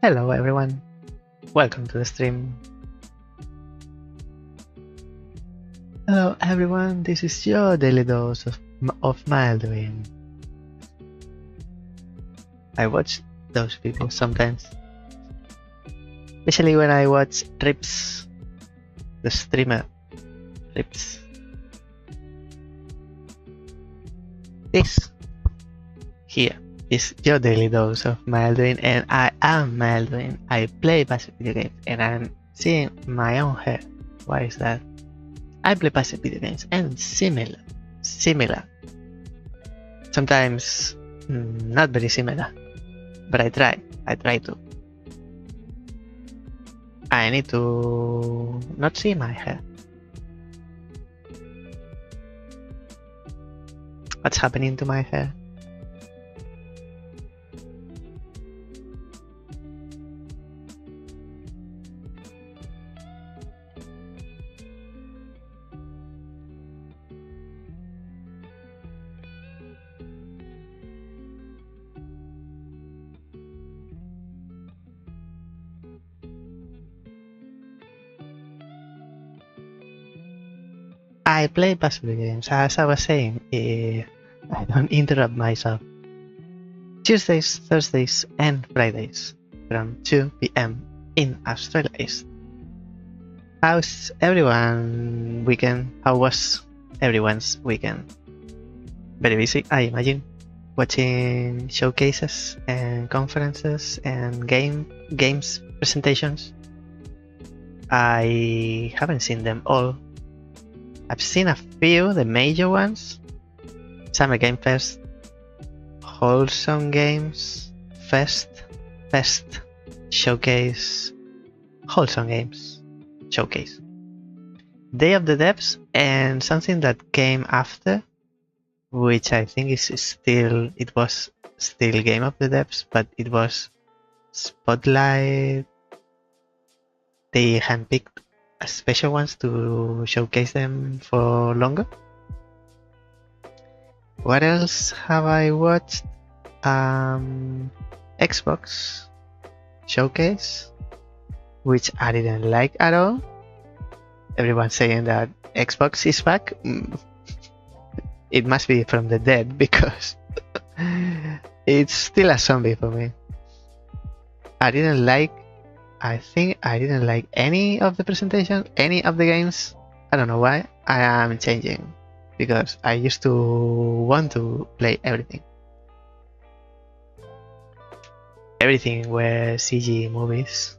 Hello everyone, welcome to the stream. Hello everyone, this is your daily dose of Mael Duin. I watch those people sometimes, especially when I watch Rips, the streamer Rips. This here is your daily dose of Mael Duin, and I am Mael Duin. I play passive video games and I'm seeing my own hair. Why is that? I play passive video games and similar. Sometimes not very similar, but I try to. I need to not see my hair. What's happening to my hair? I play passive games, as I was saying, I don't interrupt myself. Tuesdays, Thursdays, and Fridays from 2 p.m. in Australia East. How's everyone's weekend? How was everyone's weekend? Very busy, I imagine. Watching showcases and conferences and games presentations. I haven't seen them all. I've seen a few, the major ones. Summer Game Fest, Wholesome Games Fest, Showcase, Wholesome Games Showcase, Day of the Devs, and something that came after, which I think is still, it was still Game of the Devs, but it was Spotlight. They handpicked special ones to showcase them for longer. What else have I watched? Xbox showcase, which I didn't like at all. Everyone's saying that Xbox is back. It must be from the dead because it's still a zombie for me. I didn't like any of the presentation, any of the games. I don't know why. I am changing because I used to want to play everything. Everything were CG movies,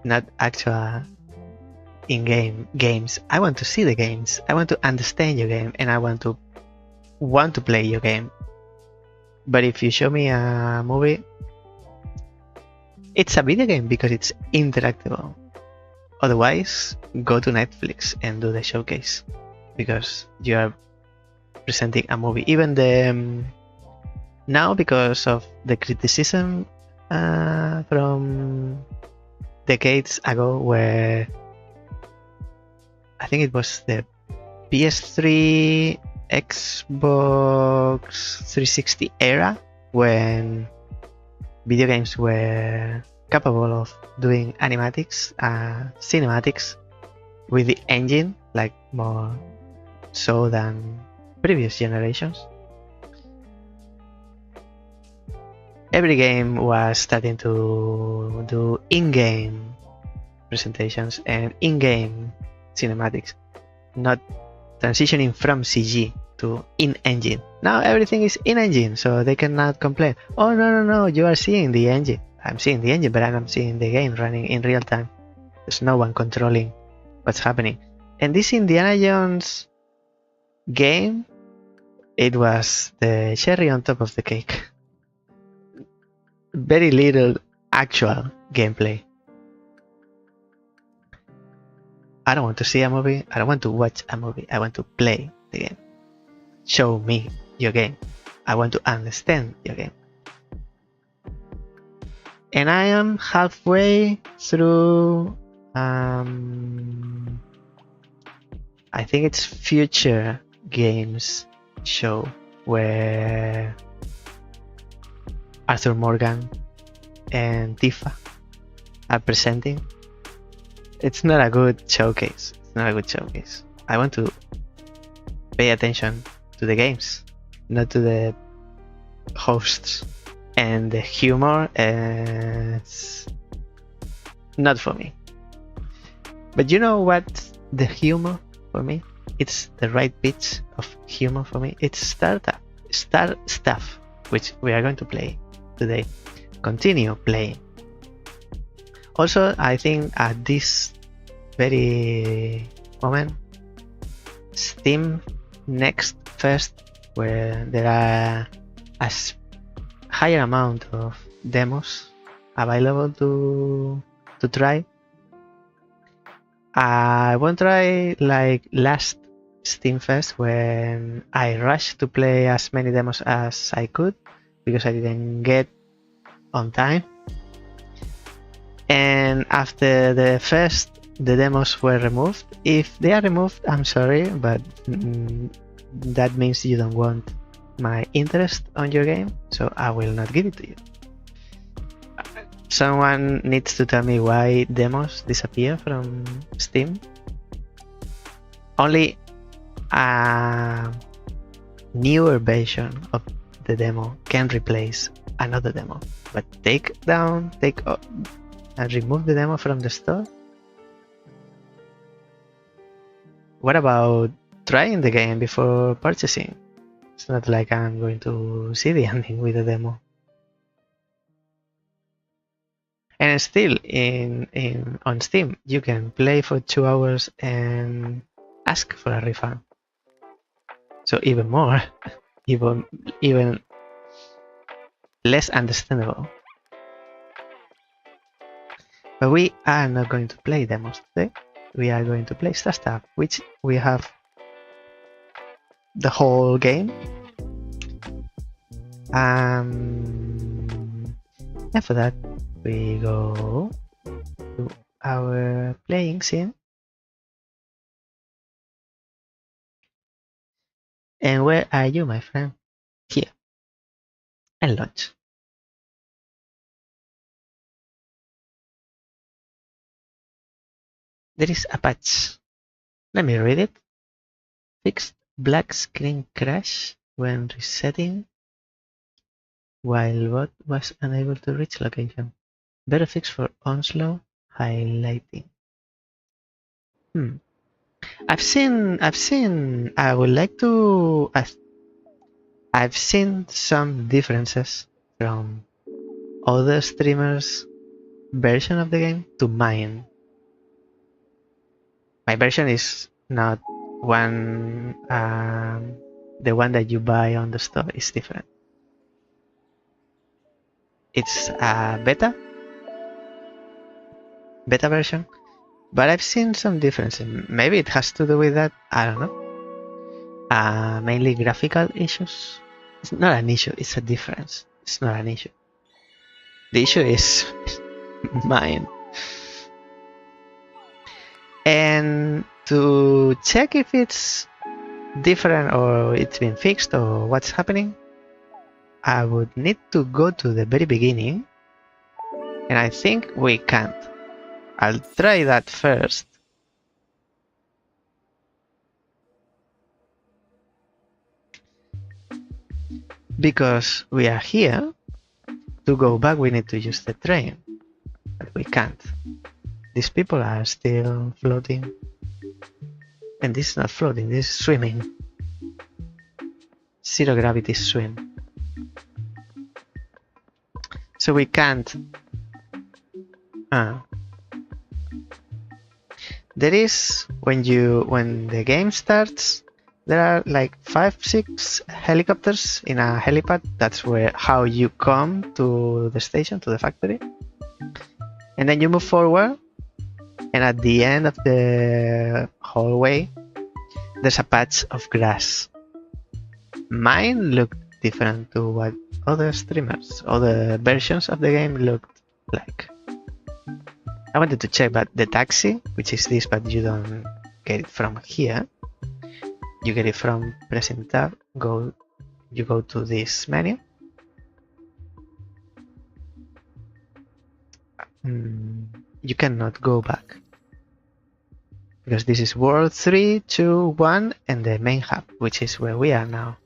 not actual in-game games. I want to see the games. I want to understand your game, and I want to play your game. But if you show me a movie, it's a video game because it's interactable. Otherwise, go to Netflix and do the showcase because you are presenting a movie. Even the now, because of the criticism from decades ago, where I think it was the PS3, Xbox 360 era, when video games were capable of doing cinematics with the engine, like more so than previous generations. Every game was starting to do in-game presentations and in-game cinematics, not transitioning from CG to in-engine. Now everything is in-engine, so they cannot complain. Oh no, you are seeing the engine. I'm seeing the engine, but I'm not seeing the game running in real time. There's no one controlling what's happening. And this Indiana Jones game, it was the cherry on top of the cake. Very little actual gameplay. I don't want to see a movie. I don't want to watch a movie. I want to play the game. Show me your game. I want to understand your game. And I am halfway through. I think it's Future Games show where Arthur Morgan and Tifa are presenting, it's not a good showcase. It's not a good showcase. I want to pay attention to the games, not to the hosts. And the humor is not for me. But you know what? The humor for me, it's the right pitch of humor for me. It's star stuff, which we are going to play today. Continue playing. Also, I think at this very moment, Steam next fest, where there are a higher amount of demos available to try. I won't try like last Steam Fest when I rushed to play as many demos as I could because I didn't get on time. And after the fest, the demos were removed. If they are removed, I'm sorry, but that means you don't want my interest on your game, so I will not give it to you. Someone needs to tell me why demos disappear from Steam. Only a newer version of the demo can replace another demo, but take and remove the demo from the store. What about trying the game before purchasing? It's not like I'm going to see the ending with the demo. And still, on Steam, you can play for 2 hours and ask for a refund. So even more, even less understandable. But we are not going to play demos today. We are going to play stuff, which we have the whole game. And for that, we go to our playing scene. And where are you, my friend? Here. And launch. There is a patch. Let me read it. Fixed black screen crash when resetting while bot was unable to reach location. Better fix for onslaught highlighting. I've seen some differences from other streamers' version of the game to mine. My version is not one. The one that you buy on the store is different. It's a beta version, but I've seen some differences. Maybe it has to do with that. I don't know. Mainly graphical issues. It's not an issue. It's a difference. It's not an issue. The issue is mine. And to check if it's different or it's been fixed or what's happening, I would need to go to the very beginning, and I think we can't. I'll try that first. Because we are here, to go back we need to use the train, but we can't. These people are still floating. And this is not floating, this is swimming. Zero gravity swim. So we can't. There is, when the game starts, there are like 5-6 helicopters in a helipad. That's how you come to the station, to the factory. And then you move forward, and at the end of the hallway, there's a patch of grass. Mine looked different to what other versions of the game looked like. I wanted to check, but the taxi, which is this, but you don't get it from here. You get it from pressing tab. You go to this menu. you cannot go back. Because this is World 3, 2, 1, and the main hub, which is where we are now.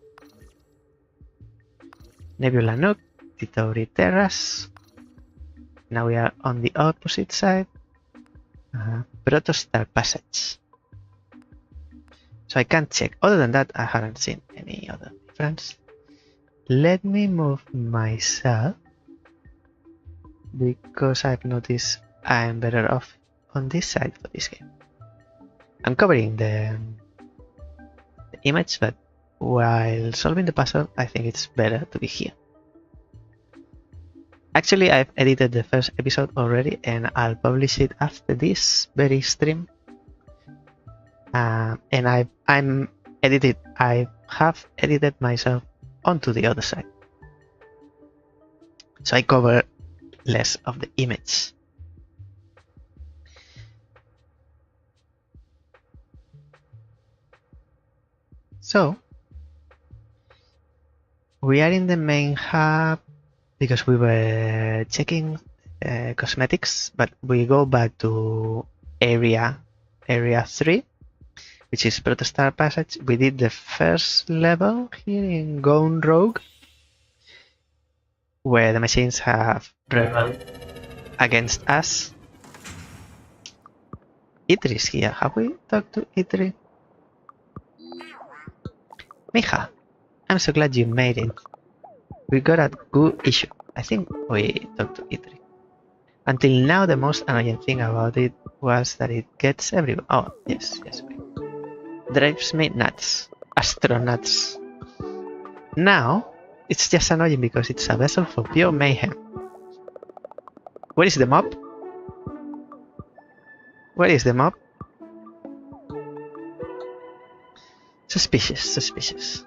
Nebula Nook, Titori Terrace. Now we are on the opposite side. Protostar Passage. So I can't check. Other than that, I haven't seen any other difference. Let me move myself, because I've noticed I'm better off on this side for this game. I'm covering the image, but while solving the puzzle, I think it's better to be here. Actually, I've edited the first episode already, and I'll publish it after this very stream. And I have edited myself onto the other side, so I cover less of the image. So we are in the main hub because we were checking cosmetics, but we go back to area 3, which is Protostar Passage. We did the first level here in Gone Rogue, where the machines have rebelled against us. Itri is here. Have we talked to Itri? Mija, I'm so glad you made it. We got a good issue. I think we talked to Itri. Until now, the most annoying thing about it was that it gets everyone. Oh, yes. Drives me nuts. Astronauts. Now, it's just annoying because it's a vessel for pure mayhem. Where is the mob? Where is the mob? Suspicious.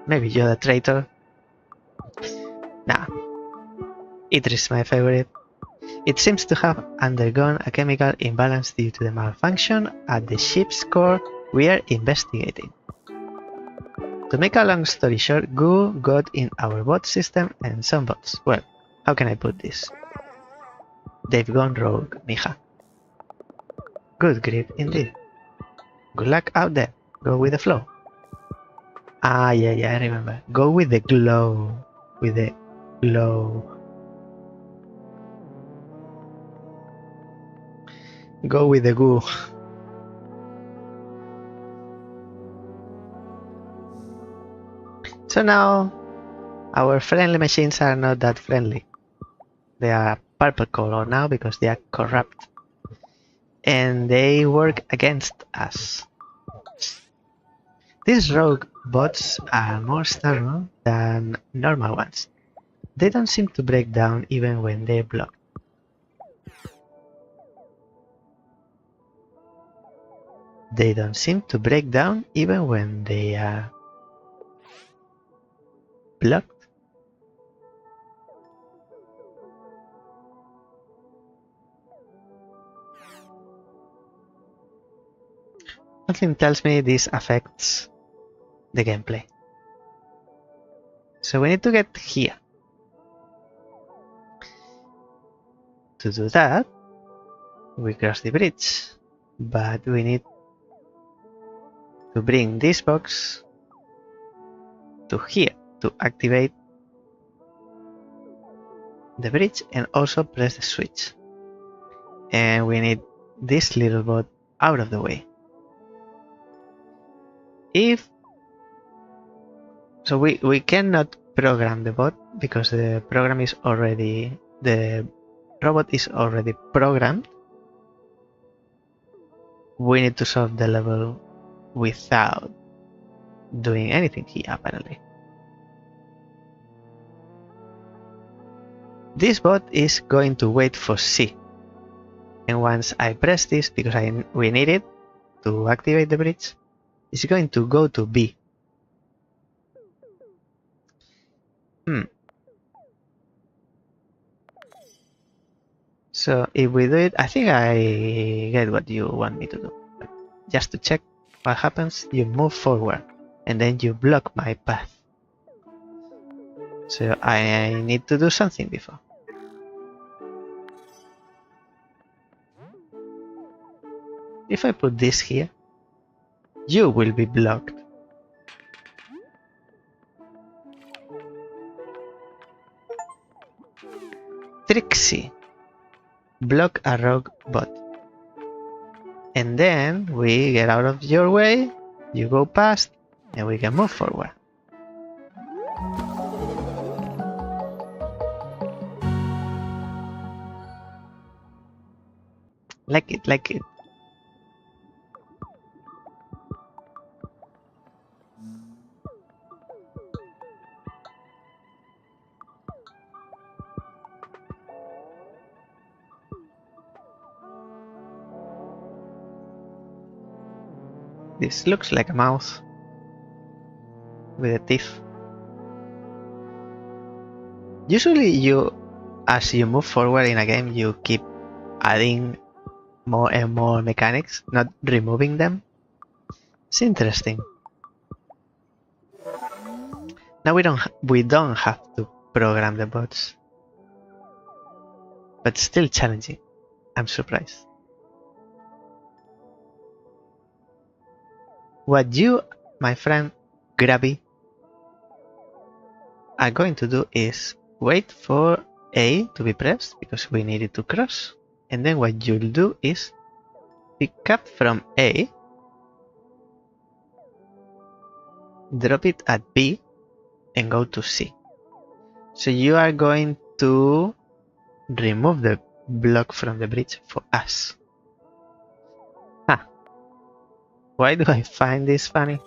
Maybe you're the traitor. Nah. It is my favorite. It seems to have undergone a chemical imbalance due to the malfunction at the ship's core we are investigating. To make a long story short, goo got in our bot system and some bots. Well, how can I put this? They've gone rogue, mija. Good grief indeed. Good luck out there. Go with the flow. Ah, yeah, I remember. Go with the glow. With the glow. Go with the goo. So now, our friendly machines are not that friendly. They are purple color now because they are corrupt. And they work against us. These rogue bots are more stubborn than normal ones. They don't seem to break down even when they're blocked. They don't seem to break down even when they are blocked. Something tells me this affects the gameplay. So we need to get here. To do that, we cross the bridge, but we need to bring this box to here to activate the bridge and also press the switch. And we need this little bot out of the way. So we cannot program the bot because the robot is already programmed. We need to solve the level without doing anything here, apparently. This bot is going to wait for C. And once I press this, because we need it to activate the bridge, it's going to go to B. So if we do it, I think I get what you want me to do. But just to check what happens, you move forward and then you block my path. So I need to do something before. If I put this here, you will be blocked. Trixie. Block a rogue bot. And then we get out of your way, you go past, and we can move forward. Like it, like it. This looks like a mouse with a teeth. Usually as you move forward in a game, you keep adding more and more mechanics, not removing them. It's interesting. Now we don't have to program the bots, but still challenging. I'm surprised. What you, my friend Grabby, are going to do is wait for A to be pressed because we need it to cross, and then what you'll do is pick up from A, drop it at B, and go to C. So you are going to remove the block from the bridge for us. Huh. Why do I find this funny?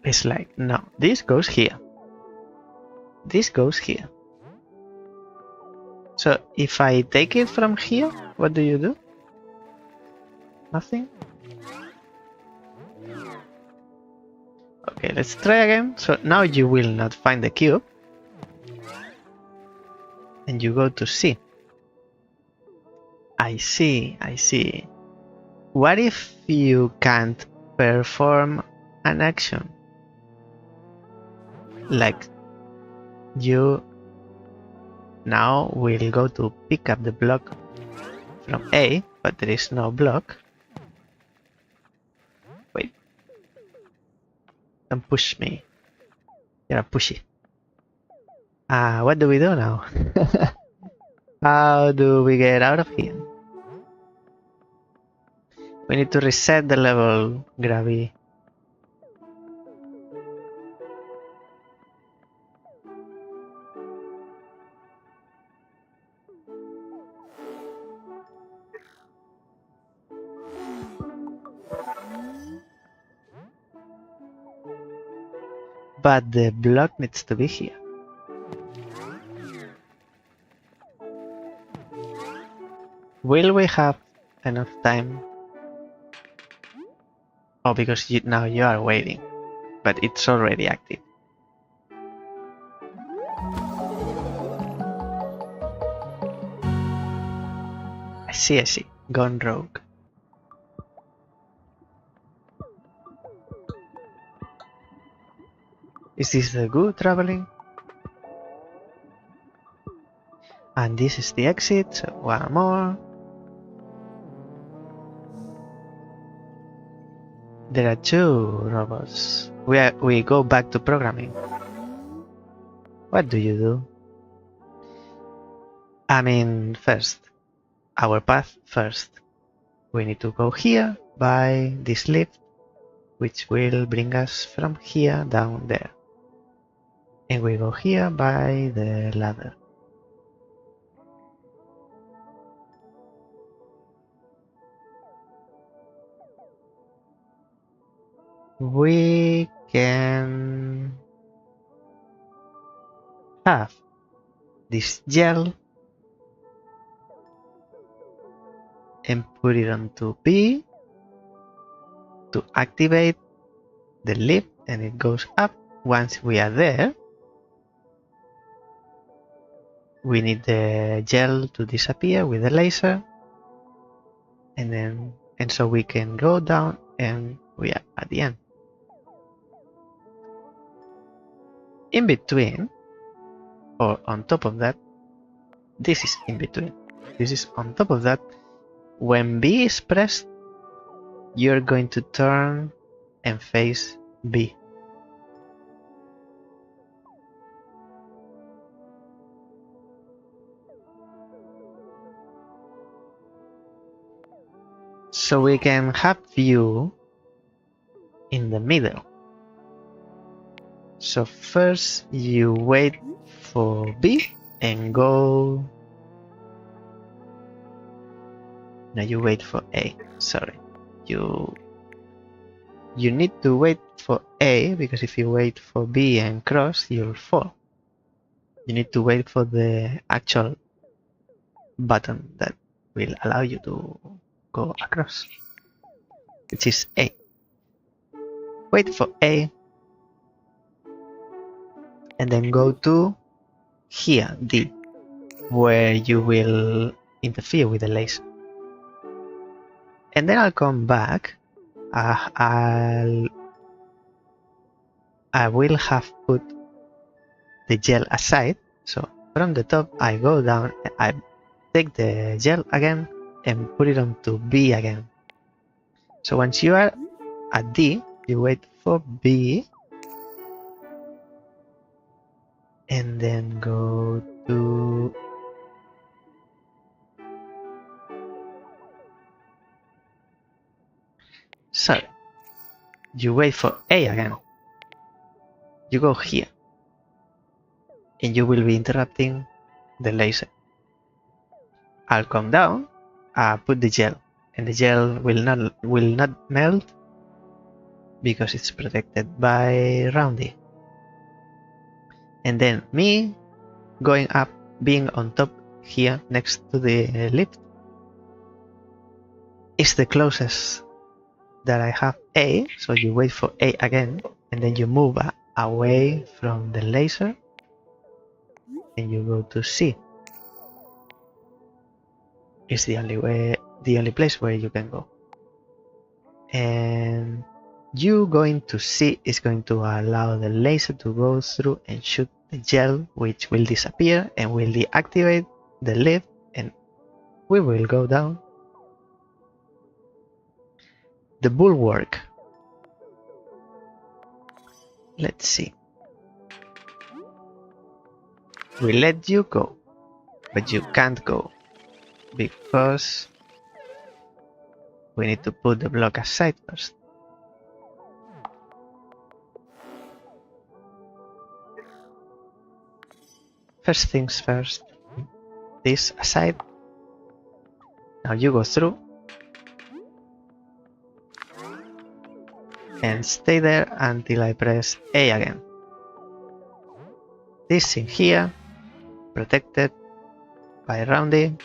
It's like, no, this goes here. This goes here. So if I take it from here, what do you do? Nothing? Okay, let's try again. So now you will not find the cube. And you go to C. I see, I see. What if you can't perform an action? Like you now will go to pick up the block from A, but there is no block. Wait. Don't push me. You're a pushy. What do we do now? How do we get out of here? We need to reset the level, Gravy. But the block needs to be here. Will we have enough time? Oh, because now you are waiting, but it's already active. I see. Gone rogue. Is this the good traveling? And this is the exit, so one more. There are two robots. We go back to programming. What do you do? I mean, first, our path first. We need to go here by this lift, which will bring us from here down there. And we go here by the ladder. We can have this gel and put it onto B to activate the lift, and it goes up. Once we are there, we need the gel to disappear with the laser, and so we can go down and we are at the end. In between, or on top of that, this is in between. This is on top of that. When B is pressed, you're going to turn and face B. So we can have view in the middle. So first you wait for B and go. No, you wait for A. Sorry. You need to wait for A, because if you wait for B and cross, you'll fall. You need to wait for the actual button that will allow you to go across, which is A. Wait for A and then go to here, D, where you will interfere with the laser. And then I'll come back. I will have put the gel aside. So from the top, I go down, I take the gel again and put it onto B again. So once you are at D, you wait for B and then go to sorry, you wait for A again. You go here and you will be interrupting the laser. I'll come down, put the gel, and the gel will not melt because it's protected by Roundy. And then me going up, being on top here next to the lift, is the closest that I have A. So you wait for A again, and then you move away from the laser and you go to C. It's the only place where you can go. And you going to C is going to allow the laser to go through and shoot the gel, which will disappear and will deactivate the lift, and we will go down. The bulwark. Let's see. We let you go, but you can't go because we need to put the block aside first. First things first, this aside. Now you go through and stay there until I press A again. This in here, protected by Roundy.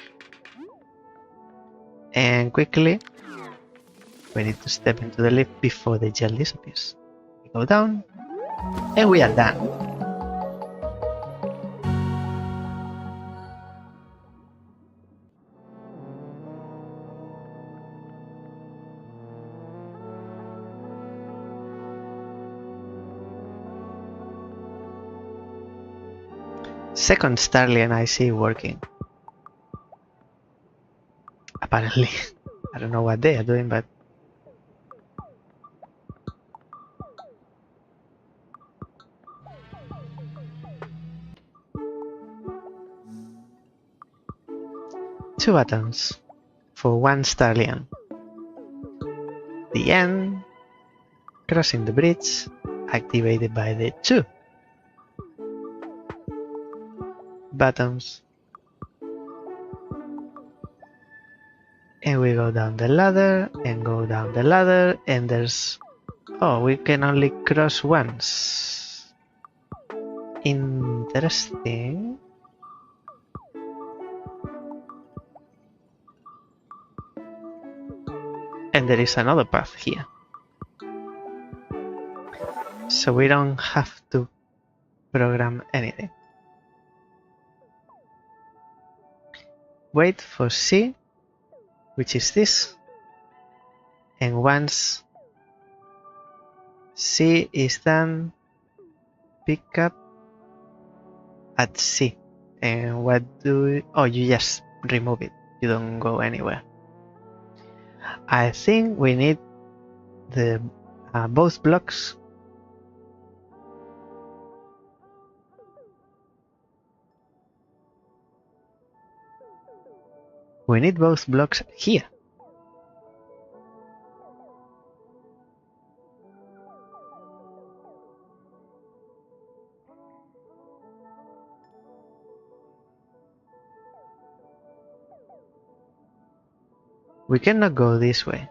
And quickly, we need to step into the lift before the gel disappears. We go down, and we are done. Second Starlink I see working. Apparently. I don't know what they are doing, but two buttons for one Starlink. The end, crossing the bridge, activated by the two buttons. And we go down the ladder and go down the ladder, and there's, oh, we can only cross once. Interesting. And there is another path here. So we don't have to program anything. Wait for C, which is this. And once C is done, pick up at C. And what do oh, you just remove it. You don't go anywhere. I think we need the both blocks. We need both blocks here. We cannot go this way.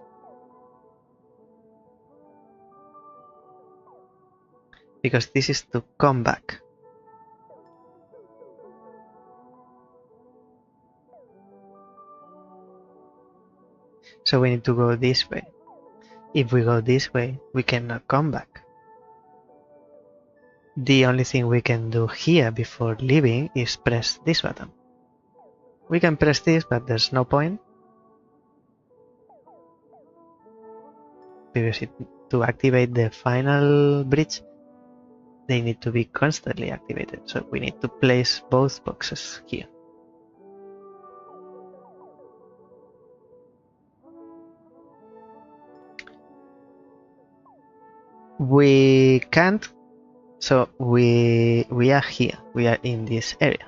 Because this is to come back. So we need to go this way. If we go this way, we cannot come back. The only thing we can do here before leaving is press this button. We can press this, but there's no point. Because to activate the final bridge, they need to be constantly activated. So we need to place both boxes here. We can't. So we are here. We are in this area.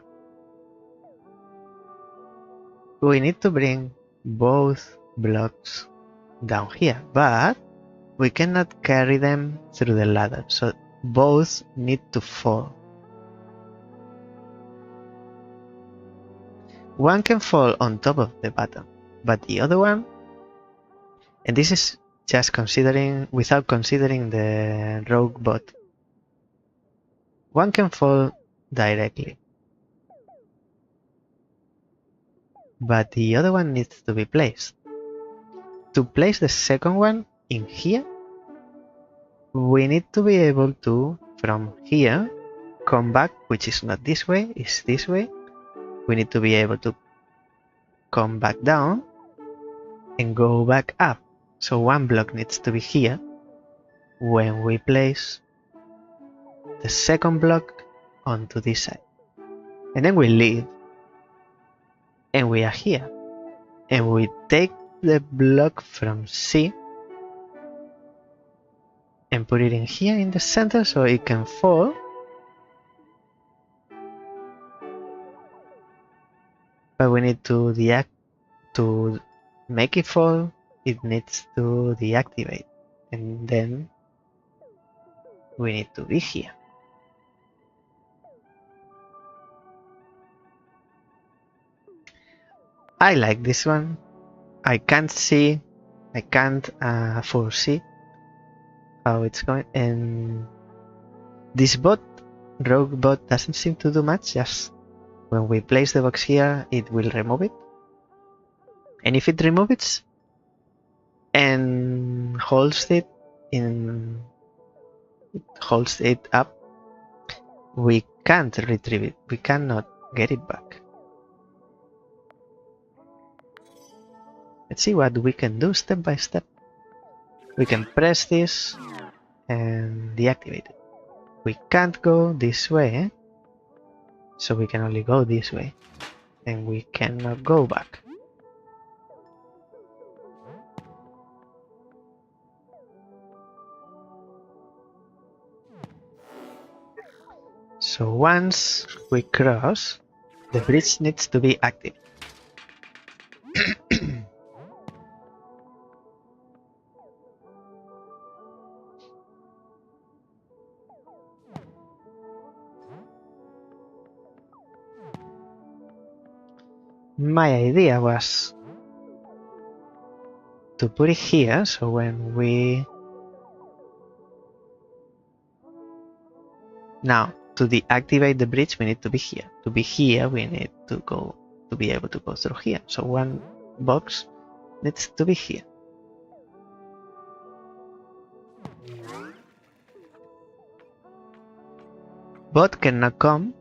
We need to bring both blocks down here, but we cannot carry them through the ladder. So both need to fall. One can fall on top of the button, but the other one, and this is just considering without considering the rogue bot, one can fall directly, but the other one needs to be placed. To place the second one in here, we need to be able to, from here, come back, which is not this way, it's this way. We need to be able to come back down and go back up. So one block needs to be here when we place the second block onto this side. And then we leave and we are here. And we take the block from C and put it in here in the center so it can fall. But we need to to make it fall, it needs to deactivate. And then we need to be here. I like this one. I can't foresee how it's going, and this bot, rogue bot, doesn't seem to do much. Just when we place the box here, it will remove it, and if it removes it and holds it up, we can't retrieve it. We cannot get it back. Let's see what we can do step by step. We can press this and deactivate it. We can't go this way, so we can only go this way, and we cannot go back. So once we cross, the bridge needs to be active. My idea was to put it here, so when we... Now, to deactivate the bridge, we need to be here. To be here, we need to be able to go through here. So one box needs to be here. Bot cannot come.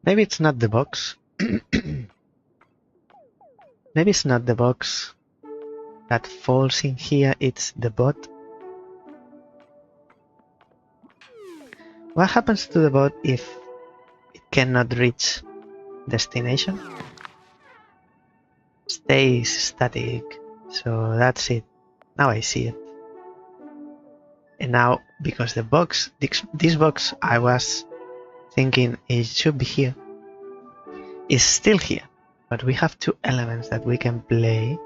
Maybe it's not the box. Maybe it's not the box that falls in here, it's the bot. What happens to the bot if it cannot reach destination? Stays static. So that's it. Now I see it. And now, because the box, this box I was thinking it should be here, is still here. But we have two elements that we can play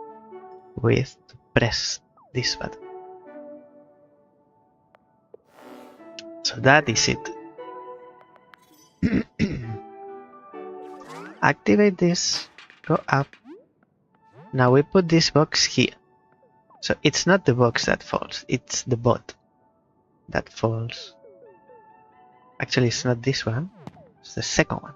with to press this button. So that is it. Activate this, go up. Now we put this box here. So it's not the box that falls, it's the bot that falls. Actually, it's not this one, it's the second one.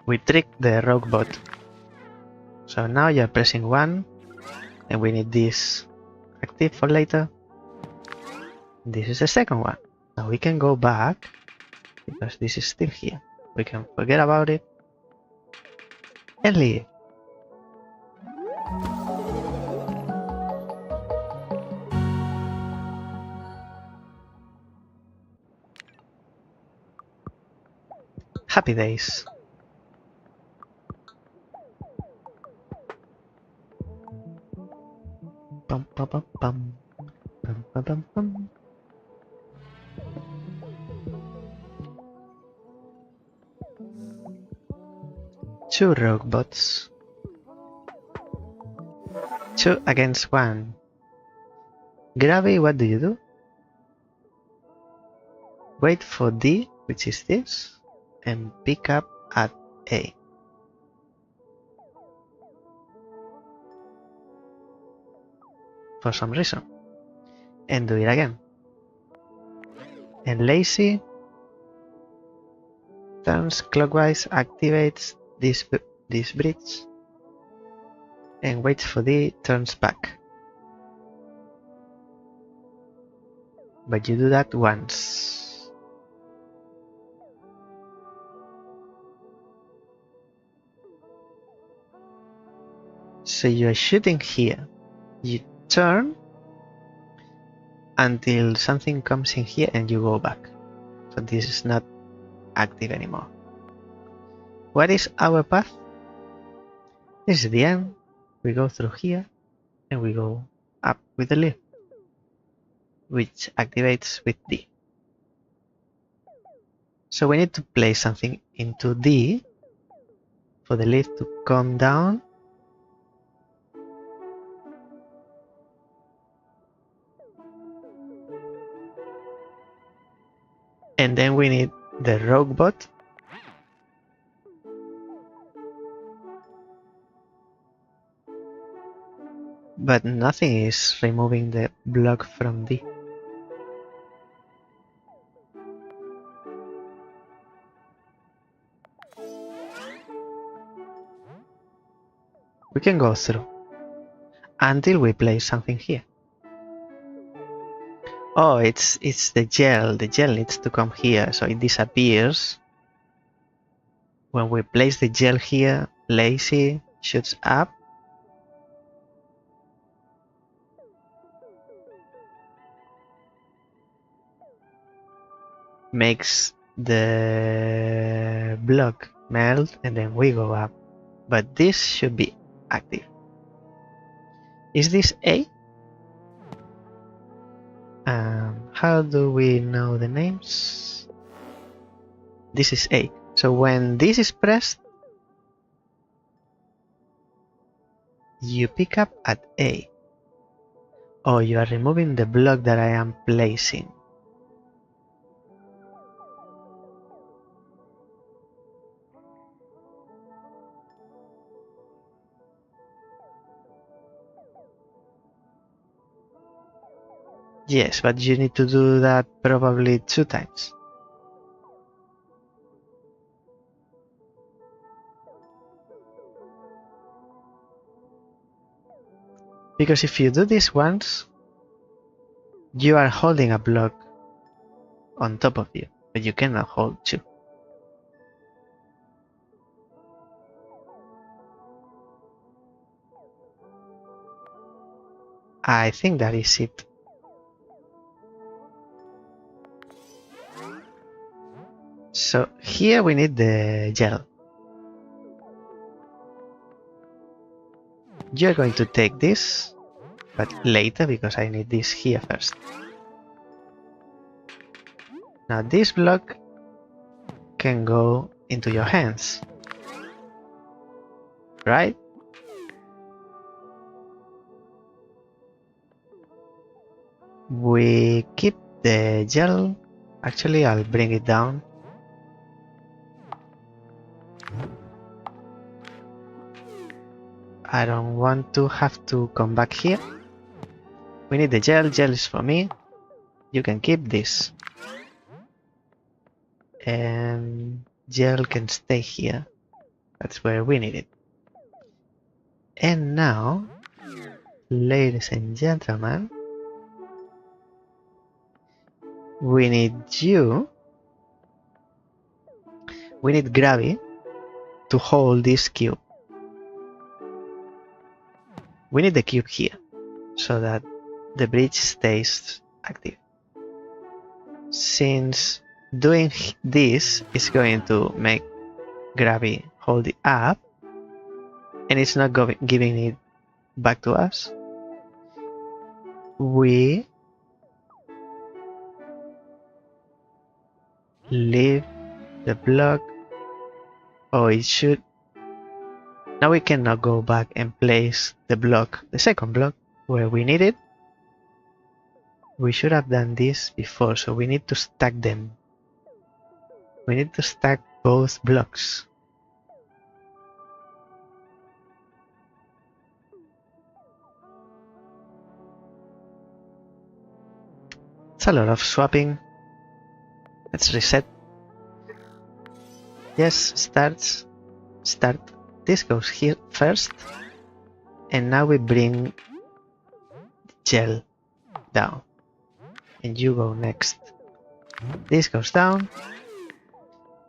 We tricked the rogue bot. So now you're pressing 1, and we need this active for later. This is the second one. Now we can go back, because this is still here. We can forget about it and leave. Happy days. Bum, bum, bum, bum. Bum, bum, bum, bum. Two rogue bots. 2 against 1. Gravy, what do you do? Wait for D, which is this, and pick up at A. For some reason. And do it again. And lazy turns clockwise, activates this bridge, and waits for D, turns back. But you do that once. So you are shooting here. You turn until something comes in here and you go back. So this is not active anymore. What is our path? This is the end. We go through here and we go up with the lift, which activates with D. So we need to place something into D for the lift to come down. And then we need the rogue bot. But nothing is removing the block from D. We can go through until we place something here. Oh, it's the gel. The gel needs to come here, so it disappears. When we place the gel here, lazy shoots up. Makes the block melt, and then we go up. But this should be active. Is this A? How do we know the names? This is A. So when this is pressed, you pick up at A. Oh, you are removing the block that I am placing. Yes, but you need to do that probably 2 times. Because if you do this once, you are holding a block on top of you, but you cannot hold two. I think that is it. So here we need the gel. You're going to take this, but later because I need this here first. Now this block can go into your hands, right? We keep the gel. Actually, I'll bring it down. I don't want to have to come back here. We need the gel. Gel is for me. You can keep this. And gel can stay here. That's where we need it. And now, ladies and gentlemen, we need you. We need Gravy to hold this cube. We need the cube here so that the bridge stays active. Since doing this is going to make Gravy hold it up and it's not giving it back to us, we leave the block. Oh, it should. Now we cannot go back and place the block, the second block, where we need it. We should have done this before, so we need to stack them. We need to stack both blocks. It's a lot of swapping. Let's reset. Yes, start. This goes here first, and now we bring gel down, and you go next. This goes down,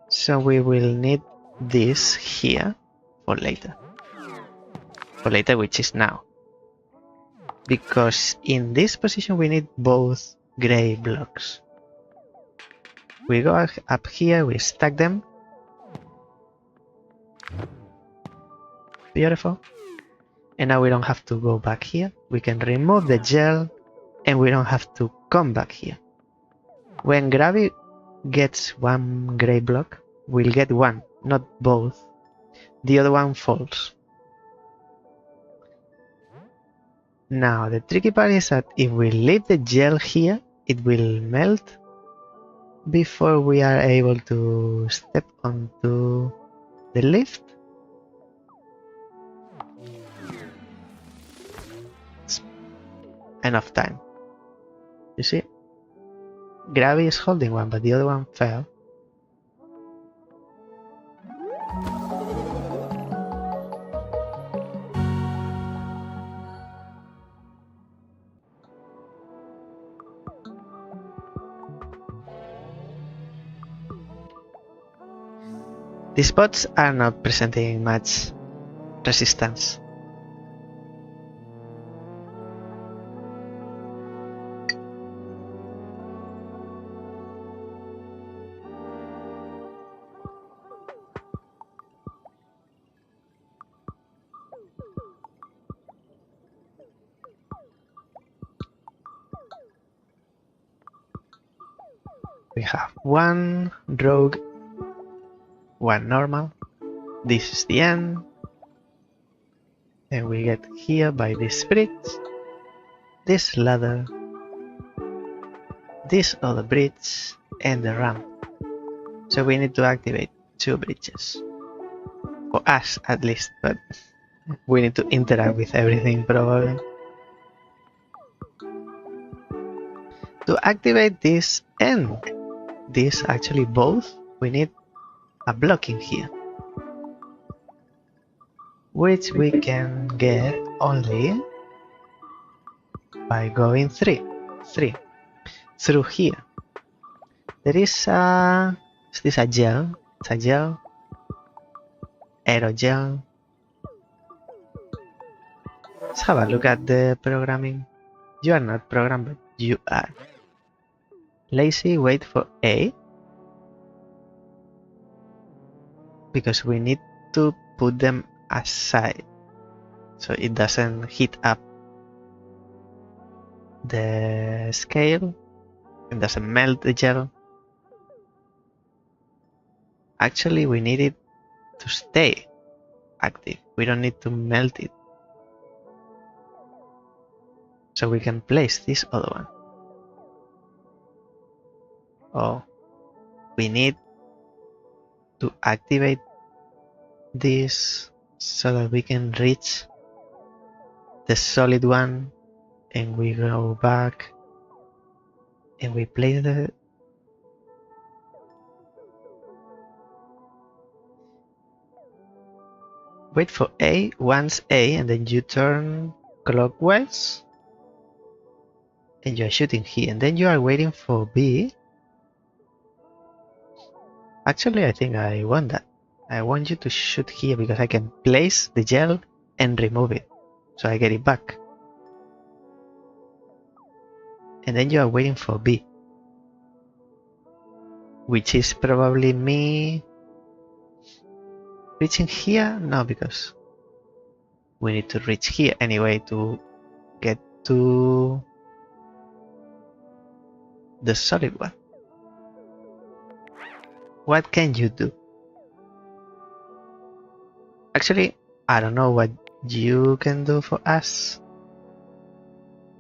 so we will need this here for later. For later, which is now. Because in this position we need both gray blocks. We go up here, we stack them. Beautiful. And now we don't have to go back here. We can remove the gel and we don't have to come back here. When Gravy gets one gray block, we'll get one, not both. The other one falls. Now the tricky part is that if we leave the gel here, it will melt before we are able to step onto the lift. Enough time. You see? Gravy is holding one, but the other one fell. These pots are not presenting much resistance. We have one rogue, one normal. This is the end. And we get here by this bridge, this ladder, this other bridge, and the ramp. So we need to activate 2 bridges. For us at least, but we need to interact with everything probably. To activate this and this, actually both, we need a block in here, which we can get only by going through here. There is a gel. It's a gel, aerogel. Let's have a look at the programming. You are not programmed, but you are. Lazy, wait for A. Because we need to put them aside so it doesn't heat up the scale. It doesn't melt the gel. Actually, we need it to stay active. We don't need to melt it. So we can place this other one. Oh, we need to activate this so that we can reach the solid one, and we go back and we place the wait for A, once A, and then you turn clockwise and you are shooting here, and then you are waiting for B. Actually, I think I want that. I want you to shoot here because I can place the gel and remove it, so I get it back. And then you are waiting for B, which is probably me reaching here? No, because we need to reach here anyway to get to the solid one. What can you do? Actually, I don't know what you can do for us.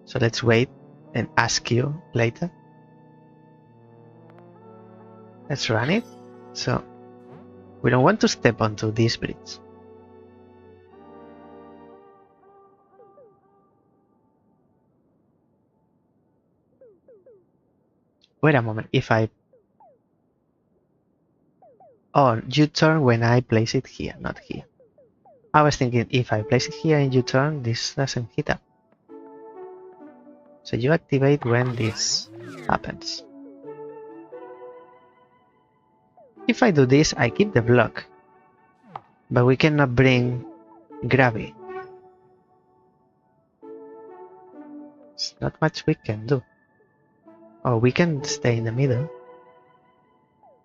So let's wait and ask you later. Let's run it. So we don't want to step onto this bridge. Wait a moment. If I... Oh, you turn when I place it here, not here. I was thinking if I place it here and you turn, this doesn't hit up. So you activate when this happens. If I do this, I keep the block. But we cannot bring gravity. There's not much we can do. Oh, we can stay in the middle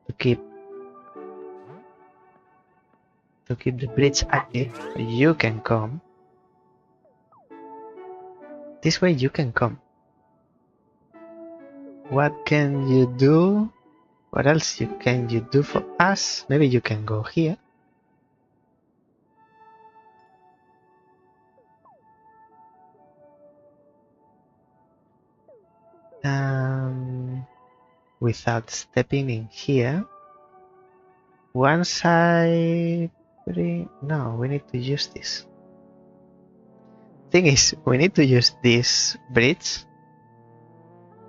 to keep the bridge active. You can come. This way you can come. What can you do? What else can you do for us? Maybe you can go here. Without stepping in here. Once I bring... No, we need to use this. Thing is, we need to use this bridge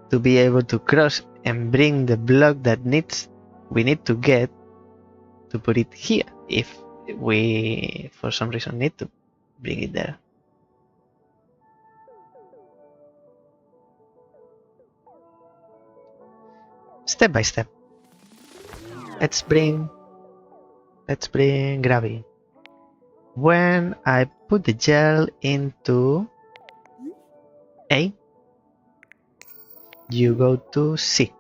to be able to cross and bring the block that we need to get to put it here if we for some reason need to bring it there. Step by step. Let's bring gravity. When I put the gel into A, you go to C.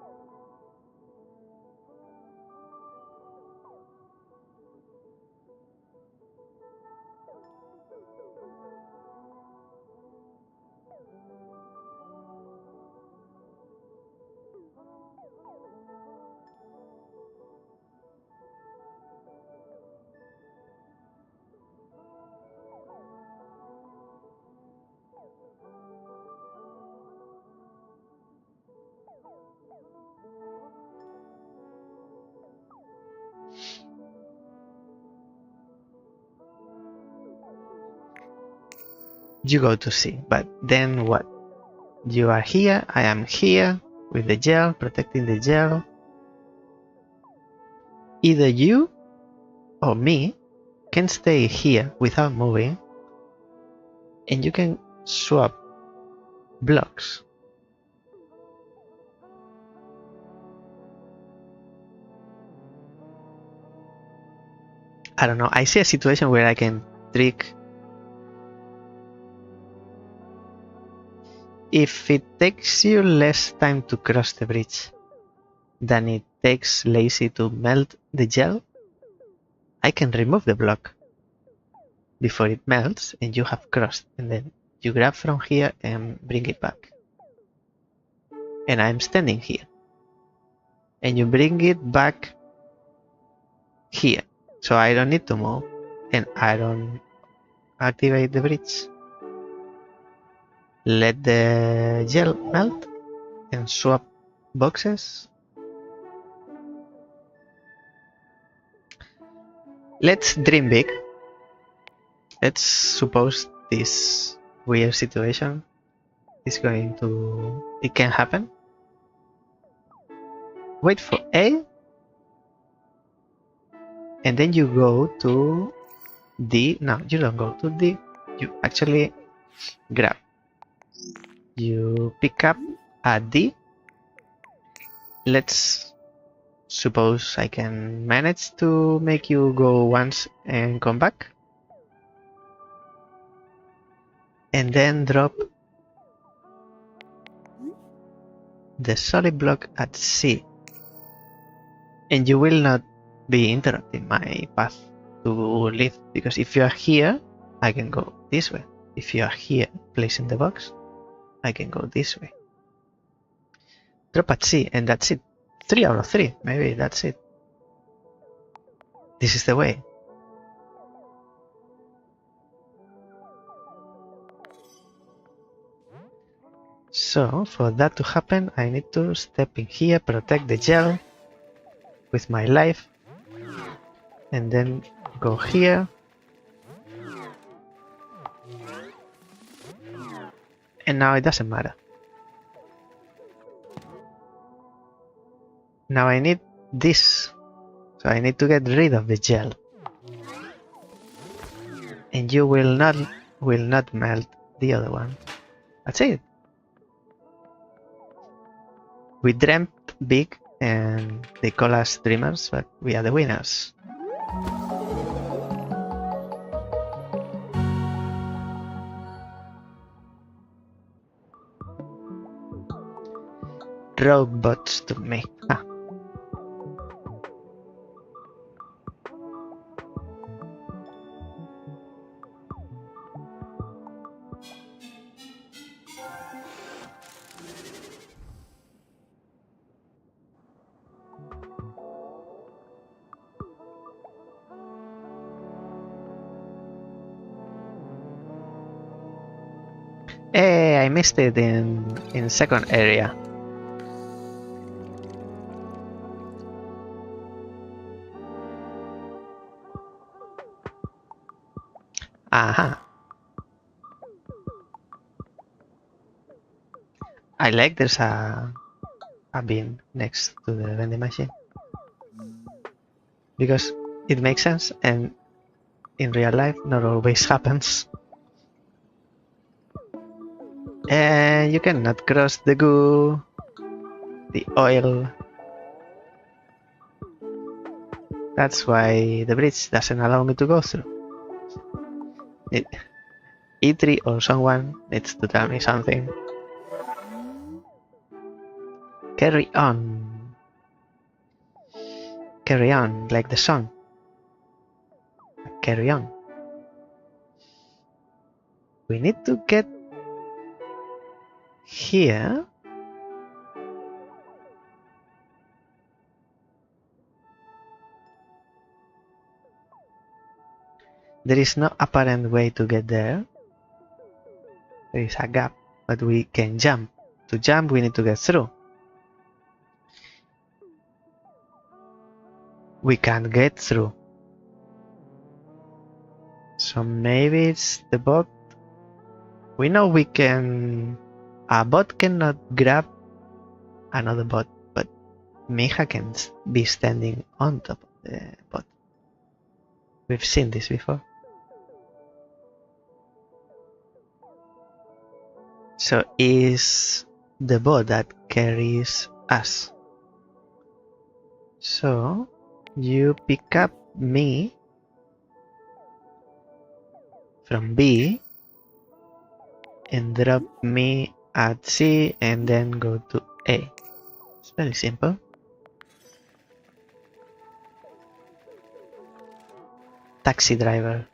You go to C, but then what? You are here, I am here with the gel, protecting the gel. Either you or me can stay here without moving, and you can swap blocks. I don't know. I see a situation where I can trick. If it takes you less time to cross the bridge than it takes Lazy to melt the gel, I can remove the block before it melts and you have crossed, and then you grab from here and bring it back. And I'm standing here. And you bring it back here. So I don't need to move. And I don't activate the bridge. Let the gel melt and swap boxes. Let's dream big. Let's suppose this weird situation is going to... It can happen. Wait for A. And then you go to D. No, you don't go to D. You actually grab. You pick up a D. Let's suppose I can manage to make you go once and come back. And then drop the solid block at C. And you will not be interrupting my path to leave, because if you are here, I can go this way. If you are here placing the box, I can go this way. Drop at C, and that's it. 3 out of 3, maybe that's it. This is the way. So, for that to happen, I need to step in here, protect the gel with my life, and then go here. And now it doesn't matter. Now I need this. So I need to get rid of the gel. And you will not melt the other one. That's it. We dreamt big and they call us dreamers, but we are the winners. Robots to me. Ah. Hey, I missed it in second area. Aha. I like there's a bin next to the vending machine. Because it makes sense, and in real life not always happens. And you cannot cross the goo, the oil. That's why the bridge doesn't allow me to go through. E3 or someone needs to tell me something. Carry on. Carry on, like the song. Carry on. We need to get here. There is no apparent way to get there. There is a gap, but we can jump. To jump, we need to get through. We can't get through. So maybe it's the bot. We know we can... A bot cannot grab another bot, but Mija can be standing on top of the bot. We've seen this before. So is the bot that carries us. So you pick up me from B and drop me at C and then go to A. It's very simple. Taxi driver.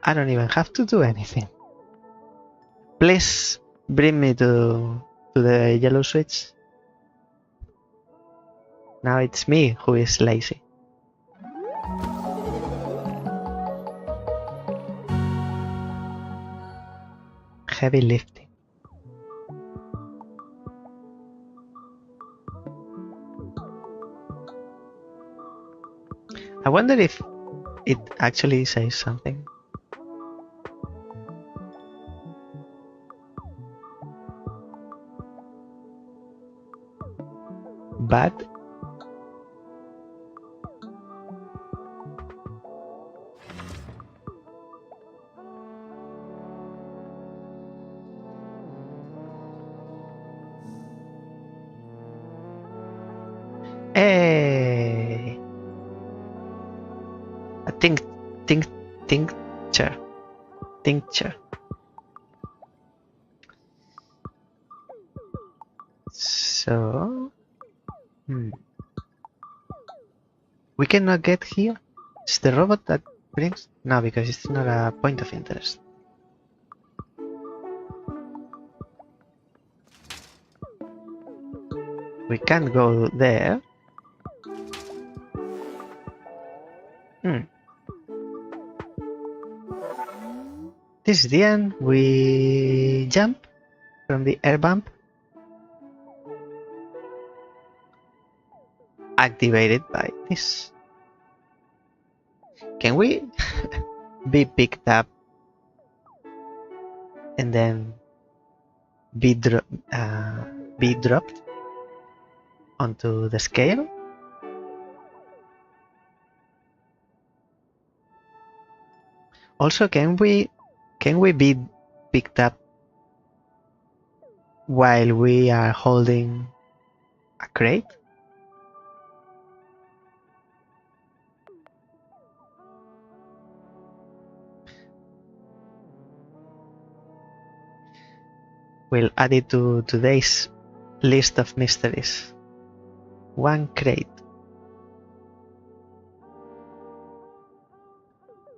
I don't even have to do anything. Please bring me to the yellow switch. Now it's me who is lazy. Heavy lifting. I wonder if it actually says something. But hey, I think tincture. So we cannot get here. It's the robot that brings? No, because it's not a point of interest. We can't go there. This is the end. We jump from the air bump. Activated by this. Can we be picked up and then be dropped onto the scale? Also, can we be picked up while we are holding a crate? We'll add it to today's list of mysteries. One crate.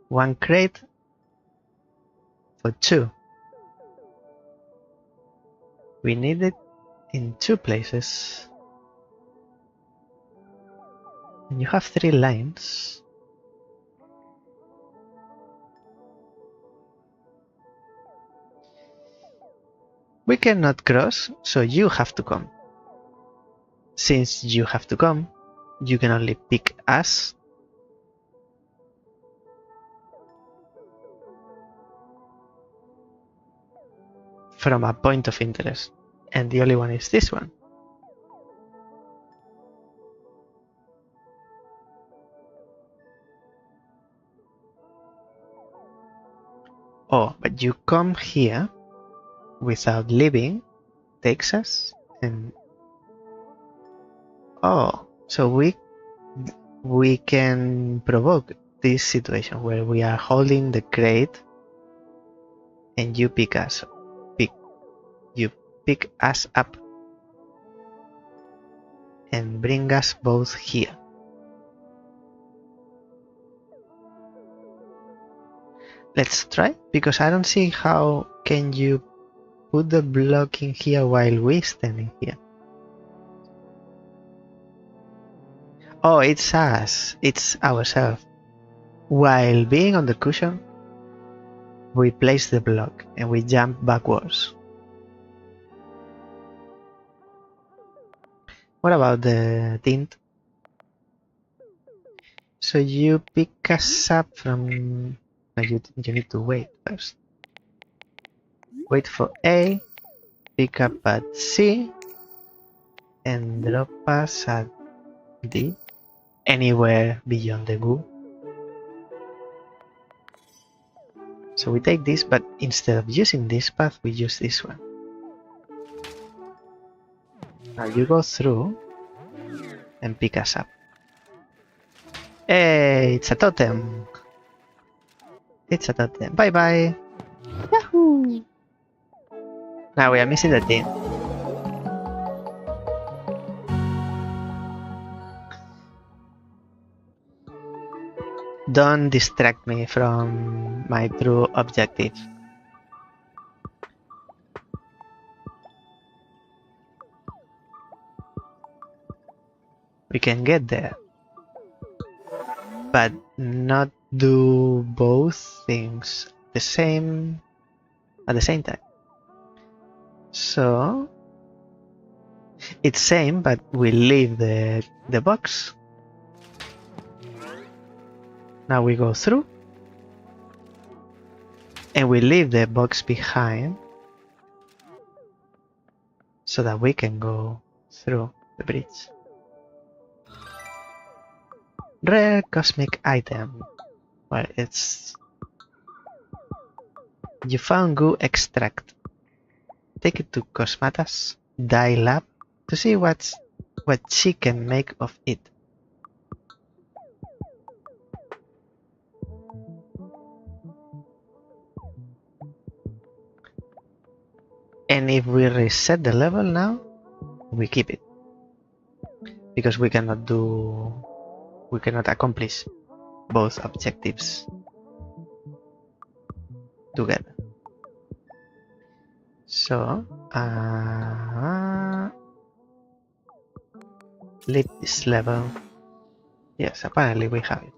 One crate for two. We need it in two places. And you have 3 lines. We cannot cross, so you have to come. Since you have to come, you can only pick us. From a point of interest. And the only one is this one. Oh, but you come here without leaving, takes us, and oh, so we can provoke this situation where we are holding the crate and you pick us up and bring us both here. Let's try, because I don't see how can you put the block in here while we standing here. Oh, it's us. It's ourselves. While being on the cushion, we place the block and we jump backwards. What about the tint? So you pick us up from... No, you need to wait first. Wait for A, pick up at C, and drop us at D, anywhere beyond the goo. So we take this, but instead of using this path, we use this one. Now you go through and pick us up. Hey, it's a totem. It's a totem. Bye bye. Yahoo! Now we are missing the thing. Don't distract me from my true objective. We can get there, but not do both things at the same time. So it's same, but we leave the box. Now we go through, and we leave the box behind, so that we can go through the bridge. Rare cosmic item. Well, it's... You found goo extract. Take it to Cosmata's dye lab to see what she can make of it. And if we reset the level now, we keep it. Because we cannot accomplish both objectives together. So, leave this level. Yes, apparently we have it.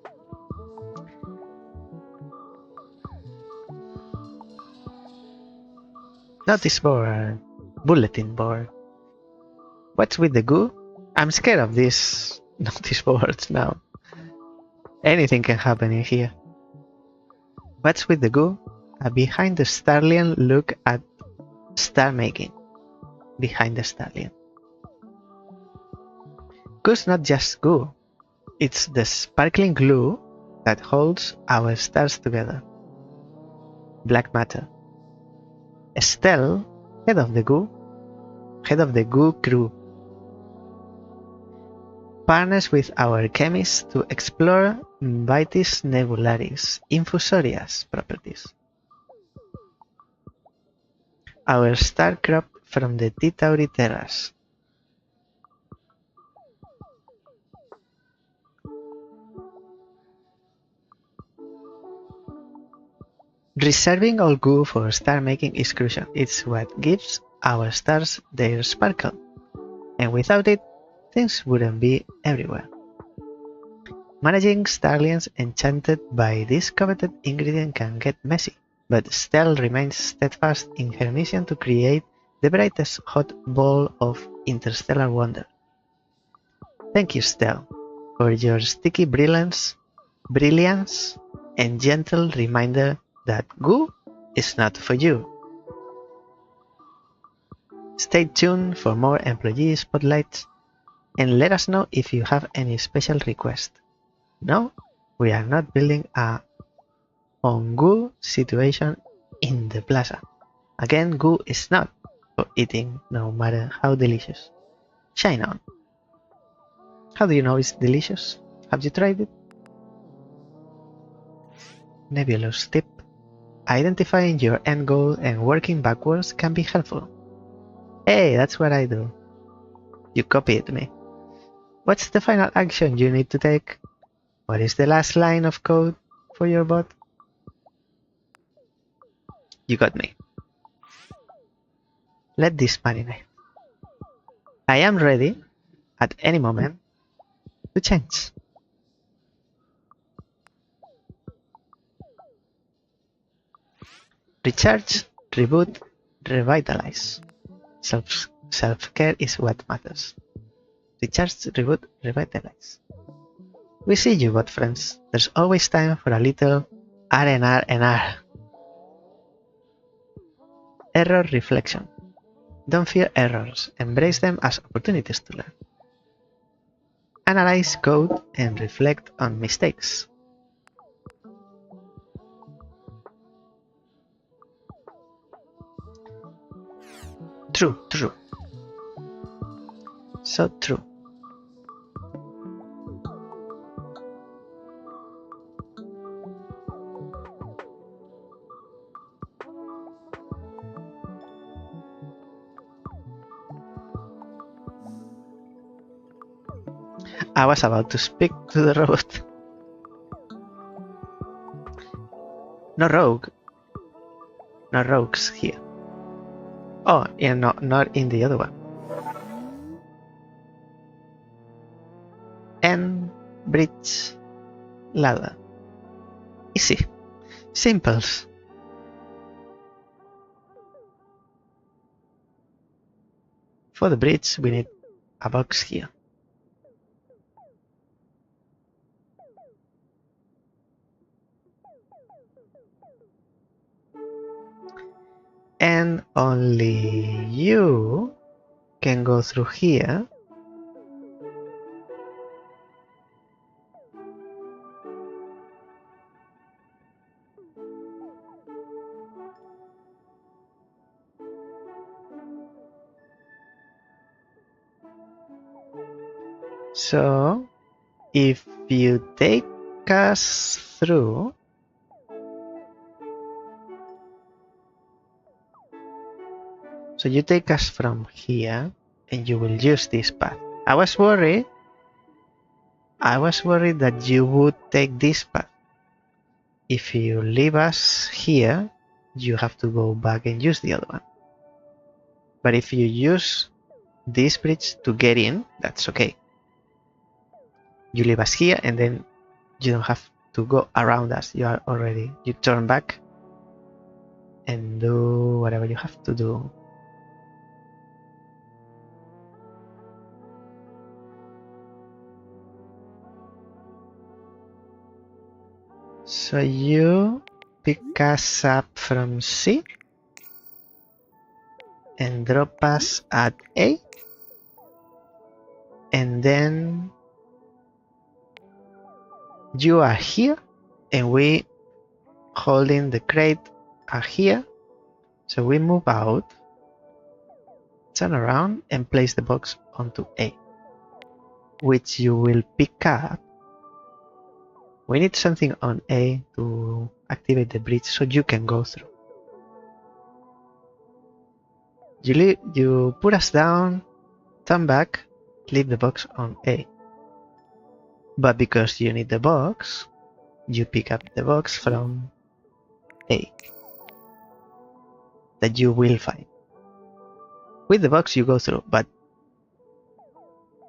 Notice board, bulletin board. What's with the goo? I'm scared of these notice boards now. Anything can happen in here. What's with the goo? Behind the Starlian, look at star making. Behind the Starlian. Goo's not just goo. It's the sparkling glue that holds our stars together. Black matter. Estelle, head of the goo crew, partners with our chemists to explore Vitis nebularis infusoria's properties. Our star crop from the T Tauri terrace. Reserving all goo for star making is crucial. It's what gives our stars their sparkle. And without it, things wouldn't be everywhere. Managing starlians enchanted by this coveted ingredient can get messy, but Stell remains steadfast in her mission to create the brightest hot ball of interstellar wonder. Thank you, Stell, for your sticky brilliance and gentle reminder that goo is not for you. Stay tuned for more employee spotlights and let us know if you have any special request. No, we are not building a on goo situation in the plaza. Again, goo is not for eating, no matter how delicious. Shine on. How do you know it's delicious? Have you tried it? Nebulous tip. Identifying your end goal and working backwards can be helpful. Hey, that's what I do. You copied me. What's the final action you need to take? What is the last line of code for your bot? You got me. Let this marinate. I am ready, at any moment, to change. Recharge, reboot, revitalize. Self-care is what matters. Recharge, reboot, revitalize. We see you, bot friends. There's always time for a little R&R. Error reflection. Don't fear errors. Embrace them as opportunities to learn. Analyze code and reflect on mistakes. True, true. So true. I was about to speak to the robot. No rogue. No rogues here. Oh, yeah, no, not in the other one. And bridge ladder. Easy. Simples. For the bridge, we need a box here. And only you can go through here. So, if you take us through, so you take us from here and you will use this path. I was worried that you would take this path. If you leave us here, you have to go back and use the other one. But if you use this bridge to get in, that's okay. You leave us here and then you don't have to go around us. You turn back and do whatever you have to do. So you pick us up from C and drop us at A, and then you are here and we holding the crate are here. So we move out, turn around and place the box onto A, which you will pick up. We need something on A to activate the bridge so you can go through. You put us down, turn back, leave the box on A. But because you need the box, you pick up the box from A that you will find. With the box you go through, but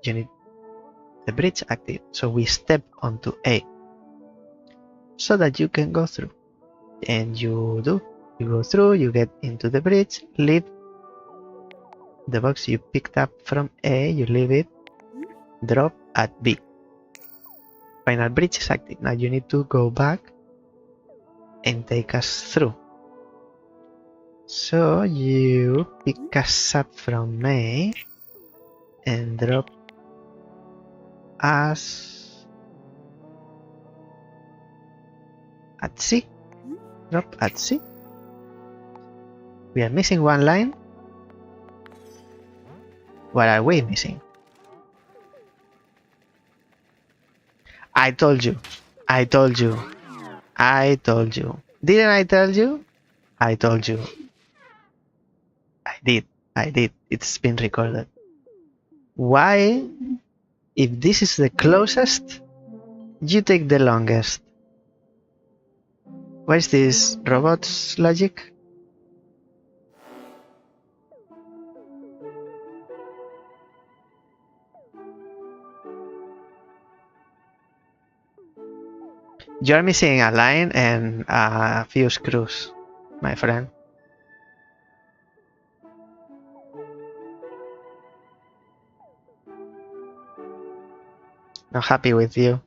you need the bridge active. So we step onto A so that you can go through. And you do. You go through, you get into the bridge, leave the box you picked up from A, you leave it, drop at B. Final bridge is active. Now you need to go back and take us through. So you pick us up from A and drop us at C. Drop at C. We are missing one line. What are we missing? I told you. I told you. I told you. Didn't I tell you? I told you. I did. I did. It's been recorded. Why? If this is the closest, you take the longest. What is this robot's logic? You're missing a line and a few screws, my friend. Not happy with you.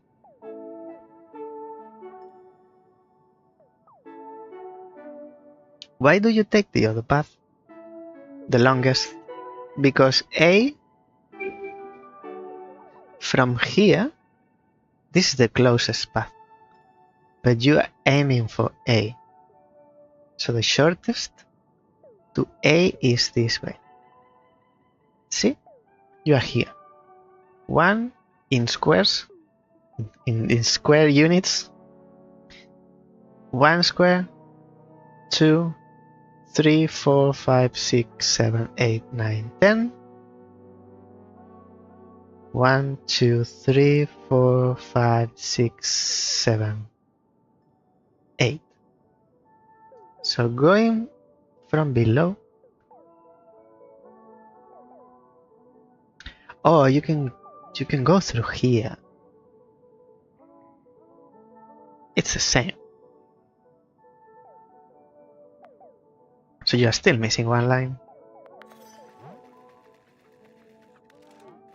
Why do you take the other path? The longest? Because A, from here, this is the closest path. But you are aiming for A. So the shortest to A is this way. See, you are here. 1 in squares, in square units. 1 square, 2, 3, 4, 5, 6, 7, 8, 9, 10. 1, 2, 3, 4, 5, 6, 7, 8. So going from below. Oh, you can go through here. It's the same. So you are still missing 1 line.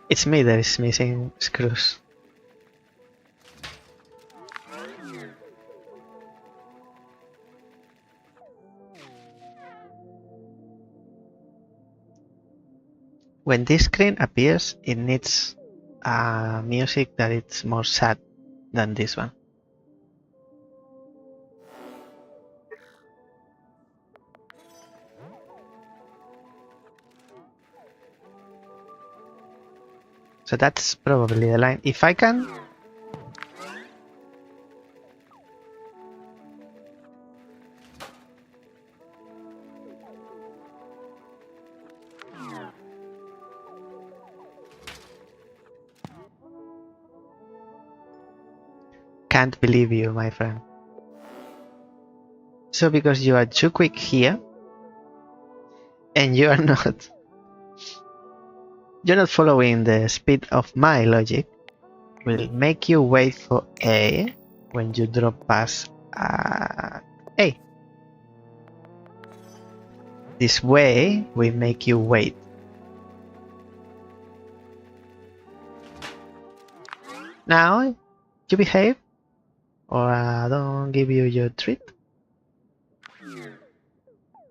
It's me that is missing screws. When this screen appears, it needs music that it's more sad than this one. So that's probably the line. If I can... Can't believe you, my friend. So because you are too quick here, and you are not... You're not following the speed of my logic, will make you wait for A when you drop past A. This way, we make you wait. Now, you behave, or I don't give you your treat.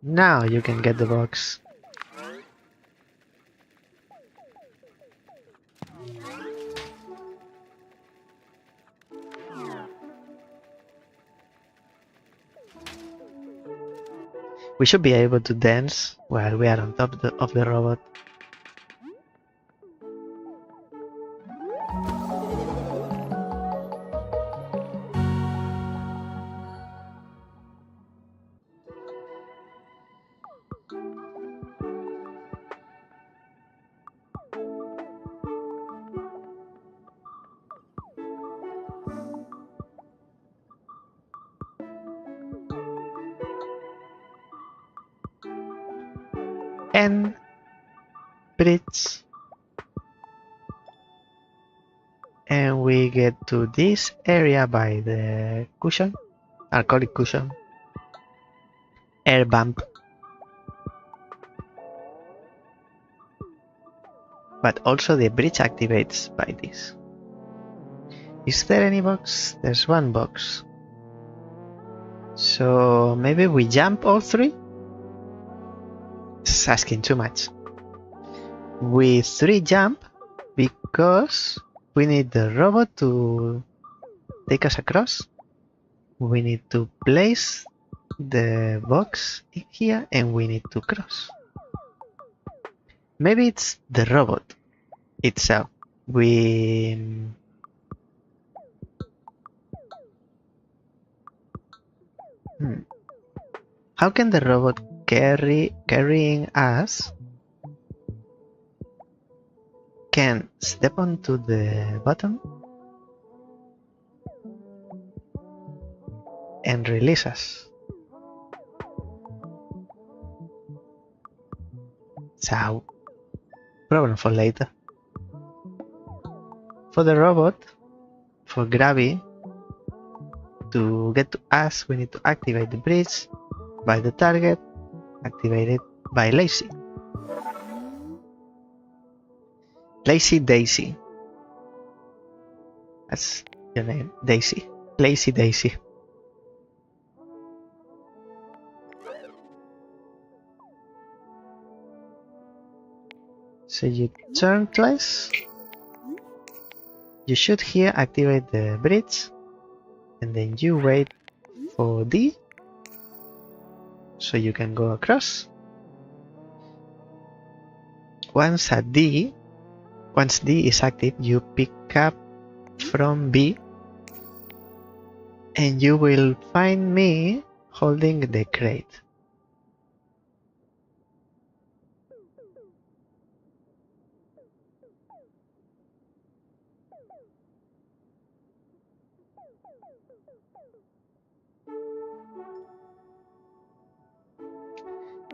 Now you can get the box. We should be able to dance while we are on top of the robot. And bridge. And we get to this area by the cushion, alcoholic cushion, air bump. But also the bridge activates by this. Is there any box? There's 1 box. So maybe we jump all 3? It's asking too much. We 3 jump because we need the robot to take us across. We need to place the box in here and we need to cross. Maybe it's the robot itself. How can the robot carrying us can step onto the bottom and release us? So, problem for later. For the robot, for Gravy, to get to us, we need to activate the bridge by the target, activated by Lazy. Lazy Daisy. That's your name, Daisy. Lazy Daisy. So you turn twice. You should here activate the bridge, and then you wait for D, so you can go across. Once D is active, you pick up from B and you will find me holding the crate.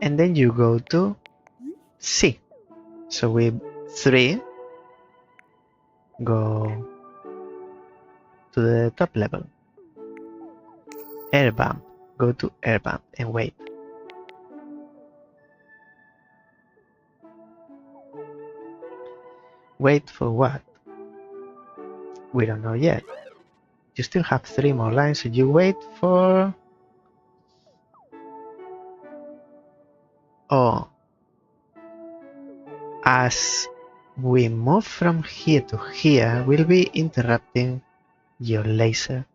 And then you go to C. So we 3 go to the top level. Air bump. Go to air bump and wait. Wait for what? We don't know yet. You still have 3 more lines, so you wait for... Oh. As we move from here to here, we'll be interrupting your laser.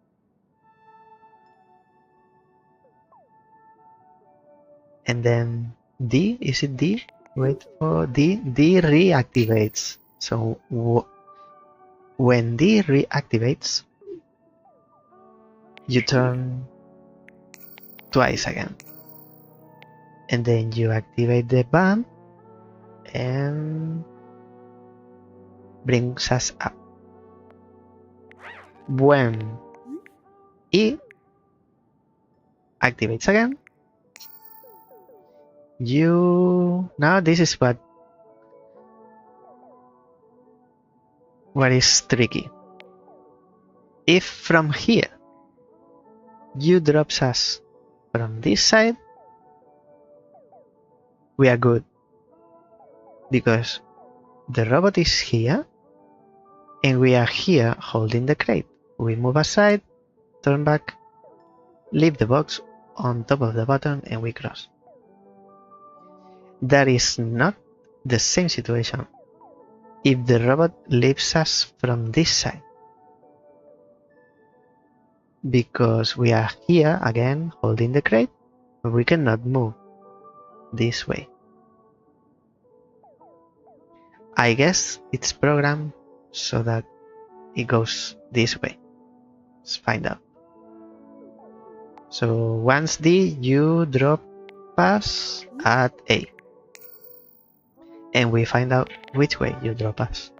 And then D, is it D? Wait for D. D reactivates. So when D reactivates, you turn twice again. And then you activate the bump and brings us up. When E activates again, now this is what is tricky. If from here you drops us from this side, we are good, because the robot is here and we are here holding the crate. We move aside, turn back, leave the box on top of the button, and we cross. That is not the same situation if the robot leaves us from this side, because we are here again holding the crate, but we cannot move this way. I guess it's programmed so that it goes this way. Let's find out. So once D, you drop us at A. And we find out which way you drop us.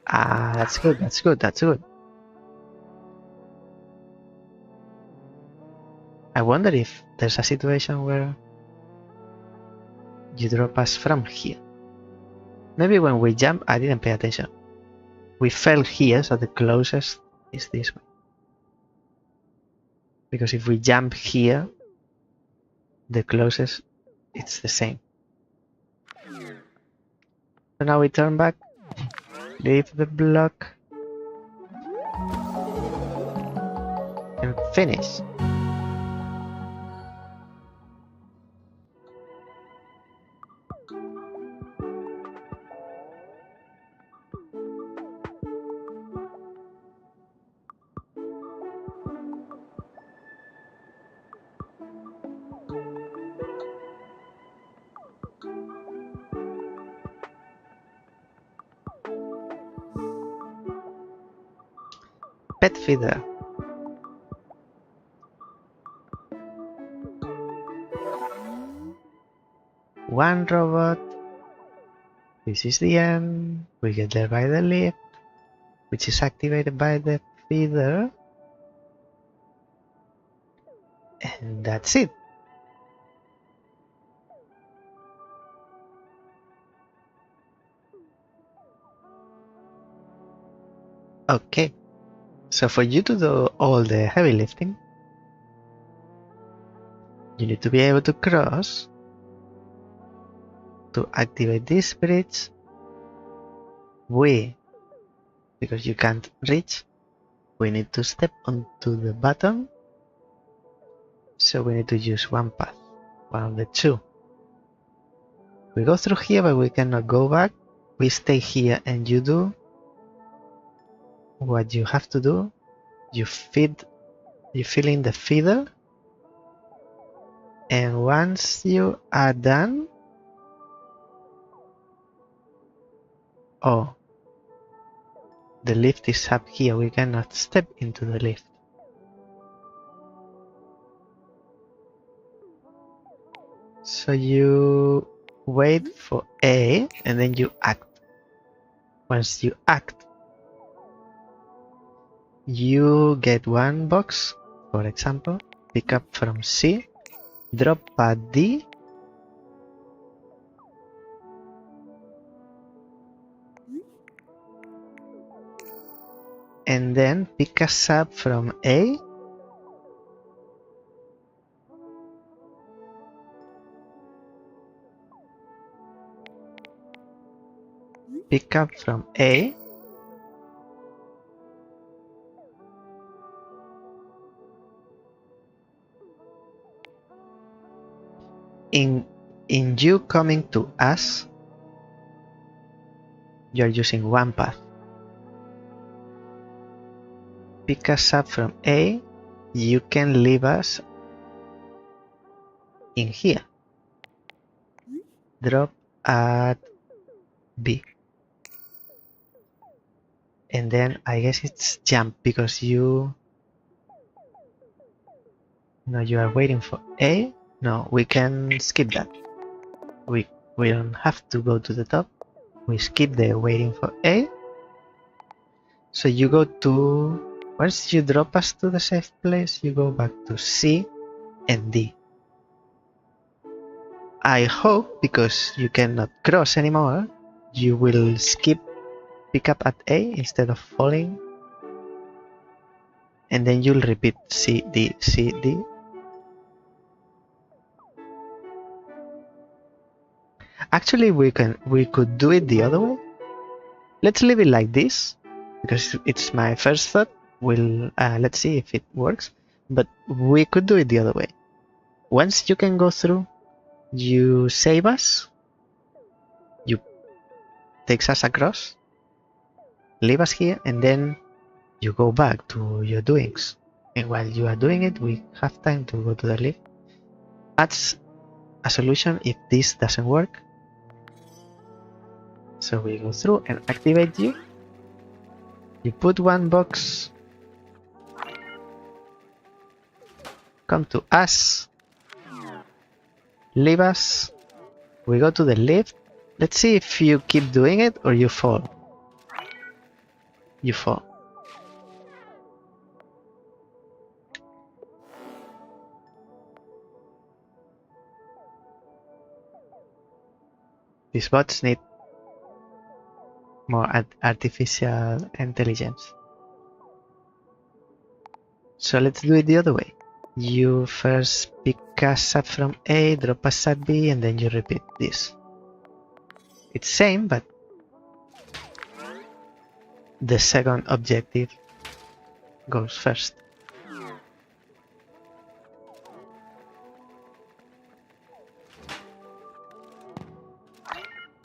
Ah, that's good, that's good, that's good. I wonder if there's a situation where you drop us from here. Maybe when we jump, I didn't pay attention. We fell here, so the closest is this way. Because if we jump here, the closest, it's the same. So now we turn back, leave the block, and finish. Pet feeder. One robot. This is the end. We get there by the lift, which is activated by the feeder. And that's it. Okay. So for you to do all the heavy lifting, you need to be able to cross. To activate this bridge, because you can't reach, we need to step onto the button. So we need to use one path, one of the two. We go through here, but we cannot go back. We stay here and you do what you have to do, you fill in the feeder, and once you are done, oh, the lift is up here, we cannot step into the lift. So you wait for A and then you act. Once you act, you get one box, for example, pick up from C, drop at D, and then pick us up from A, pick up from A, in you coming to us, you're using one path. Pick us up from A, you can leave us in here. Drop at B. And then I guess it's jump because you are waiting for A. No, we can skip that. We don't have to go to the top. We skip the waiting for A. So you go to, once you drop us to the safe place, you go back to C and D. I hope, because you cannot cross anymore, you will skip pick up at A instead of falling, and then you'll repeat C, D, C, D. Actually, we could do it the other way. Let's leave it like this because it's my first thought. Let's see if it works, but we could do it the other way. Once you can go through, you save us, you takes us across, leave us here, and then you go back to your doings. And while you are doing it, we have time to go to the lift. That's a solution if this doesn't work. So we go through and activate you. You put one box, come to us, leave us, we go to the lift. Let's see if you keep doing it or you fall. You fall. These bots need more artificial intelligence. So let's do it the other way. You first pick us up from A, drop us at B, and then you repeat this. It's same, but the second objective goes first.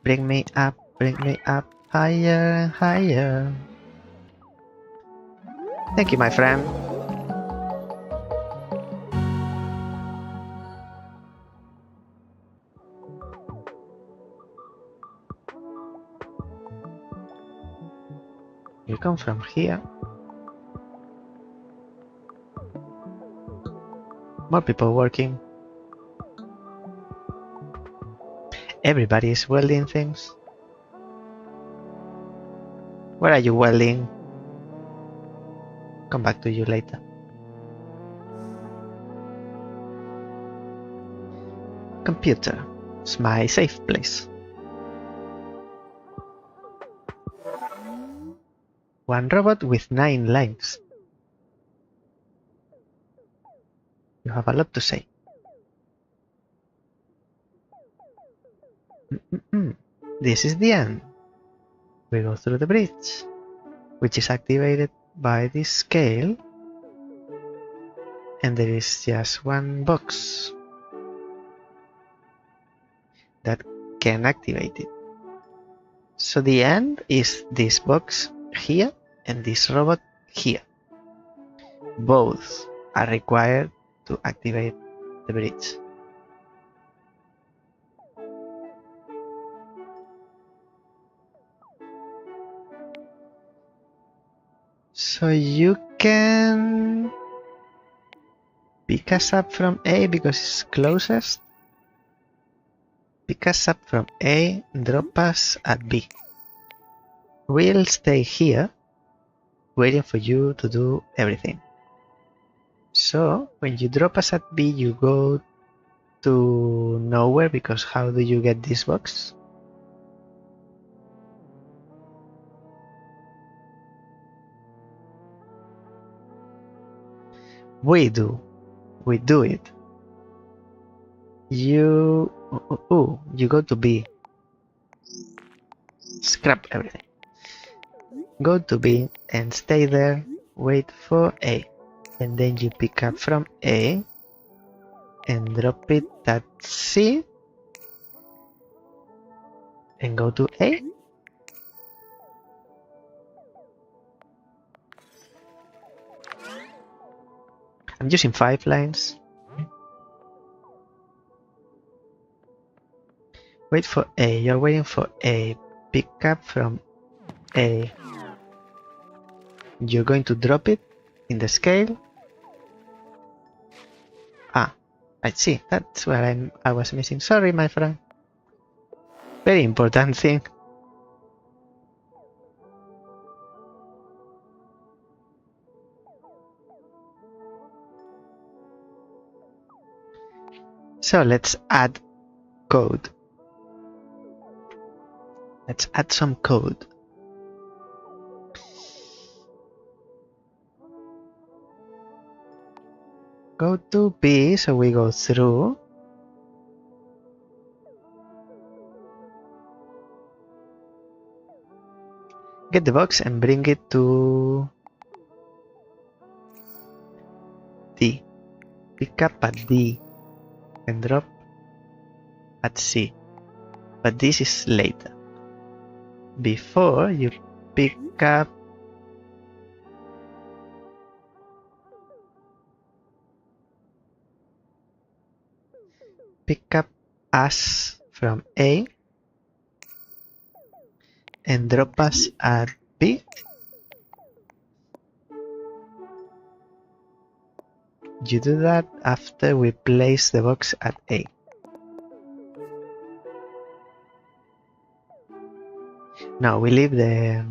Bring me up, higher and higher. Thank you, my friend. You come from here. More people working. Everybody is welding things. Where are you welding? Come back to you later. Computer. It's my safe place. One robot with 9 lives. You have a lot to say. This is the end. We go through the bridge, which is activated by this scale, and there is just one box that can activate it. So the end is this box here, and this robot here. Both are required to activate the bridge. So you can pick us up from A because it's closest. Pick us up from A, drop us at B. We'll stay here, waiting for you to do everything. So when you drop us at B, you go to nowhere, because how do you get this box? We do it. You go to B. Scrap everything. Go to B and stay there, wait for A. And then you pick up from A and drop it at C and go to A. I'm using 5 lines. Wait for A. You're waiting for A. Pick up from A. You're going to drop it in the scale. Ah, I see. That's where I was missing. Sorry, my friend. Very important thing. So let's add code. Let's add some code. Go to B, so we go through. Get the box and bring it to D. Pick up at D and drop at C. But this is later. Before you pick up us from A and drop us at B. You do that after we place the box at A. Now we leave the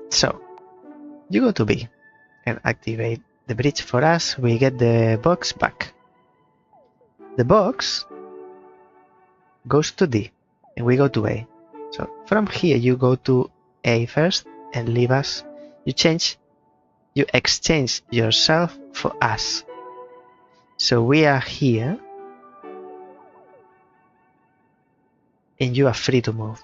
so you go to B and activate the bridge for us. We get the box back. The box goes to D and we go to A. So from here you go to A first and leave us. You exchange yourself for us. So we are here and you are free to move.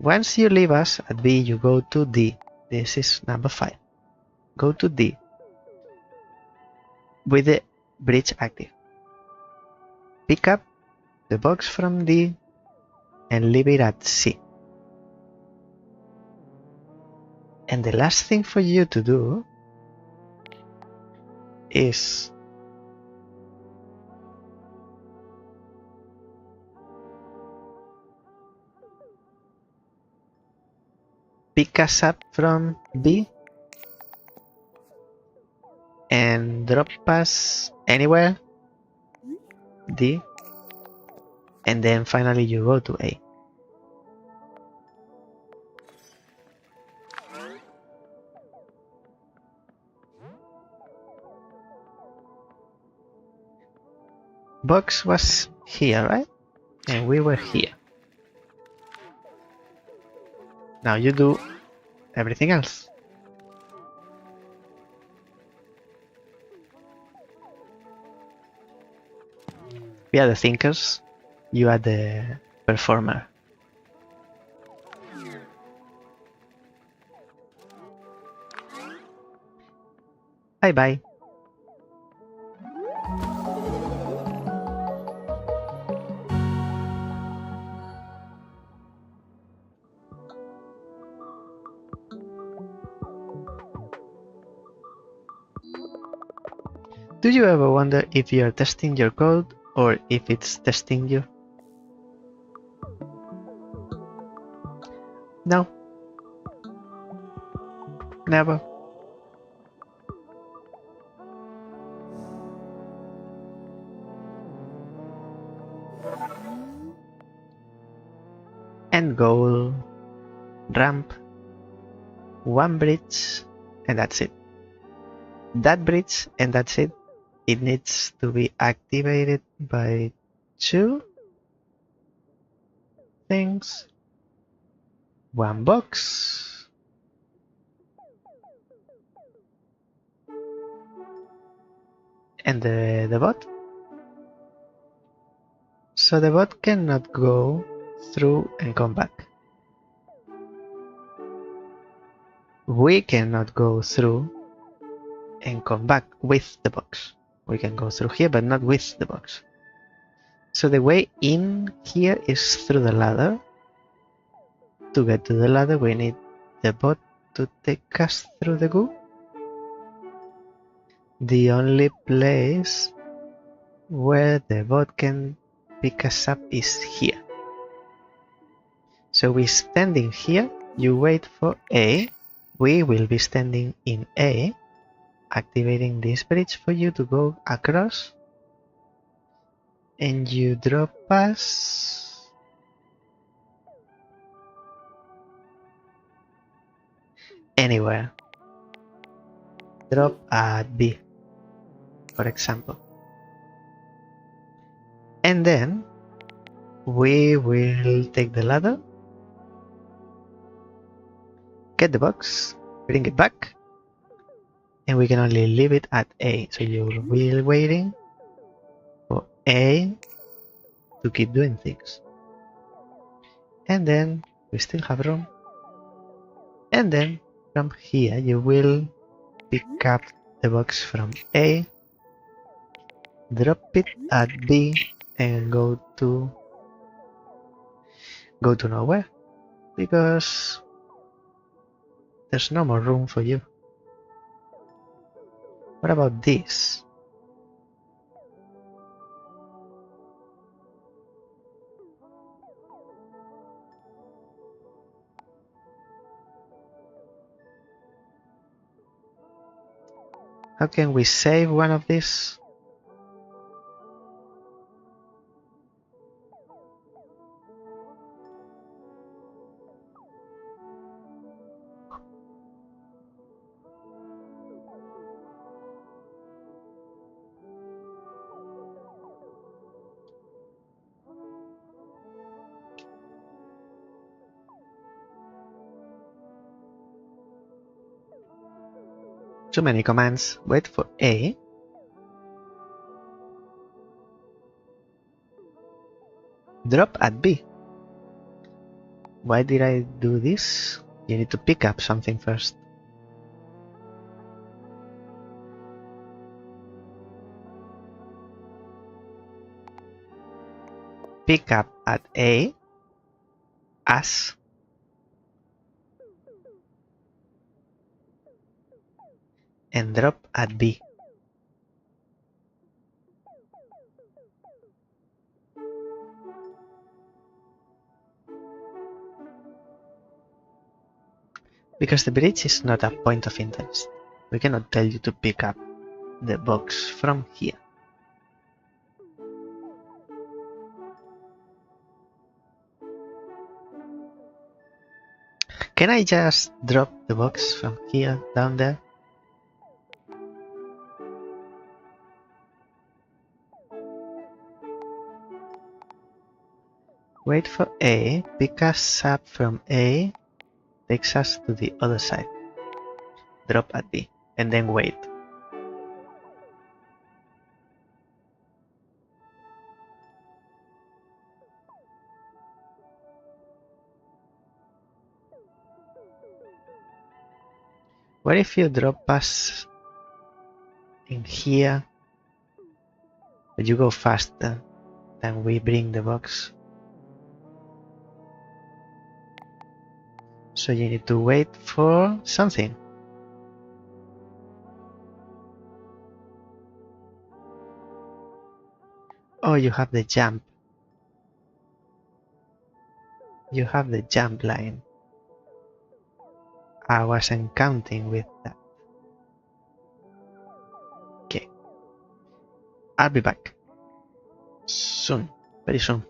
Once you leave us at B, you go to D. This is number 5. Go to D with the bridge active. Pick up the box from D and leave it at C. And the last thing for you to do is pick us up from B and drop us anywhere, D, and then finally you go to A. Box was here, right? And we were here. Now you do everything else. We are the thinkers, you are the performer. Bye bye. Do you ever wonder if you're testing your code or if it's testing you? No. Never. End goal, ramp, one bridge, and that's it. That bridge, and that's it. It needs to be activated by 2 things. One box. And the bot. So the bot cannot go through and come back. We cannot go through and come back with the box. We can go through here, but not with the box. So the way in here is through the ladder. To get to the ladder, we need the bot to take us through the goo. The only place where the bot can pick us up is here. So we're standing here, you wait for A, we will be standing in A, activating this bridge for you to go across, and you drop us anywhere. Drop at B, for example. And then we will take the ladder, get the box, bring it back, and we can only leave it at A. So you will be waiting for A to keep doing things. And then we still have room. And then from here you will pick up the box from A, drop it at B, and go to nowhere, because there's no more room for you. What about this? How can we save one of these? Too many commands. Wait for A. Drop at B. Why did I do this? You need to pick up something first. Pick up at A as and drop at B. Because the bridge is not a point of interest. We cannot tell you to pick up the box from here. Can I just drop the box from here down there? Wait for A, pick us up from A, takes us to the other side. Drop at B, and then wait. What if you drop us in here, but you go faster than we bring the box? So you need to wait for something. Oh, you have the jump. You have the jump line. I wasn't counting with that. Okay. I'll be back. Soon. Very soon.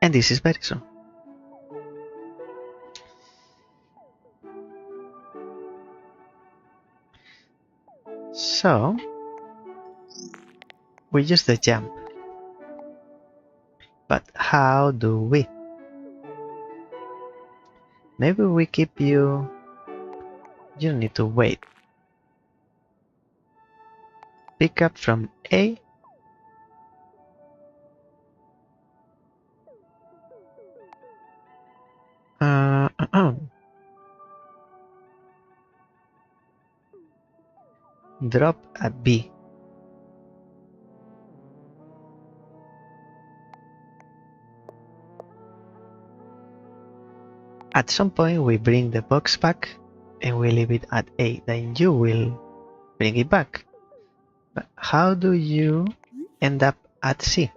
And this is very soon. So we use the jump. But how do we? Maybe we keep you. You don't need to wait. Pick up from A. Drop at B. At some point we bring the box back and we leave it at A. Then you will bring it back. But how do you end up at C?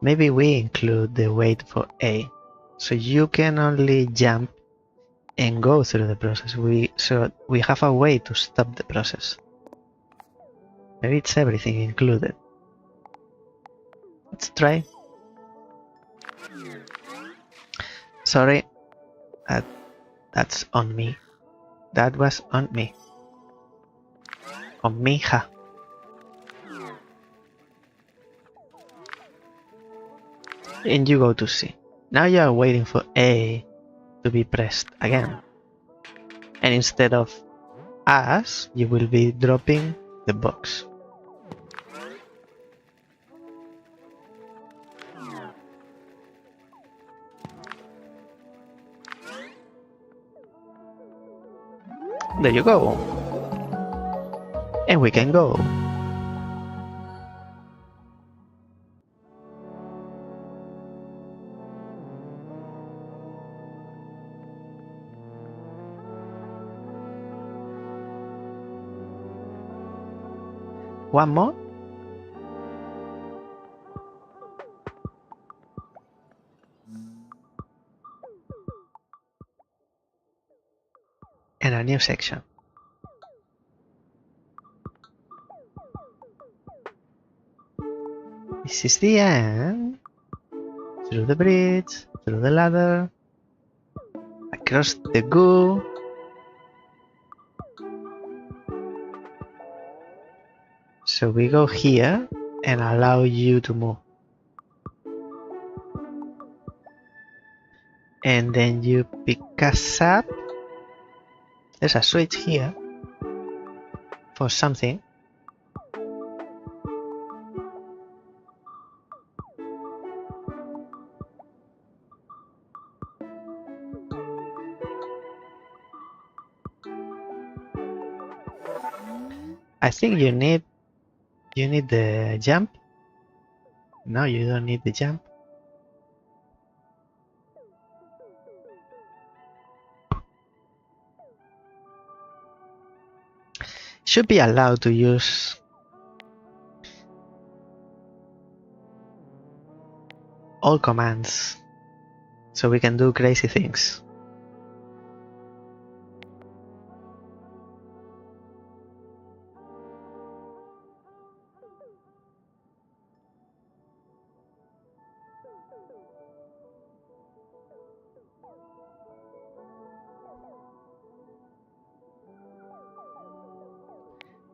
Maybe we include the wait for A. So you can only jump and go through the process. So we have a way to stop the process. Maybe it's everything included. Let's try. Sorry, that's on me. That was on me. On me, ha. And you go to C. Now you are waiting for A to be pressed again. And instead of us, you will be dropping the box. There you go. And we can go. One more. And a new section. This is the end. through the bridge, through the ladder, across the goo. So we go here and allow you to move. And then you pick us up. There's a switch here for something. I think you need the jump. No, you don't need the jump. Should be allowed to use all commands so we can do crazy things.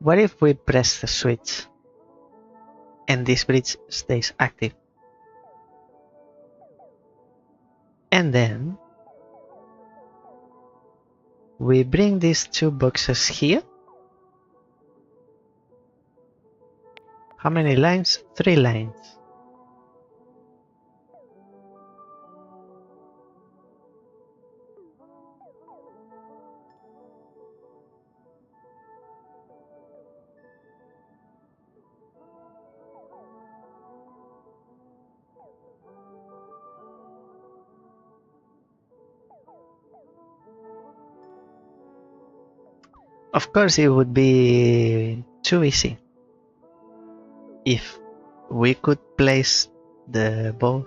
What if we press the switch and this bridge stays active? And then we bring these two boxes here. How many lines? 3 lines. Of course, it would be too easy if we could place the both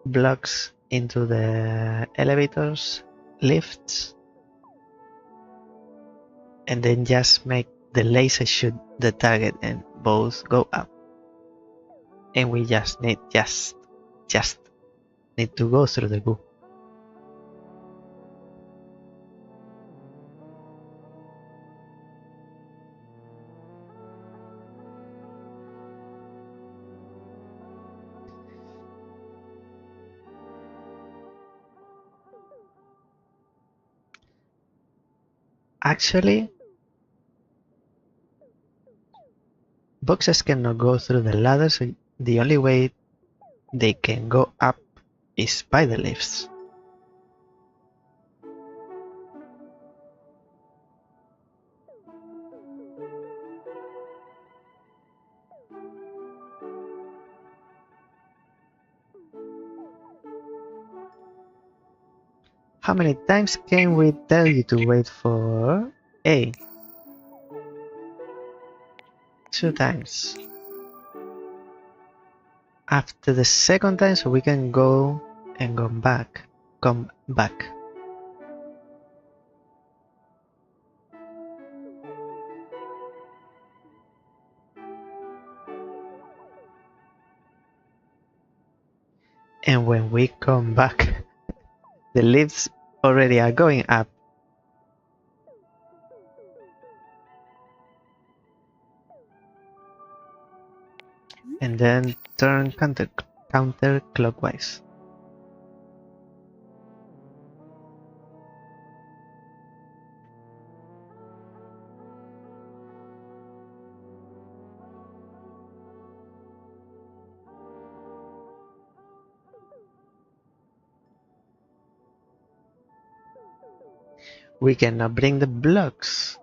blocks into the elevators, lifts, and then just make the laser shoot the target and both go up. And we just need to go through the goo. Actually, boxes cannot go through the ladder, so the only way they can go up is by the lifts. How many times can we tell you to wait for A? 2 times. After the second time, so we can go and come back. And when we come back, the lifts already are going up. And then turn counterclockwise. We cannot bring the blocks.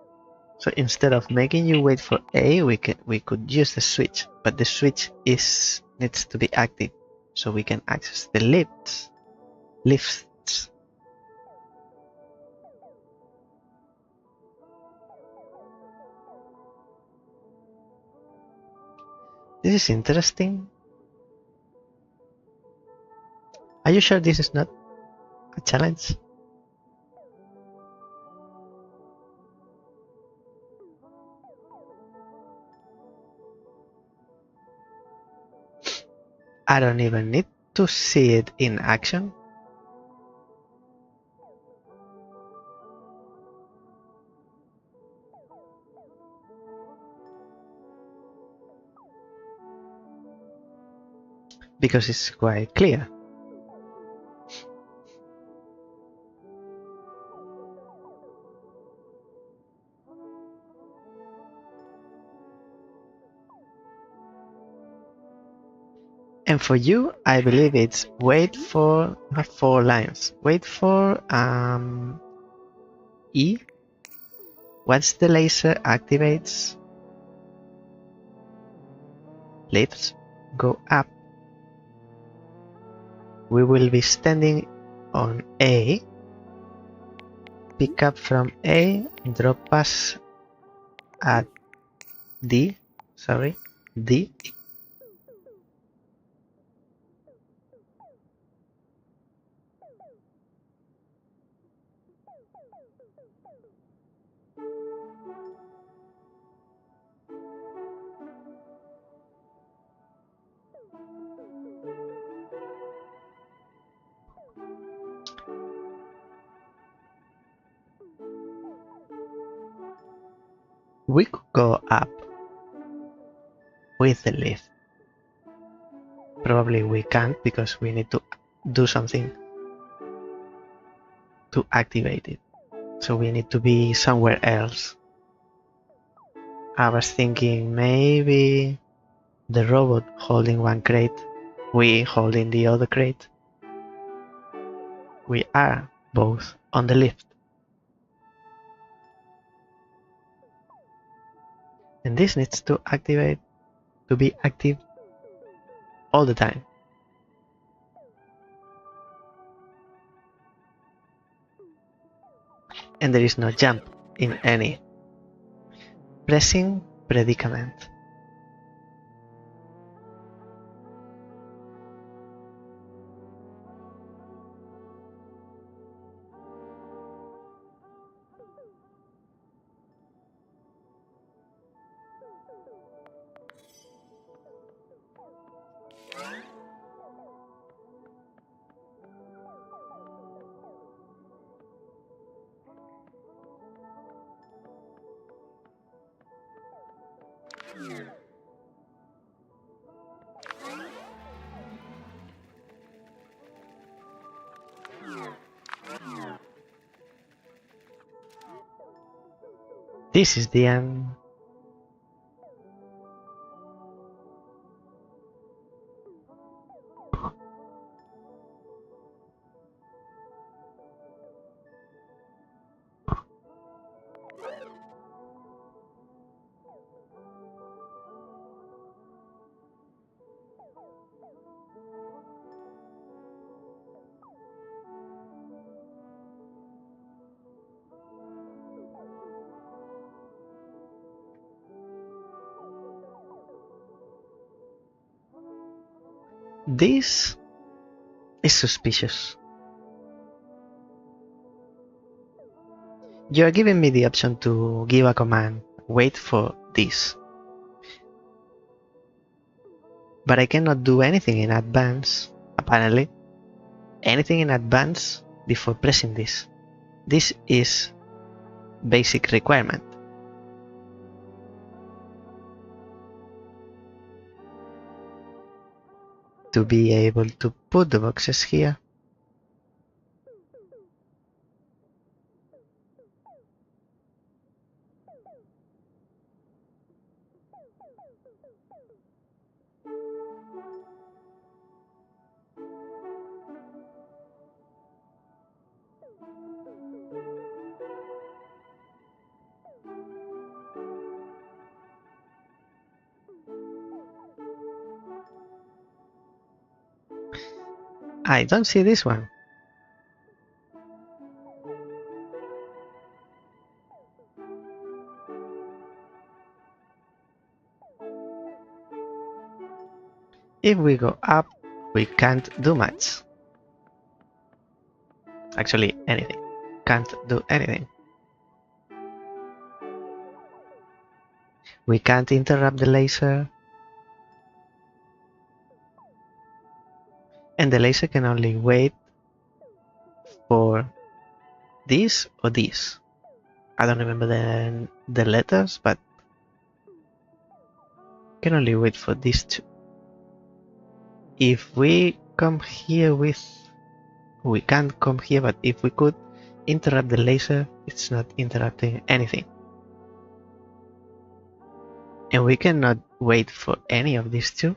So instead of making you wait for A, we could use the switch, but the switch needs to be active, so we can access the lifts. This is interesting. Are you sure this is not a challenge? I don't even need to see it in action. Because it's quite clear. And for you, I believe it's wait for, not 4 lines, wait for E. Once the laser activates, let's go up. We will be standing on A, pick up from A, drop us at D, D. We could go up with the lift. Probably we can't because we need to do something to activate it. So we need to be somewhere else. I was thinking maybe the robot holding one crate, we holding the other crate. We are both on the lift. And this needs to activate to be active all the time. And there is no jump in any. Pressing predicament. This is the end. This is suspicious. You are giving me the option to give a command, wait for this. But I cannot do anything in advance, apparently. Anything in advance before pressing this. This is basic requirement. To be able to put the boxes here. I don't see this one. If we go up, we can't do much. Actually, anything. Can't do anything. We can't interrupt the laser. And the laser can only wait for this or this. I don't remember the letters, but can only wait for these two. If we come here with... We can't come here, but if we could interrupt the laser, it's not interrupting anything. And we cannot wait for any of these two,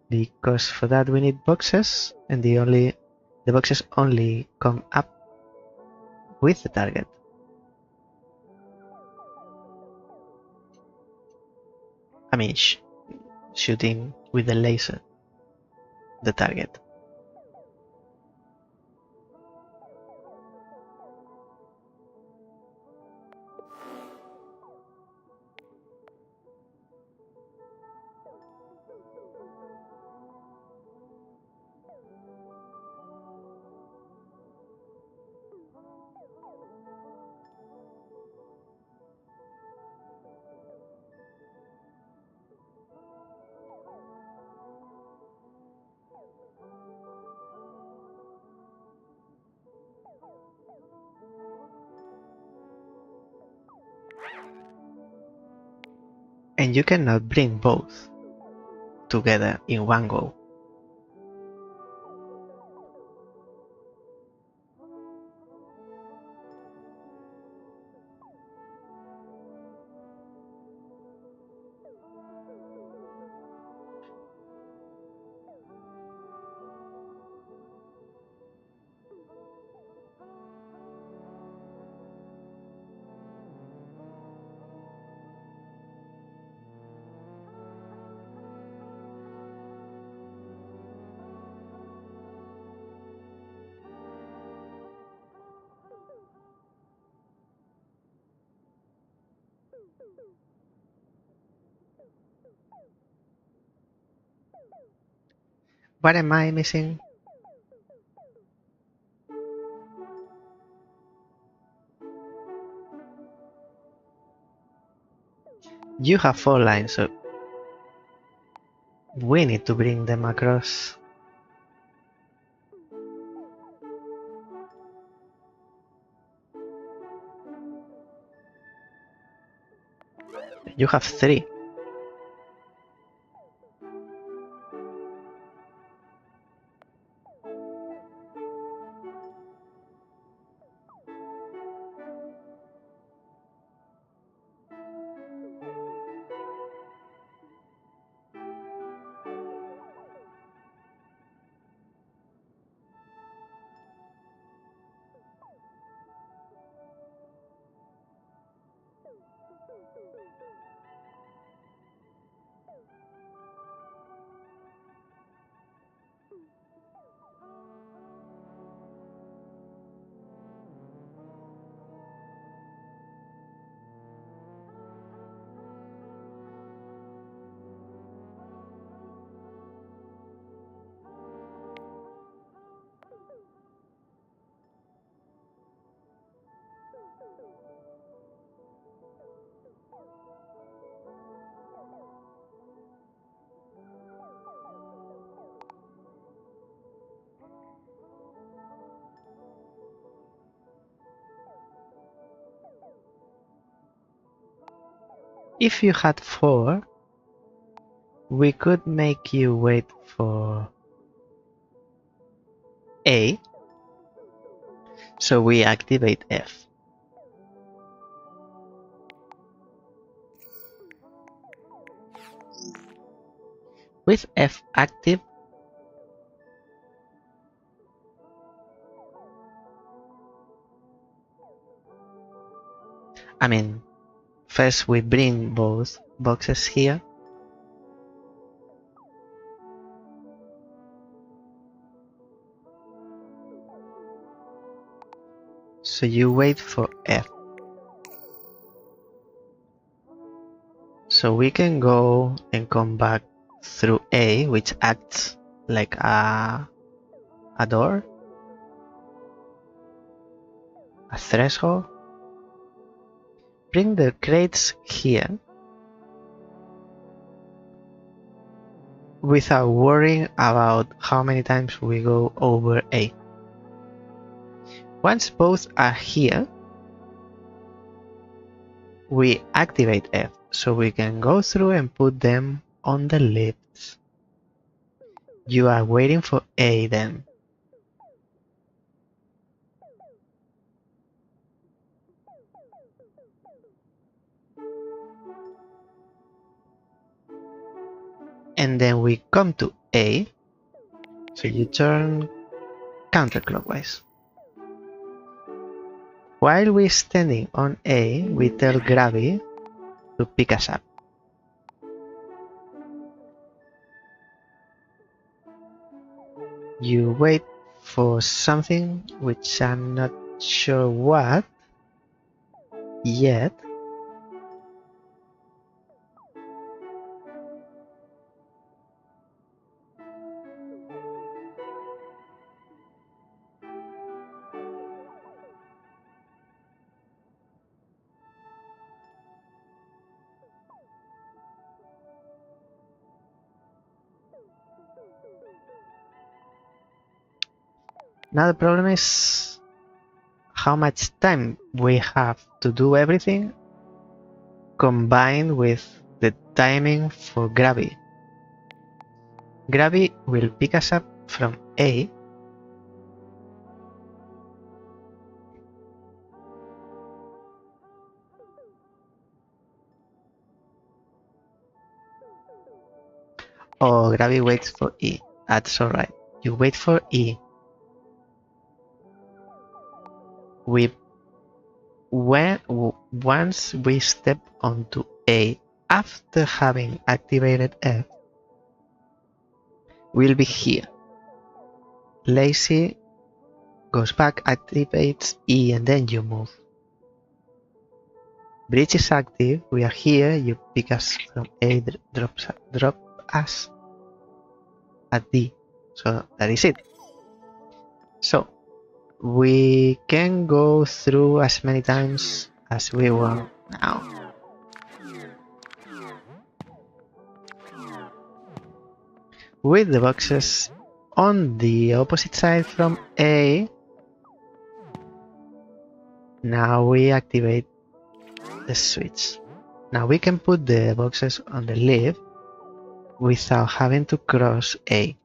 because for that we need boxes, and the boxes only come up with the target. I mean, shooting with the laser the target. And you cannot bring both together in one go. What am I missing? You have 4 lines, so we need to bring them across. You have 3. If you had 4, we could make you wait for A, so we activate F. With F active, I mean, first we bring both boxes here. So you wait for F. So we can go and come back through A, which acts like a door, a threshold. Bring the crates here. without worrying about how many times we go over A. Once both are here, we activate F, so we can go through and put them on the lifts. You are waiting for A then. And then we come to A, so you turn counterclockwise. While we're standing on A, we tell Gravity to pick us up. You wait for something which I'm not sure what yet. Now the problem is how much time we have to do everything combined with the timing for Gravity. Gravity will pick us up from A. Oh, Gravity waits for E. That's alright. You wait for E. Once we step onto A after having activated F, we'll be here. Lazy goes back, activates E, and then you move. Bridge is active, we are here, you pick us from A, drop us at D. So that is it. So we can go through as many times as we want now. With the boxes on the opposite side from A, now we activate the switch. Now we can put the boxes on the lift without having to cross A.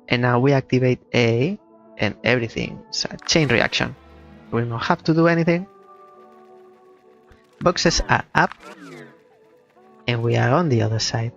And now we activate A and everything. It's a chain reaction. We don't have to do anything. Boxes are up and we are on the other side.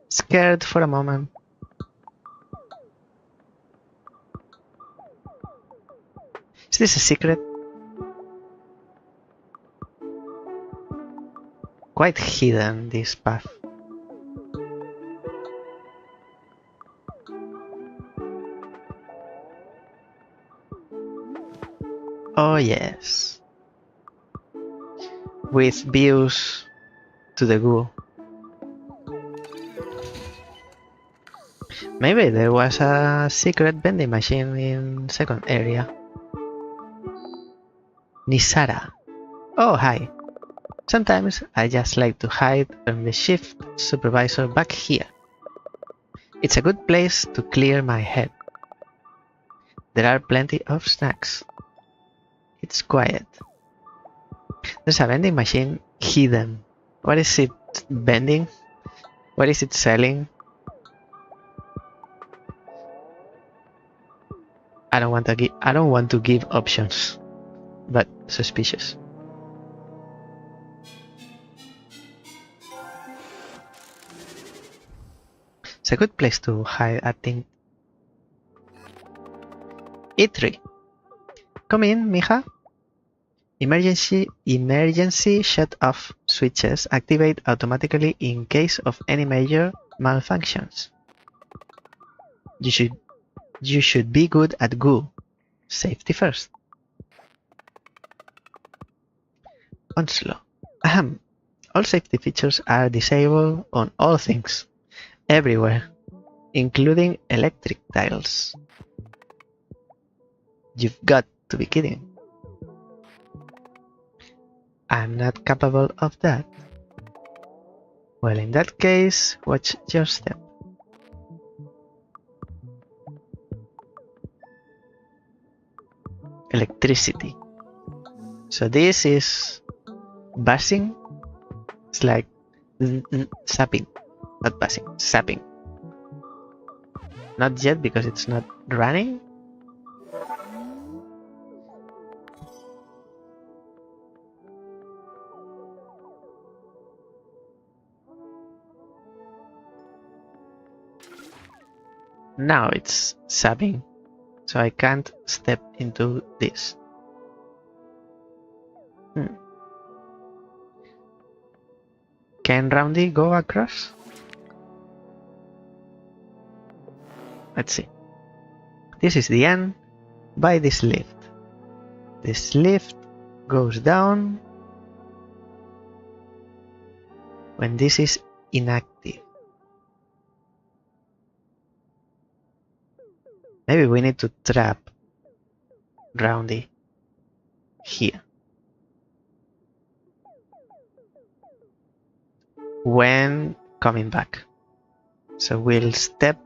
Scared for a moment. Is this a secret? Quite hidden, this path. Oh yes. With views to the goo. Maybe there was a secret vending machine in second area. Nisara. Oh, hi. Sometimes I just like to hide from the shift supervisor back here. It's a good place to clear my head. There are plenty of snacks. It's quiet. There's a vending machine hidden. What is it vending? What is it selling? I don't want to give options, but suspicious. It's a good place to hide, I think. E3. Come in, mija. Emergency shut-off switches activate automatically in case of any major malfunctions. You should be good at goo. Safety first. on slow. Ahem. All safety features are disabled on all things, everywhere, including electric tiles. You've got to be kidding. I'm not capable of that. Well, in that case, watch your step. Electricity. So this is buzzing. It's like zapping, not buzzing, zapping. Not yet because it's not running. Now it's zapping, so I can't step into this. Can Roundy go across? Let's see. This is the end by this lift. This lift goes down when this is inactive. Maybe we need to trap Roundy here. When coming back. So we'll step,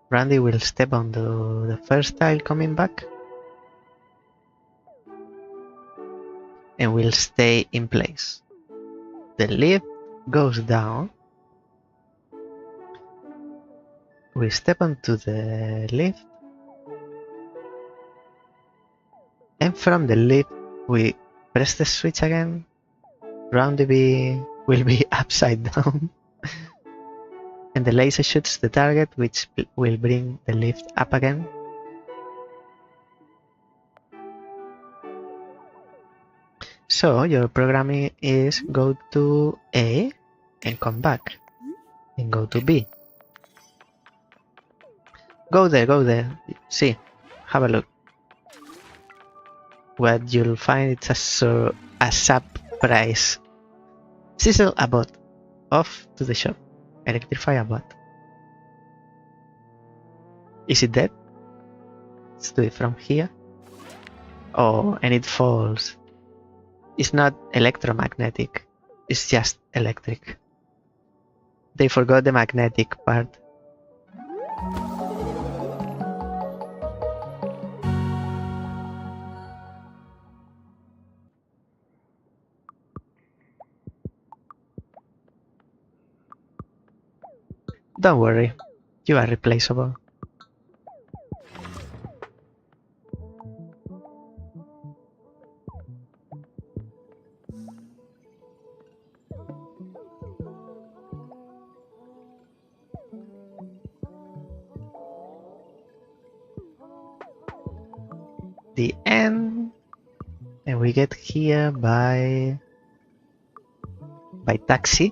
Roundy will step on the first tile coming back. And we'll stay in place. The lift goes down. We step onto the lift. And from the lift, we press the switch again. Roundy will be upside down. And the laser shoots the target, which will bring the lift up again. So your programming is go to A and come back. And go to B. Go there. See, have a look. What you'll find is a surprise. Sizzle a bot. Off to the shop. Electrify a bot. Is it dead? Let's do it from here. Oh, and it falls. It's not electromagnetic. It's just electric. They forgot the magnetic part. Don't worry, you are replaceable. The end, and we get here by taxi.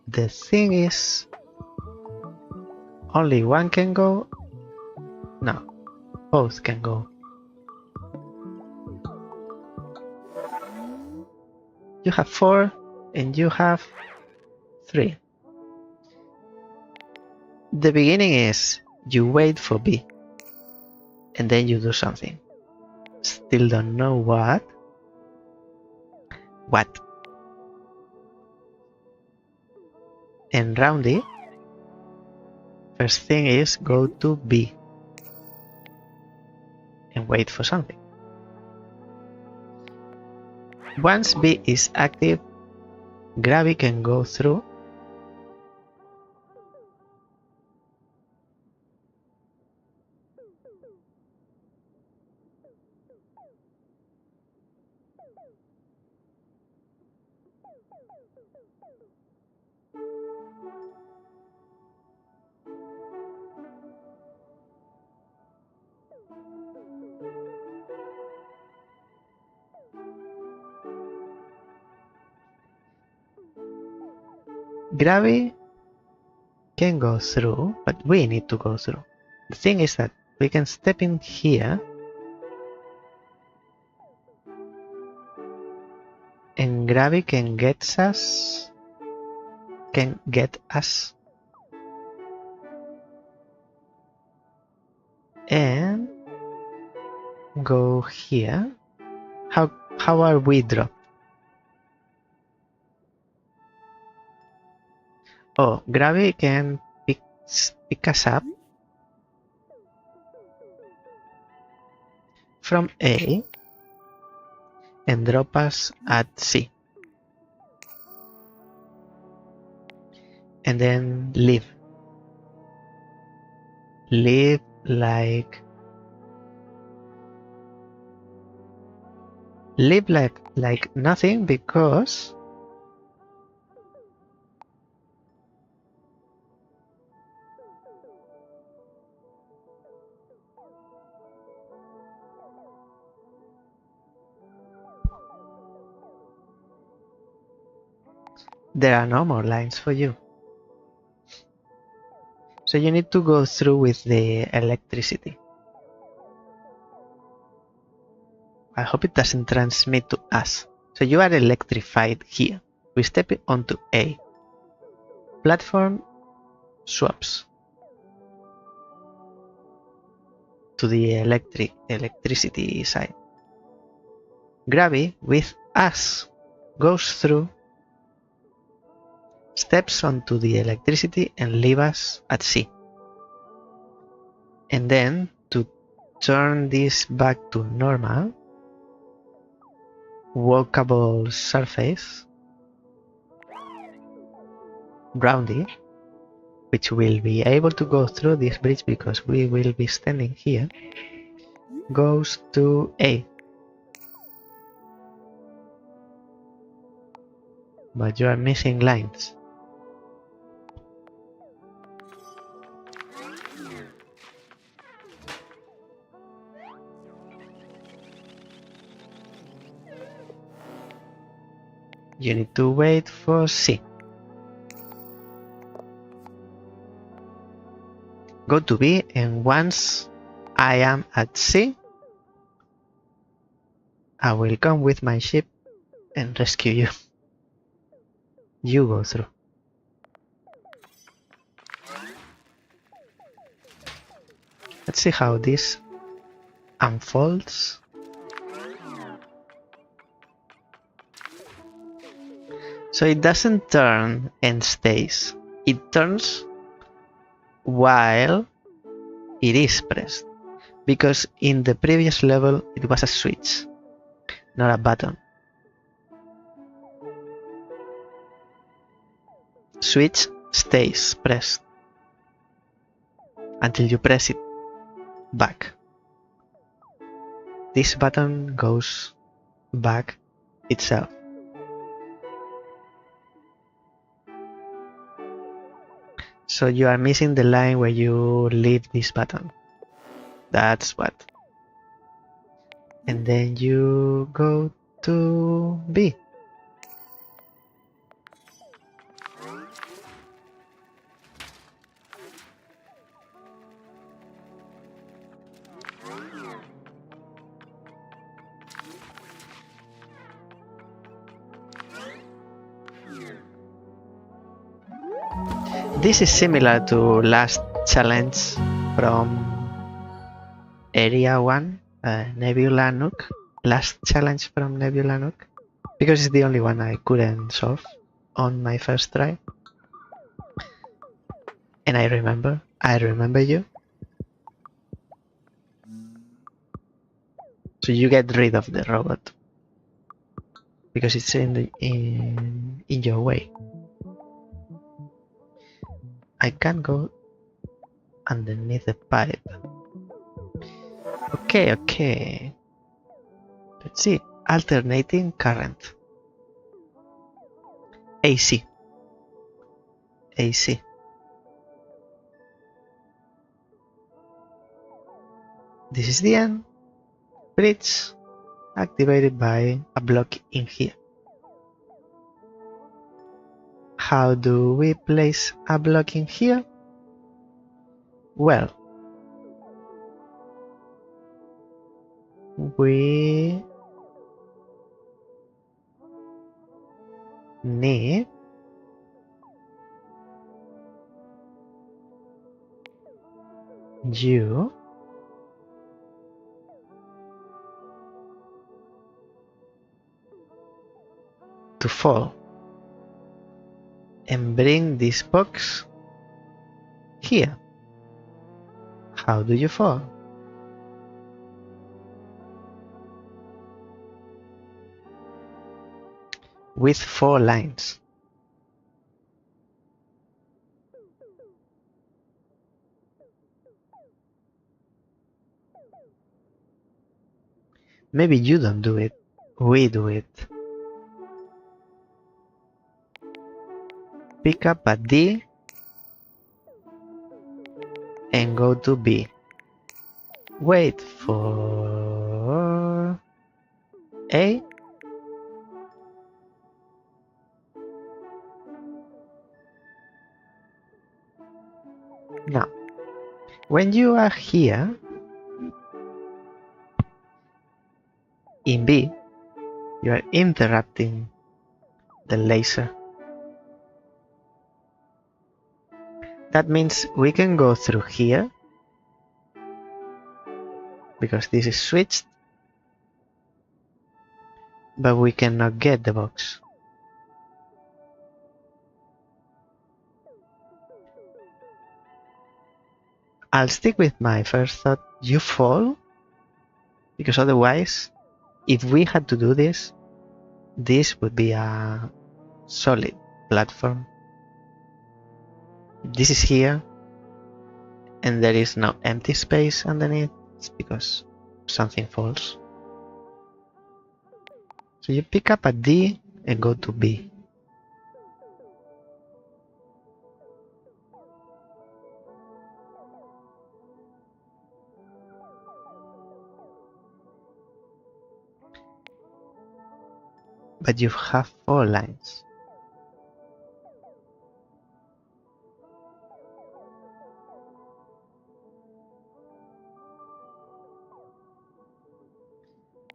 The thing is, only one can go. No, both can go. You have 4 and you have 3. The beginning is you wait for B and then you do something. Still don't know what. And Roundy, first thing is go to B and wait for something. Once B is active, Gravy can go through. Gravy can go through, but we need to go through. The thing is that we can step in here And gravity can get us. And go here. How are we dropped? Oh, gravity can pick us up from A and drop us at C. And then leave. Leave like nothing, because there are no more lines for you. So you need to go through with the electricity. I hope it doesn't transmit to us. So you are electrified here. We step onto A. Platform swaps to the electricity side. Gravity with us goes through, steps onto the electricity and leave us at C. And then to turn this back to normal, walkable surface, roundy, which will be able to go through this bridge because we will be standing here, goes to A. But you are missing lines. You need to wait for C. Go to B, and once I am at C, I will come with my ship and rescue you. You go through. Let's see how this unfolds. So it doesn't turn and stays. It turns while it is pressed, because in the previous level it was a switch, not a button. Switch stays pressed until you press it back. This button goes back itself. So you are missing the line where you leave this button. That's what. And then you go to B. This is similar to last challenge from Area 1, Nebula Nuke. Last challenge from Nebula Nuke, because it's the only one I couldn't solve on my first try. And I remember you. So you get rid of the robot because it's in your way. I can't go underneath the pipe. Okay. Let's see. Alternating current. AC. This is the end. Bridge activated by a block in here. How do we place a block in here? Well, we need you to fall and bring this box here. How do you fall? With 4 lines. Maybe you don't do it. We do it. Pick up a D and go to B. Wait for A. Now, when you are here in B, you are interrupting the laser. That means we can go through here because this is switched, but we cannot get the box. I'll stick with my first thought. You fall, because otherwise, if we had to do this, this would be a solid platform. This is here, and there is no empty space underneath. It's because something falls. So you pick up a D and go to B. But you have 4 lines.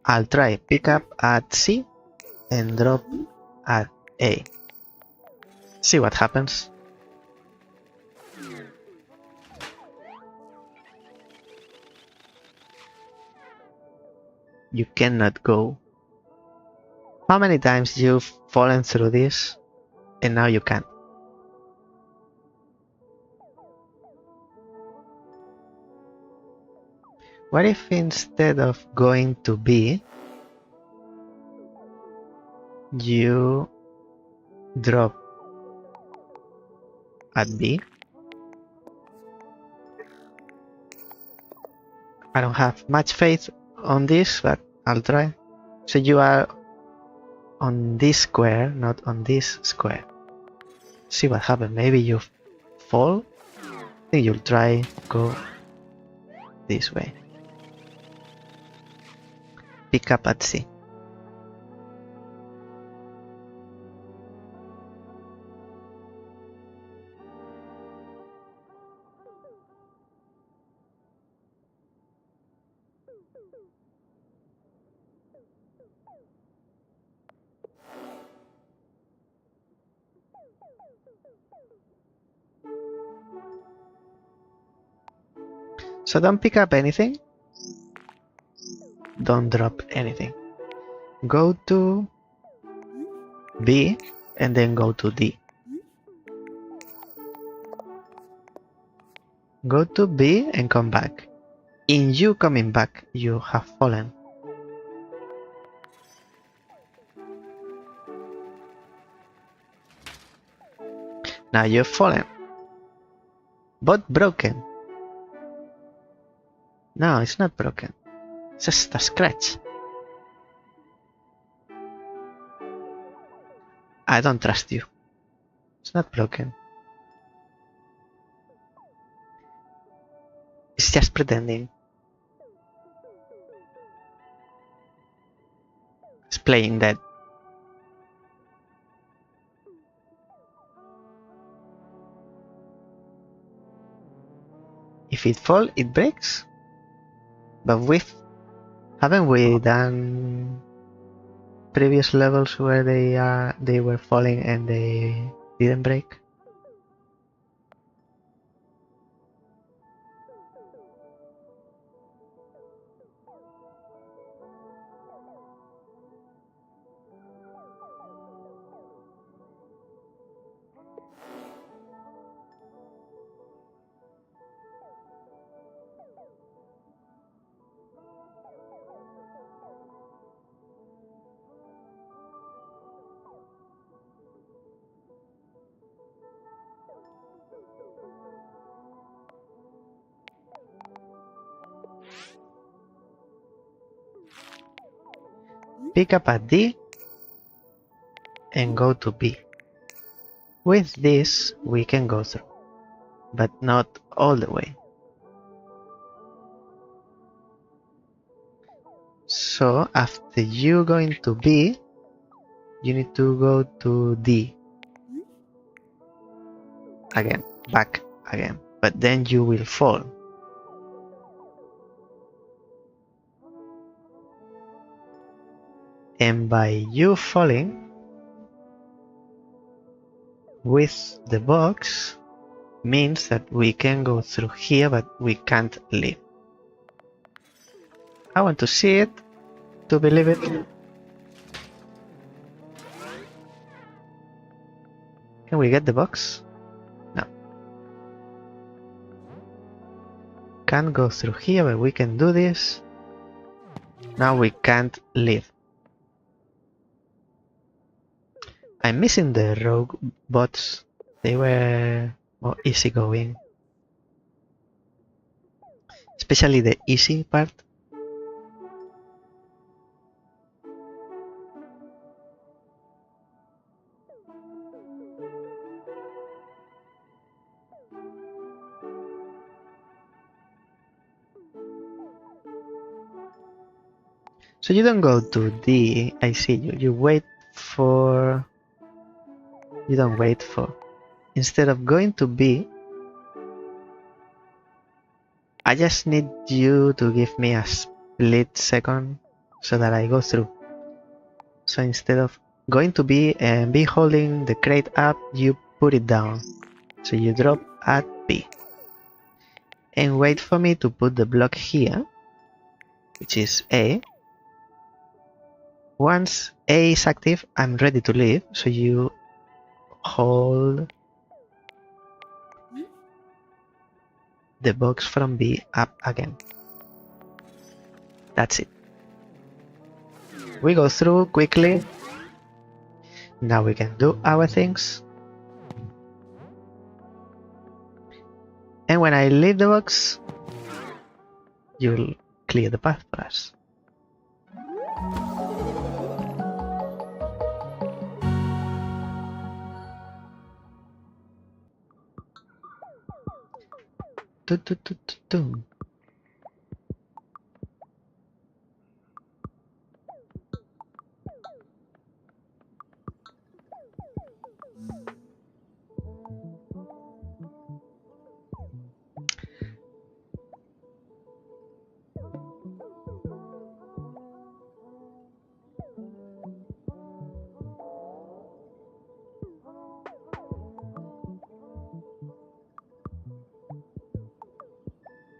I'll try pick up at C and drop at A. See what happens. You cannot go. How many times you've fallen through this and now you can't? What if instead of going to B, you drop at B? I don't have much faith on this, but I'll try. So you are on this square, not on this square. See what happens. Maybe you fall. I think you'll try go this way. Pick up at C. So don't pick up anything. Don't drop anything. Go to B and then go to D. Go to B and come back. In you coming back, you have fallen. Now you've fallen. But broken. No, it's not broken. It's just a scratch. I don't trust you. It's not broken. It's just pretending. It's playing dead. If it falls, it breaks. But haven't we done previous levels where they were falling and they didn't break? Pick up a D and go to B. With this, we can go through, but not all the way. So after you go into B, you need to go to D. Again, back again, but then you will fall. And by you falling with the box means that we can go through here, but we can't leave. I want to see it to believe it. Can we get the box? No. Can't go through here, but we can do this. Now we can't leave. I'm missing the rogue bots. They were more easygoing. Especially the easy part. So you don't go to D, I see you. You wait for... You don't wait for. Instead of going to B, I just need you to give me a split second so that I go through. So instead of going to B and B holding the crate up, you put it down. So you drop at B. And wait for me to put the block here, which is A. Once A is active, I'm ready to leave. So you hold the box from B up again. That's it. We go through quickly. Now we can do our things. And when I leave the box, you'll clear the path for us.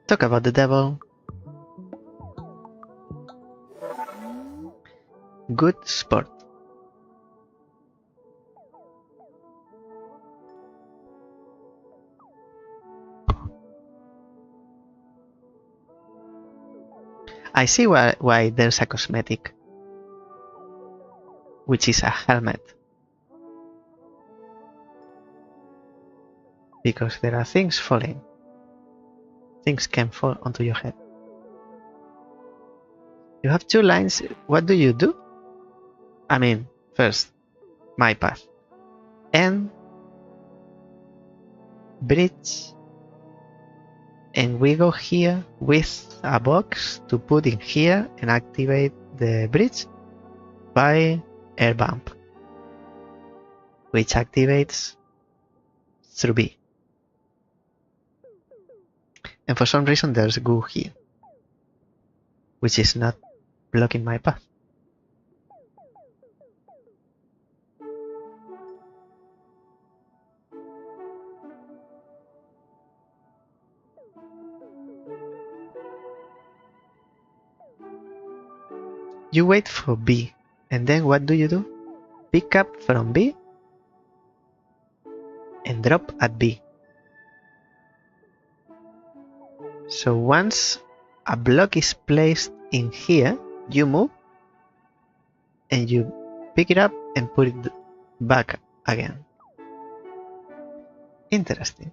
Talk about the devil. Good sport. I see why there's a cosmetic, which is a helmet. Because there are things falling. Things can fall onto your head. You have two lines. What do you do? I mean, first, my path. And bridge. And we go here with a box to put in here and activate the bridge by air bump, which activates through B. And for some reason there's goo here, which is not blocking my path. You wait for B, and then what do? Pick up from B and drop at B. So once a block is placed in here, you move and you pick it up and put it back again. Interesting.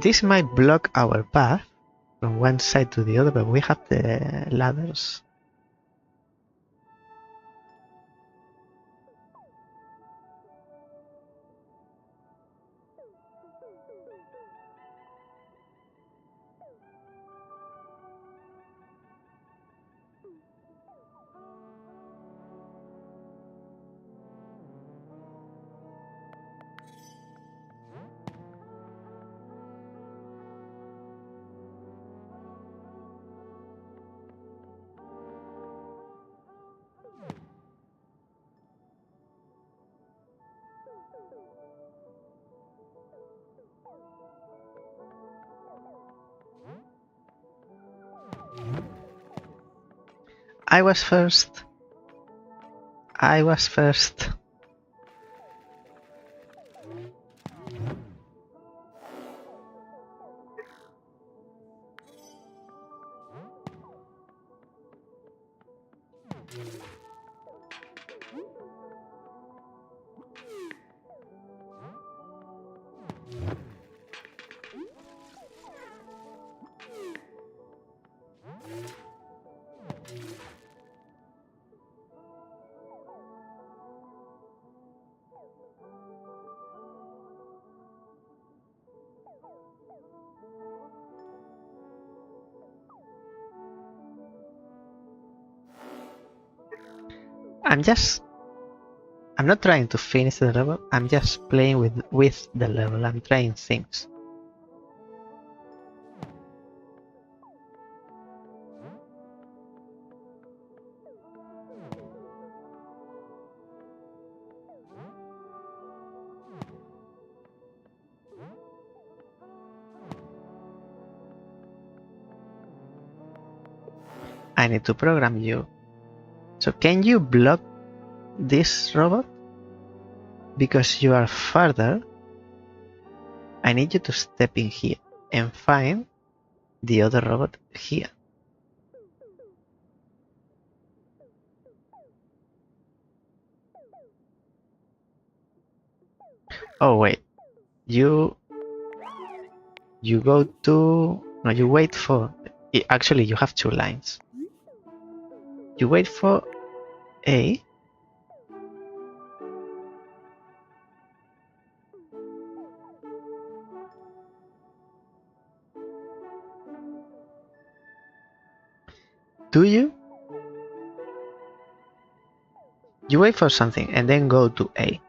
This might block our path from one side to the other, but we have the ladders. I was first. I was first. I'm not trying to finish the level, I'm just playing with the level, I'm trying things. I need to program you. So can you block this robot? Because you are farther, I need you to step in here and find the other robot here. Oh wait, you go to, no, you wait for, actually you have two lines. You wait for A. Do you? You wait for something and then go to A.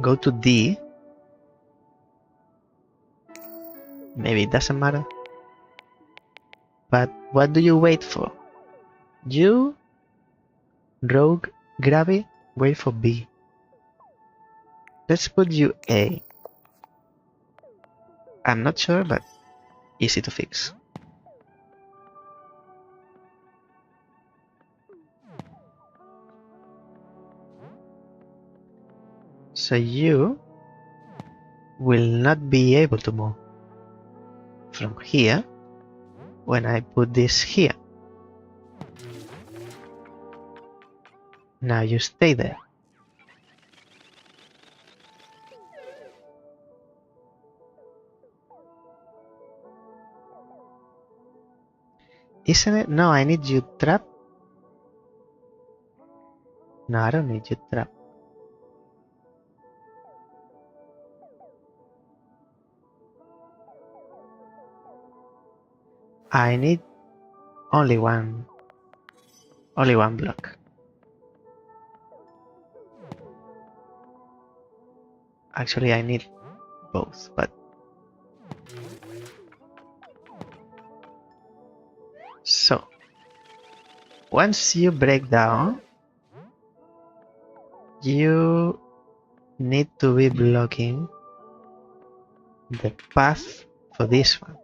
Go to D. Maybe it doesn't matter. But what do you wait for? You, Rogue, Grabby, wait for B. Let's put you A. I'm not sure, but easy to fix. So you will not be able to move from here when I put this here. Now you stay there. Isn't it? No, I need you trapped. No, I don't need you trapped. I need only one block. Actually, I need both, but so once you break down, you need to be blocking the path for this one,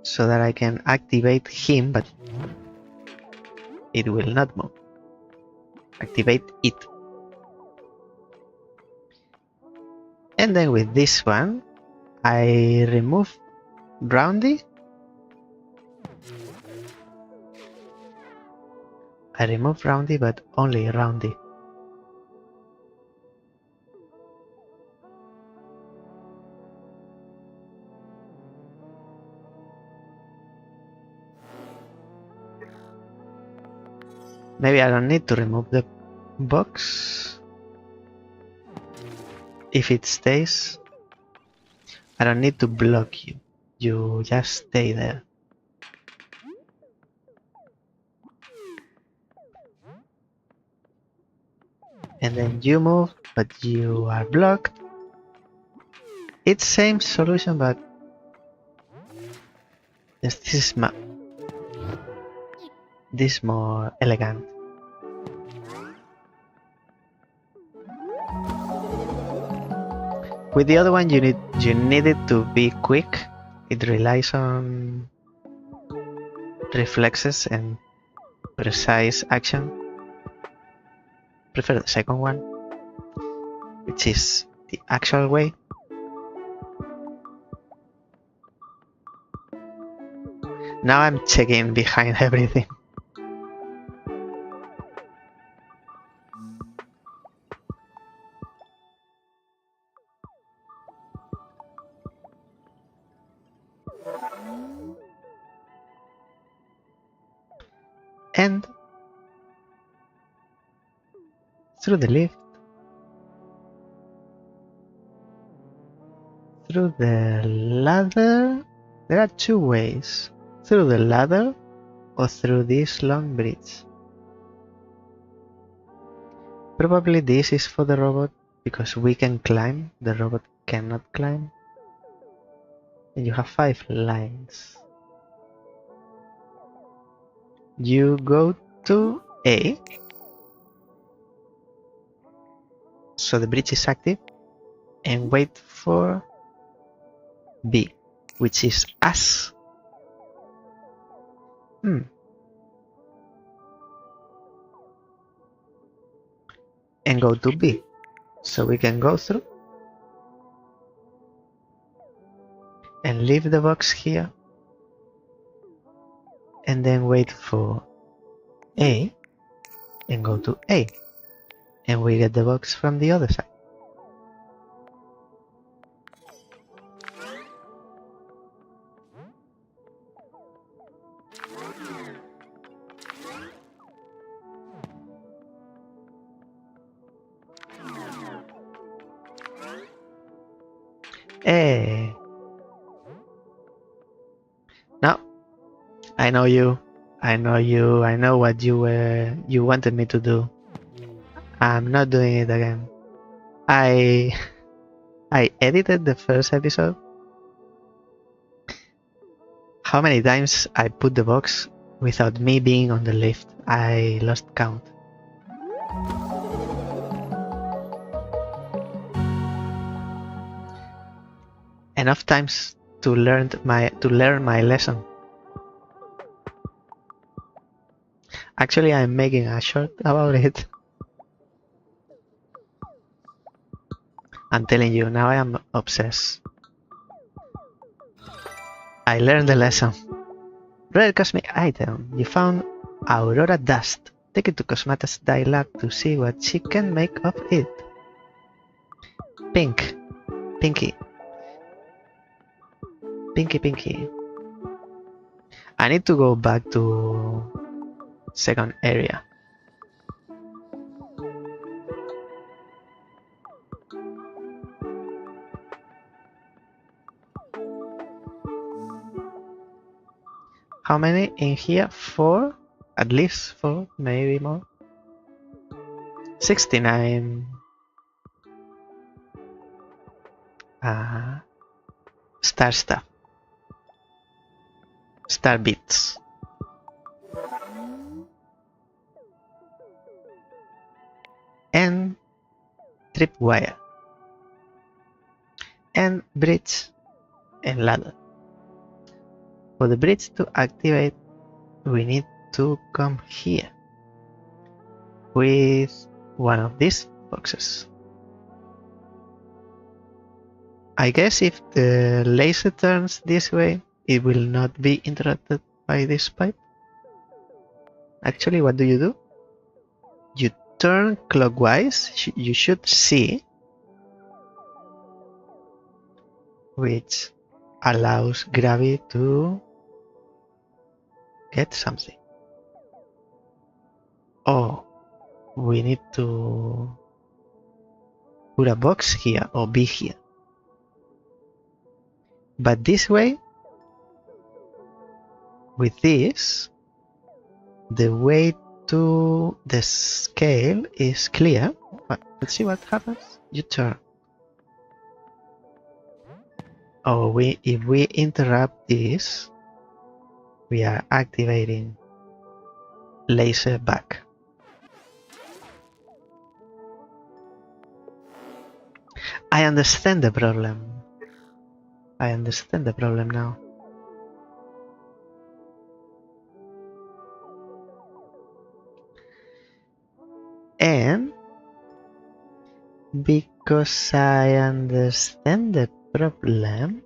so that I can activate him, but it will not move. Activate it. And then with this one, I remove Roundy. I remove Roundy, but only Roundy. Maybe I don't need to remove the box. If it stays, I don't need to block you. You just stay there. And then you move, but you are blocked. It's same solution, but this is more elegant. With the other one, you need it to be quick. It relies on reflexes and precise action. Prefer the second one, which is the actual way. Now I'm checking behind everything. And through the lift, through the ladder. There are two ways: through the ladder or through this long bridge. Probably this is for the robot because we can climb, the robot cannot climb. And you have 5 lines. You go to A, so the bridge is active, and wait for B, which is us. And go to B, so we can go through and leave the box here, and then wait for A and go to A, and we get the box from the other side. Hey. Now, I know you. I know what you wanted me to do. I'm not doing it again. I edited the first episode. How many times I put the box without me being on the lift? I lost count. Enough times to learn my lesson. Actually, I'm making a short about it. I'm telling you, now I am obsessed. I learned the lesson. Rare cosmic item. You found Aurora dust. Take it to Cosmata's dye lab to see what she can make of it. Pink. Pinky. Pinky. I need to go back to second area. How many in here? 4? At least 4, maybe more. 69. Star stuff. Star bits. And tripwire. and bridge and ladder. For the bridge to activate, we need to come here with one of these boxes. I guess if the laser turns this way, it will not be interrupted by this pipe. Actually, what do? You turn clockwise, you should see, which allows gravity to get something. Oh, we need to put a box here or be here. But this way, with this, the way to the scale is clear. But let's see what happens. You turn. Oh, if we interrupt this, we are activating laser back. I understand the problem. I understand the problem now. And because I understand the problem,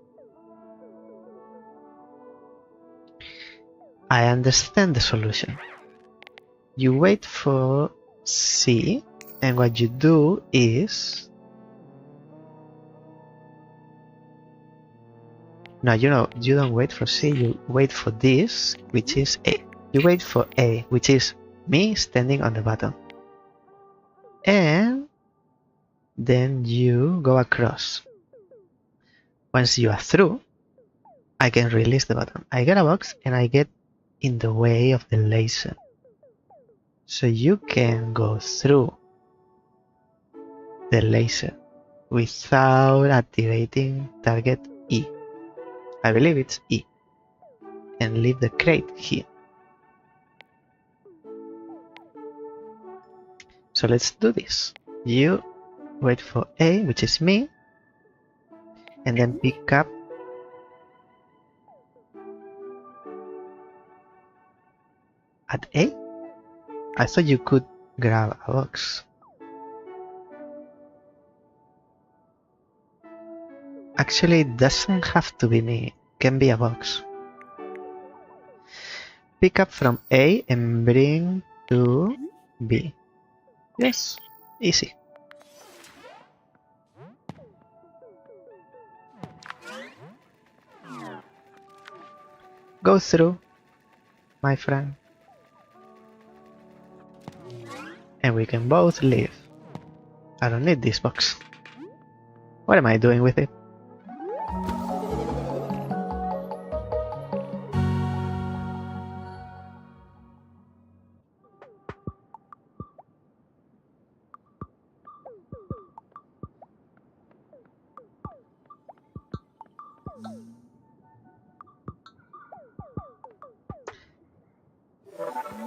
I understand the solution. You wait for C, and what you do is... No, you don't wait for C, you wait for this, which is A. You wait for A, which is me standing on the bottom. And then you go across. Once you are through, I can release the button. I get a box and I get in the way of the laser. So you can go through the laser without activating target E. I believe it's E. And leave the crate here. So let's do this. You wait for A, which is me, and then pick up at A. I thought you could grab a box. Actually, it doesn't have to be me. It can be a box. Pick up from A and bring to B. Yes, easy. Go through, my friend. And we can both leave. I don't need this box. What am I doing with it?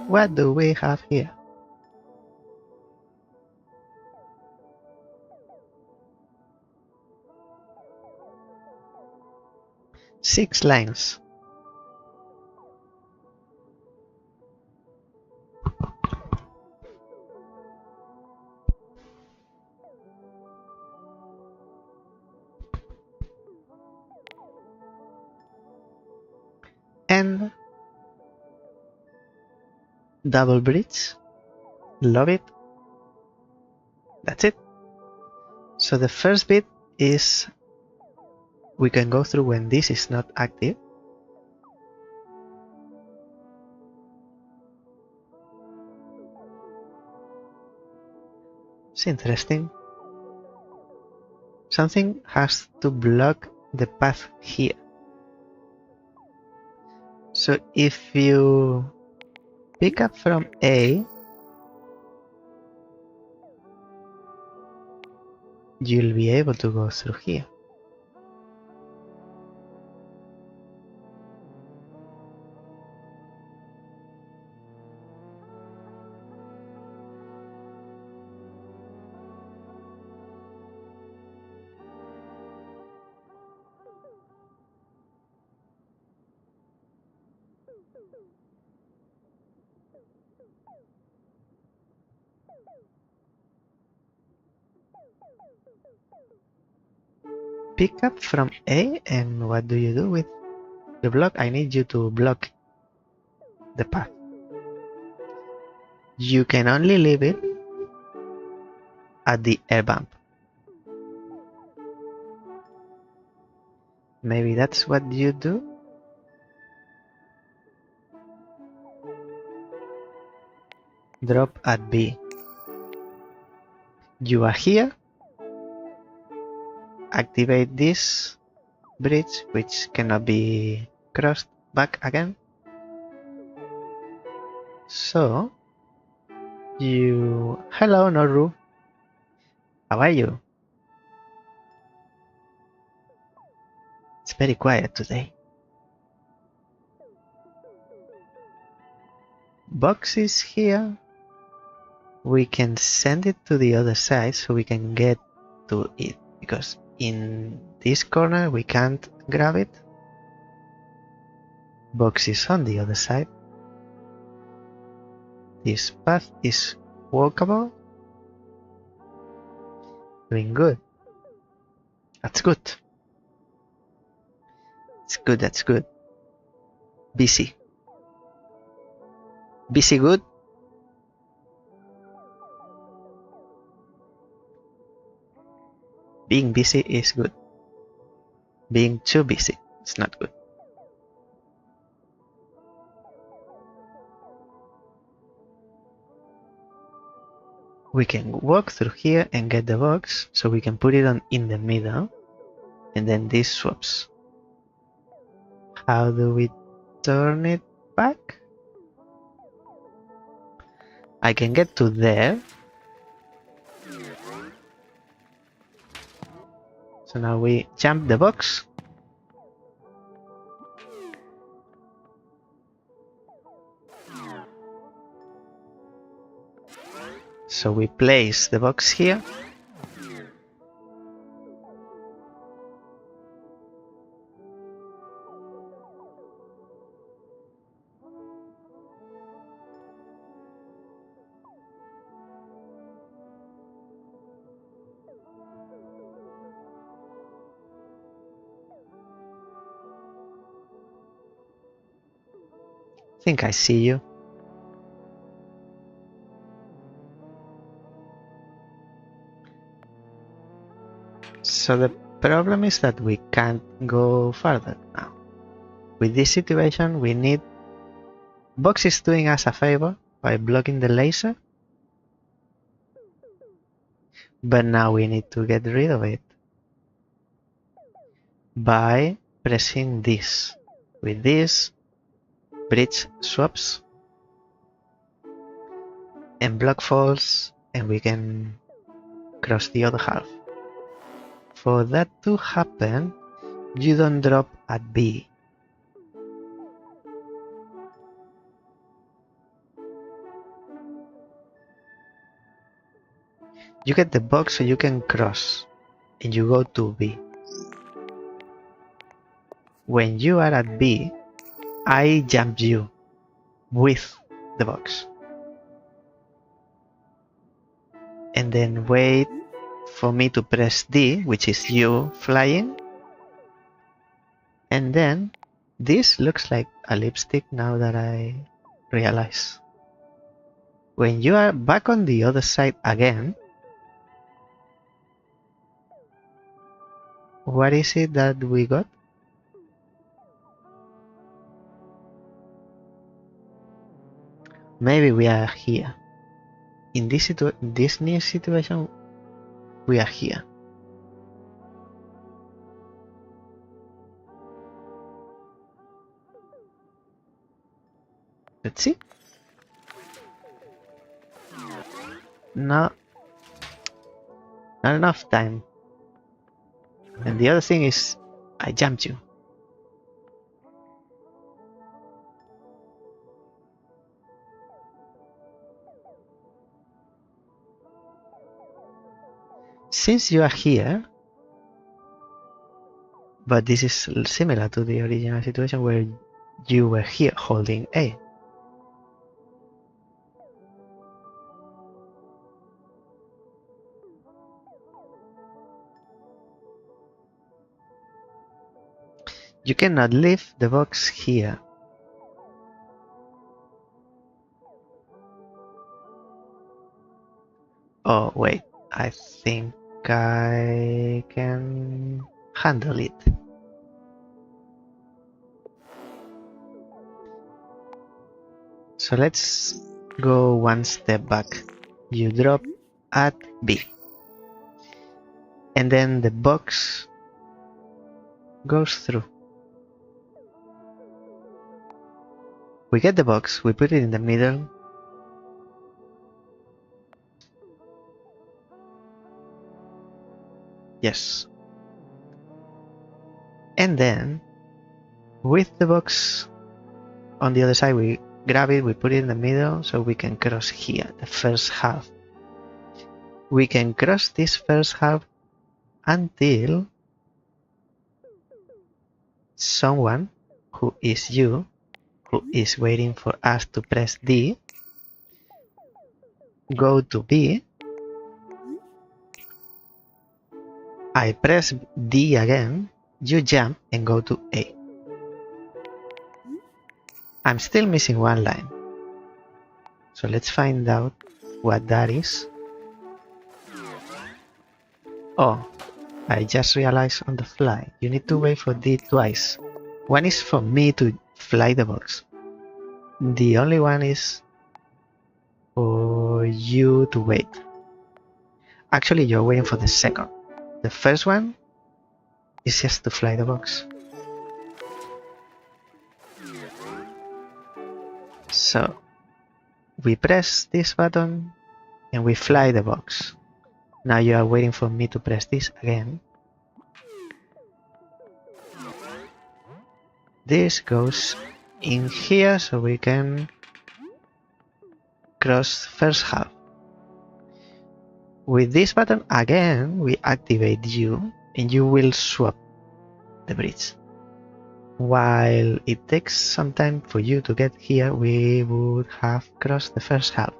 What do we have here? Six lines. And double bridge. Love it. That's it. So the first bit is we can go through when this is not active. It's interesting. Something has to block the path here. So if you pick up from A, you'll be able to go through here. Pick up from A, and what do you do with the block? I need you to block the path. You can only leave it at the air bump. Maybe that's what you do? Drop at B. You are here. Activate this bridge, which cannot be crossed back again. So, you... Hello, Noru. How are you? It's very quiet today. Box is here. We can send it to the other side so we can get to it, because in this corner we can't grab it. Box is on the other side. This path is walkable. Doing good. That's good. It's good, that's good. Busy. Busy good? Being busy is good. Being too busy is not good. We can walk through here and get the box, so we can put it on in the middle, and then this swaps. How do we turn it back? I can get to there. So now we jump the box. So we place the box here. I think I see you. So the problem is that we can't go further now. With this situation, we need... Box is doing us a favor by blocking the laser. But now we need to get rid of it by pressing this. With this, bridge swaps and block falls, and we can cross the other half. For that to happen, you don't drop at B. You get the box so you can cross, and you go to B. When you are at B, I jump you with the box. And then wait for me to press D, which is you flying. And then this looks like a lipstick now that I realize. When you are back on the other side again, what is it that we got? Maybe we are here. In this new situation, we are here. Let's see. No, not enough time. And the other thing is, I jumped you. Since you are here, but this is similar to the original situation where you were here holding A. You cannot leave the box here. Oh, wait. I think I can handle it. So let's go one step back. You drop at B. And then the box goes through. We get the box, we put it in the middle. Yes. And then, with the box on the other side, we grab it, we put it in the middle so we can cross here, the first half. We can cross this first half until someone, who is you, who is waiting for us to press D, go to B. I press D again, you jump and go to A. I'm still missing one line. So let's find out what that is. Oh, I just realized on the fly. You need to wait for D twice. One is for me to fly the box. The only one is for you to wait. Actually, you're waiting for the second. The first one is just to fly the box. So we press this button and we fly the box. Now you are waiting for me to press this again. This goes in here so we can cross first half. With this button again, we activate you and you will swap the bridge. While it takes some time for you to get here, we would have crossed the first half.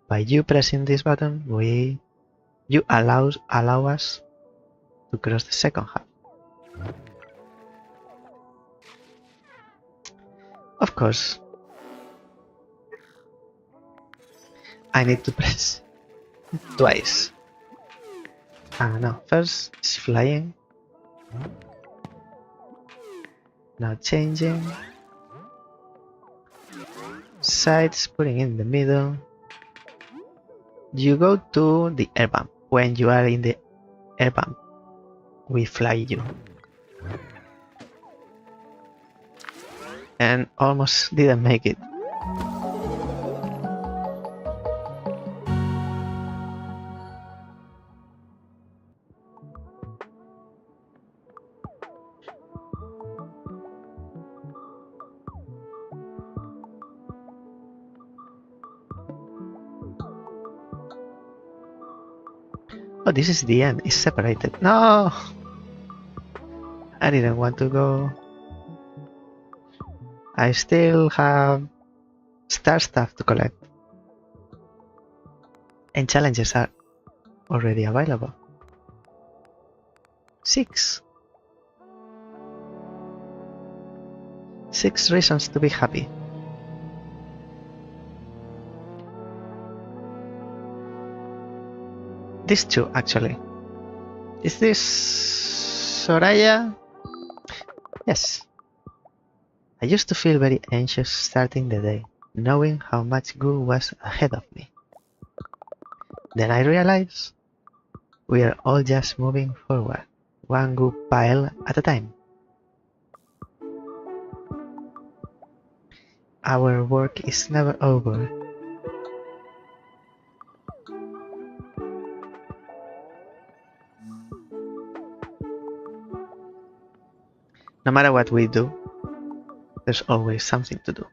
By you pressing this button, you allow us to cross the second half. Of course, I need to press twice. No, first it's flying. Now changing. Sides, putting in the middle. You go to the air bump. When you are in the air bump, we fly you. And almost didn't make it. Oh, this is the end. It's separated. No! I didn't want to go. I still have star stuff to collect. And challenges are already available. 6. 6 reasons to be happy. These two, actually. Is this Soraya? Yes. I used to feel very anxious starting the day, knowing how much good was ahead of me. Then I realized we are all just moving forward, one good pile at a time. Our work is never over. No matter what we do, there's always something to do.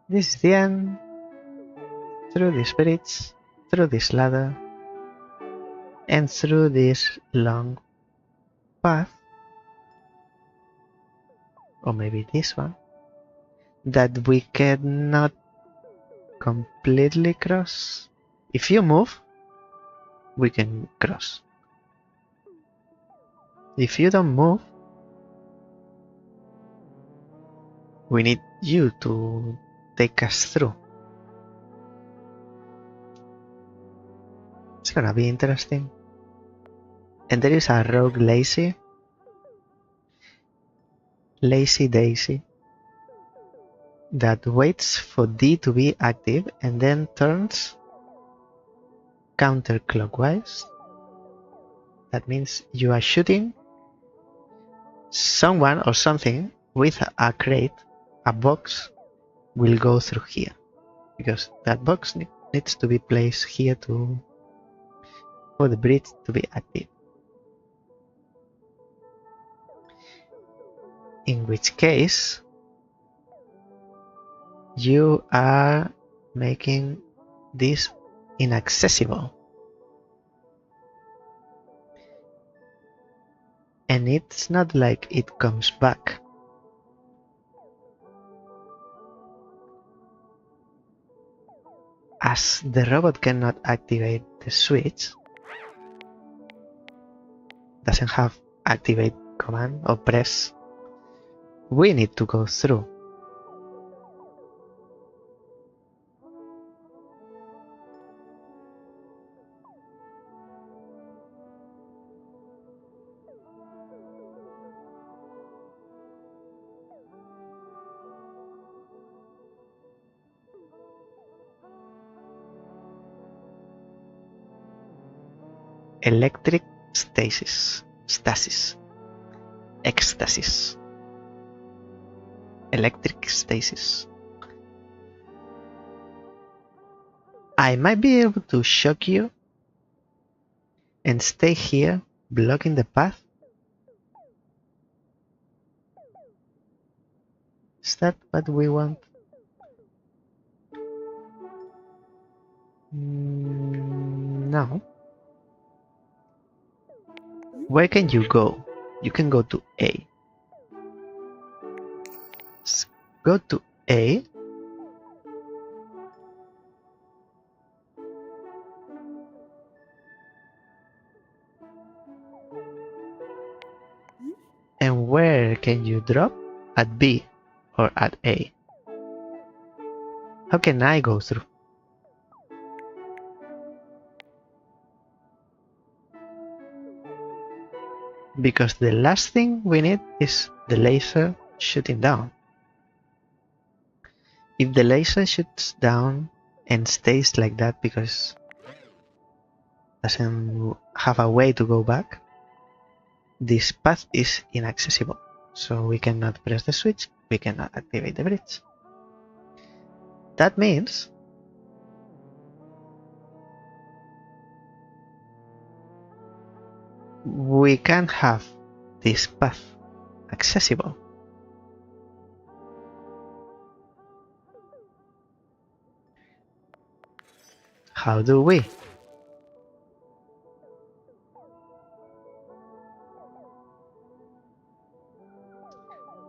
This is the end. Through the spirits, through this ladder, and through this long path, or maybe this one, that we cannot completely cross. If you move, we can cross. If you don't move, we need you to take us through. It's gonna be interesting. And there is a rogue lazy Daisy that waits for D to be active and then turns counterclockwise. That means you are shooting someone or something with a crate. A box will go through here because that box needs to be placed here for the bridge to be active. In which case, you are making this inaccessible. And it's not like it comes back. As the robot cannot activate the switch, doesn't have activate command or press, we need to go through. Electric stasis, ecstasis, electric stasis. I might be able to shock you and stay here blocking the path. Is that what we want? No. Where can you go? You can go to A. Let's go to A. And where can you drop? At B or at A? How can I go through? Because the last thing we need is the laser shooting down. If the laser shoots down and stays like that because doesn't have a way to go back, this path is inaccessible. So we cannot press the switch, we cannot activate the bridge. That means we can have this path accessible. How do we?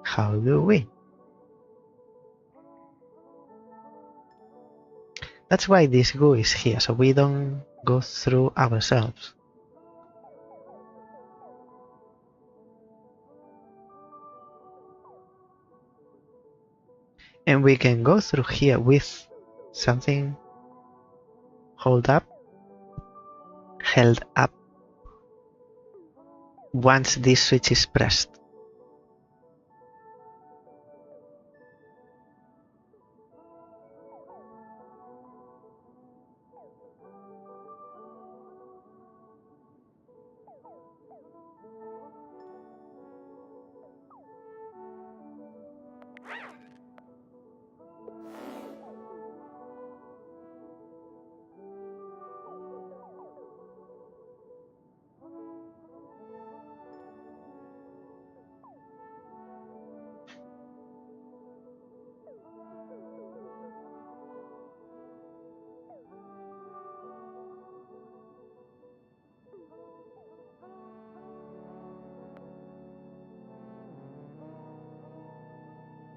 How do we? That's why this GUI is here, so we don't go through ourselves. And we can go through here with something held up once this switch is pressed.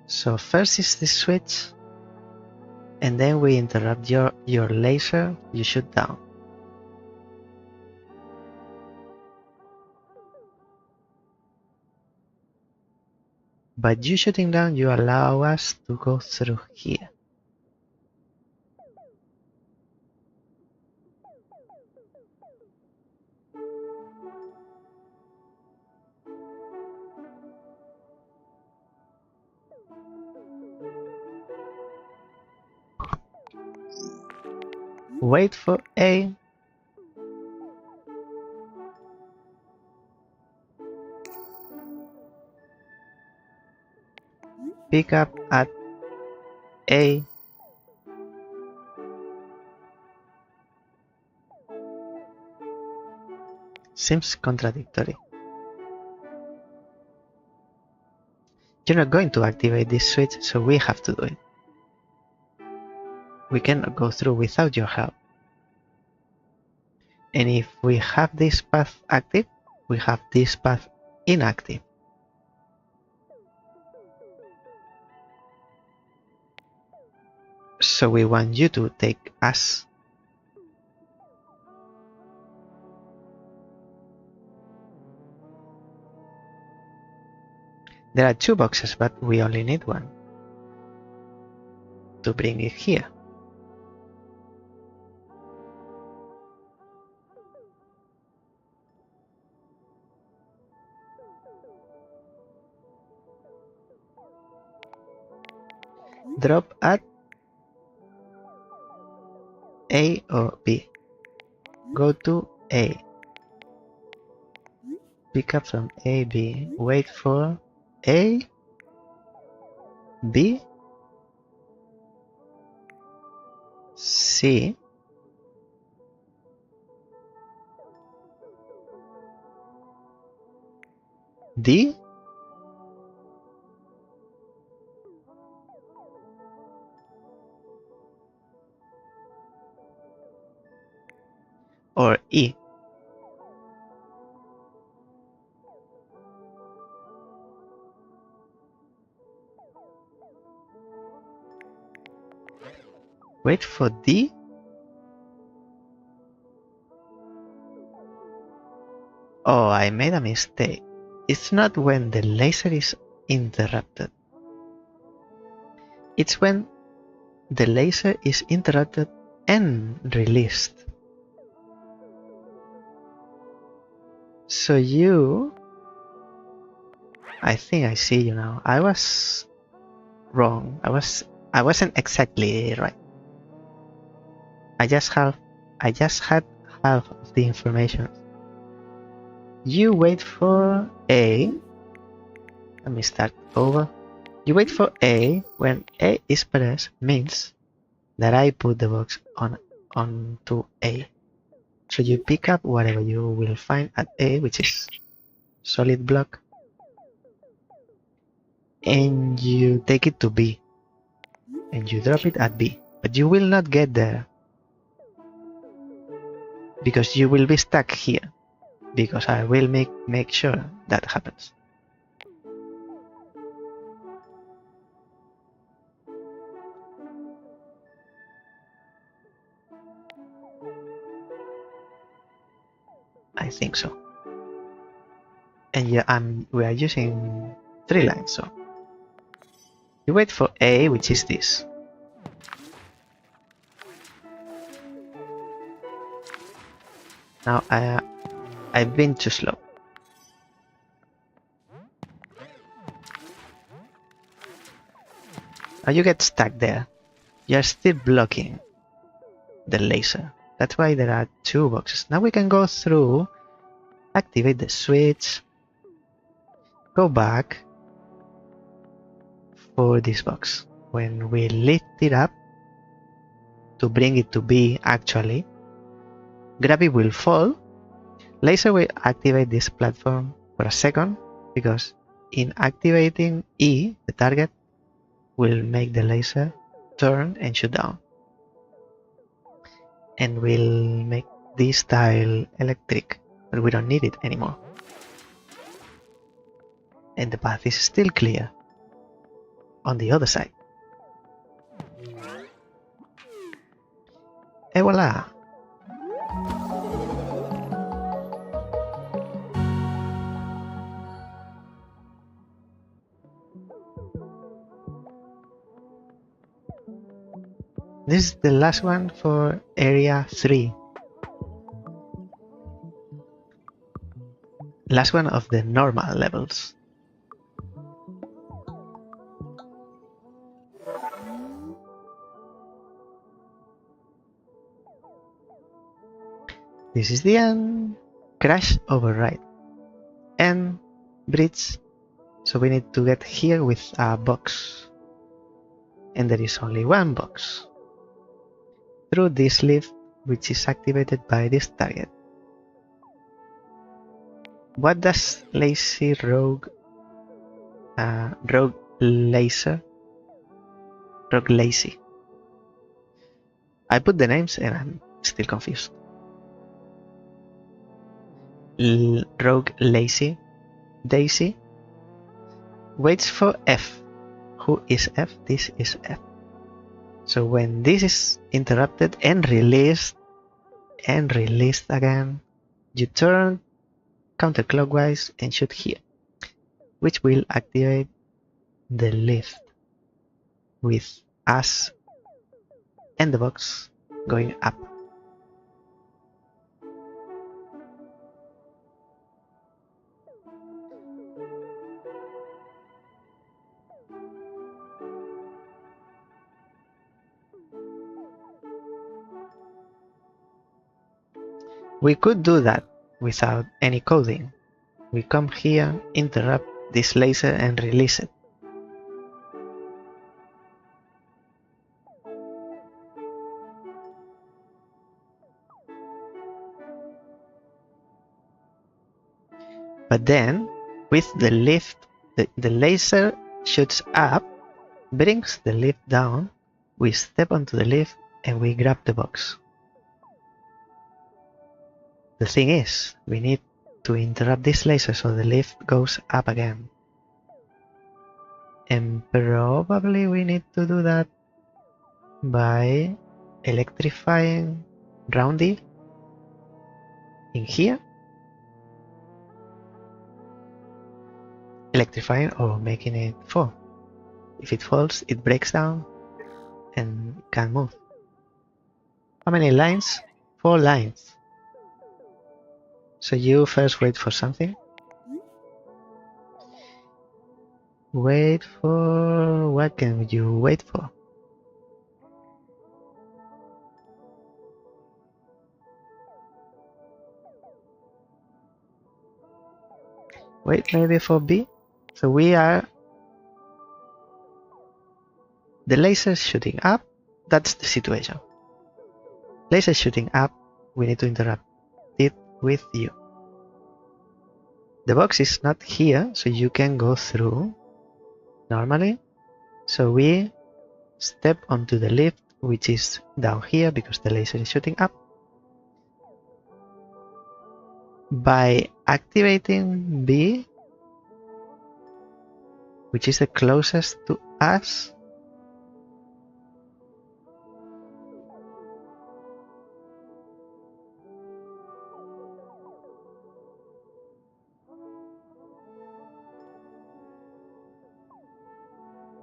So first is the switch, and then we interrupt your laser, you shoot down. But you shooting down, you allow us to go through here. Wait for A. Pick up at A. Seems contradictory. You're not going to activate this switch, so we have to do it. We cannot go through without your help. And if we have this path active, we have this path inactive. So we want you to take us. There are 2 boxes, but we only need 1 to bring it here. Drop at A or B. Go to A. Pick up from A, B. Wait for A, B, C, D, or E. Wait for D. Oh, I made a mistake. It's not when the laser is interrupted. It's when the laser is interrupted and released. So I think I see you now. I was wrong. I wasn't exactly right. I just had half of the information. You wait for A. Let me start over. You wait for A. When A is pressed, means that I put the box onto A. So you pick up whatever you will find at A, which is solid block, and you take it to B, and you drop it at B. But you will not get there because you will be stuck here, because I will make sure that happens. I think so. And yeah, we are using 3 lines, so you wait for A, which is this. Now I've been too slow. Now you get stuck there. You're still blocking the laser. That's why there are 2 boxes. Now we can go through, activate the switch, go back for this box. When we lift it up to bring it to B, actually, gravity will fall. Laser will activate this platform for a second, because in activating E, the target will make the laser turn and shoot down. And we'll make this tile electric, but we don't need it anymore. And the path is still clear. on the other side. Et voila! This is the last one for area 3. Last one of the normal levels. This is the end. Crash override. And bridge. So we need to get here with a box. And there is only one box. Through this lift, which is activated by this target. What does lazy rogue lazy? I put the names and I'm still confused. Rogue lazy Daisy waits for F. Who is F? This is F. So when this is interrupted and released again, you turn counterclockwise and shoot here, which will activate the lift with us and the box going up. We could do that without any coding. We come here, interrupt this laser and release it. But then, with the lift, the laser shoots up, brings the lift down, we step onto the lift and we grab the box. The thing is, we need to interrupt this laser so the lift goes up again. And probably we need to do that by electrifying Roundy in here. Electrifying or making it fall. If it falls, it breaks down and can't move. How many lines? 4 lines. So you first wait for something. Wait for... what can you wait for? Wait maybe for B? So we are... the laser shooting up, that's the situation. Laser shooting up, we need to interrupt it with you. The box is not here, so you can go through normally. So we step onto the lift, which is down here because the laser is shooting up. By activating B, which is the closest to us,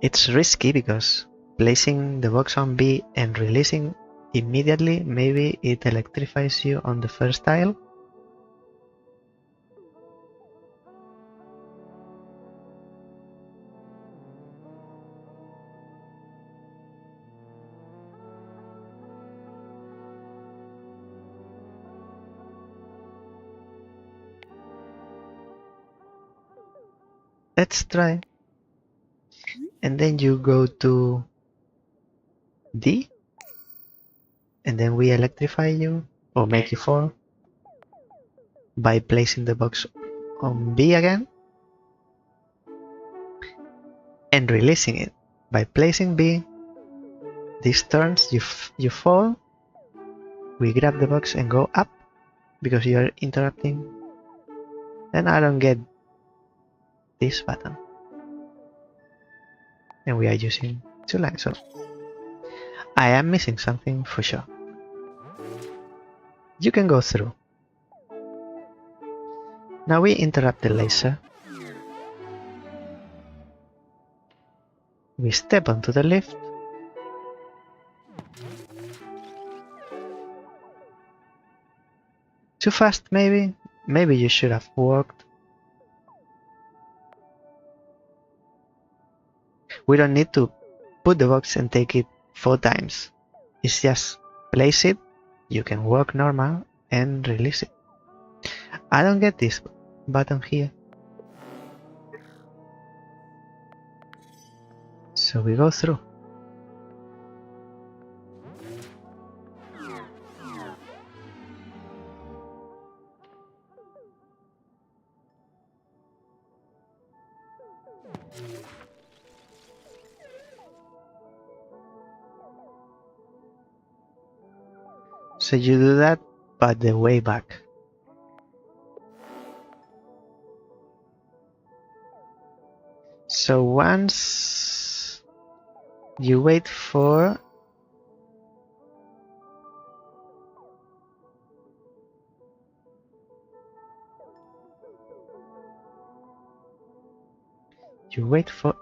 it's risky because placing the box on B and releasing immediately, maybe it electrifies you on the first tile. Let's try. And then you go to D, and then we electrify you or make you fall by placing the box on B again and releasing it. By placing B, this turns, you fall, we grab the box and go up because you are interrupting. Then I don't get this button. and we are using 2 lines. So I am missing something for sure. You can go through. Now we interrupt the laser. We step onto the lift. Too fast, maybe? Maybe you should have walked. We don't need to put the box and take it 4 times. It's just place it, you can walk normal and release it. I don't get this button here. So we go through. So you do that, but the way back. So once you wait for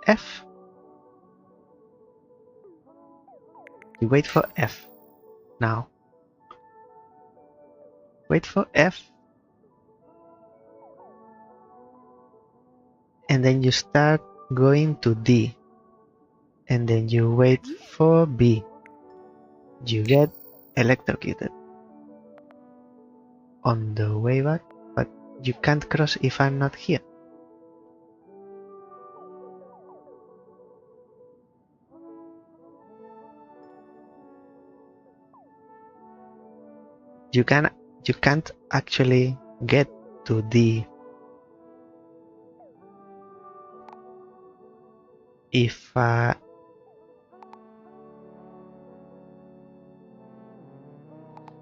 F. You wait for F. Now. Wait for F. And then you start going to D. And then you wait for B. You get electrocuted on the way back, but you can't cross if I'm not here. You can't actually get to D if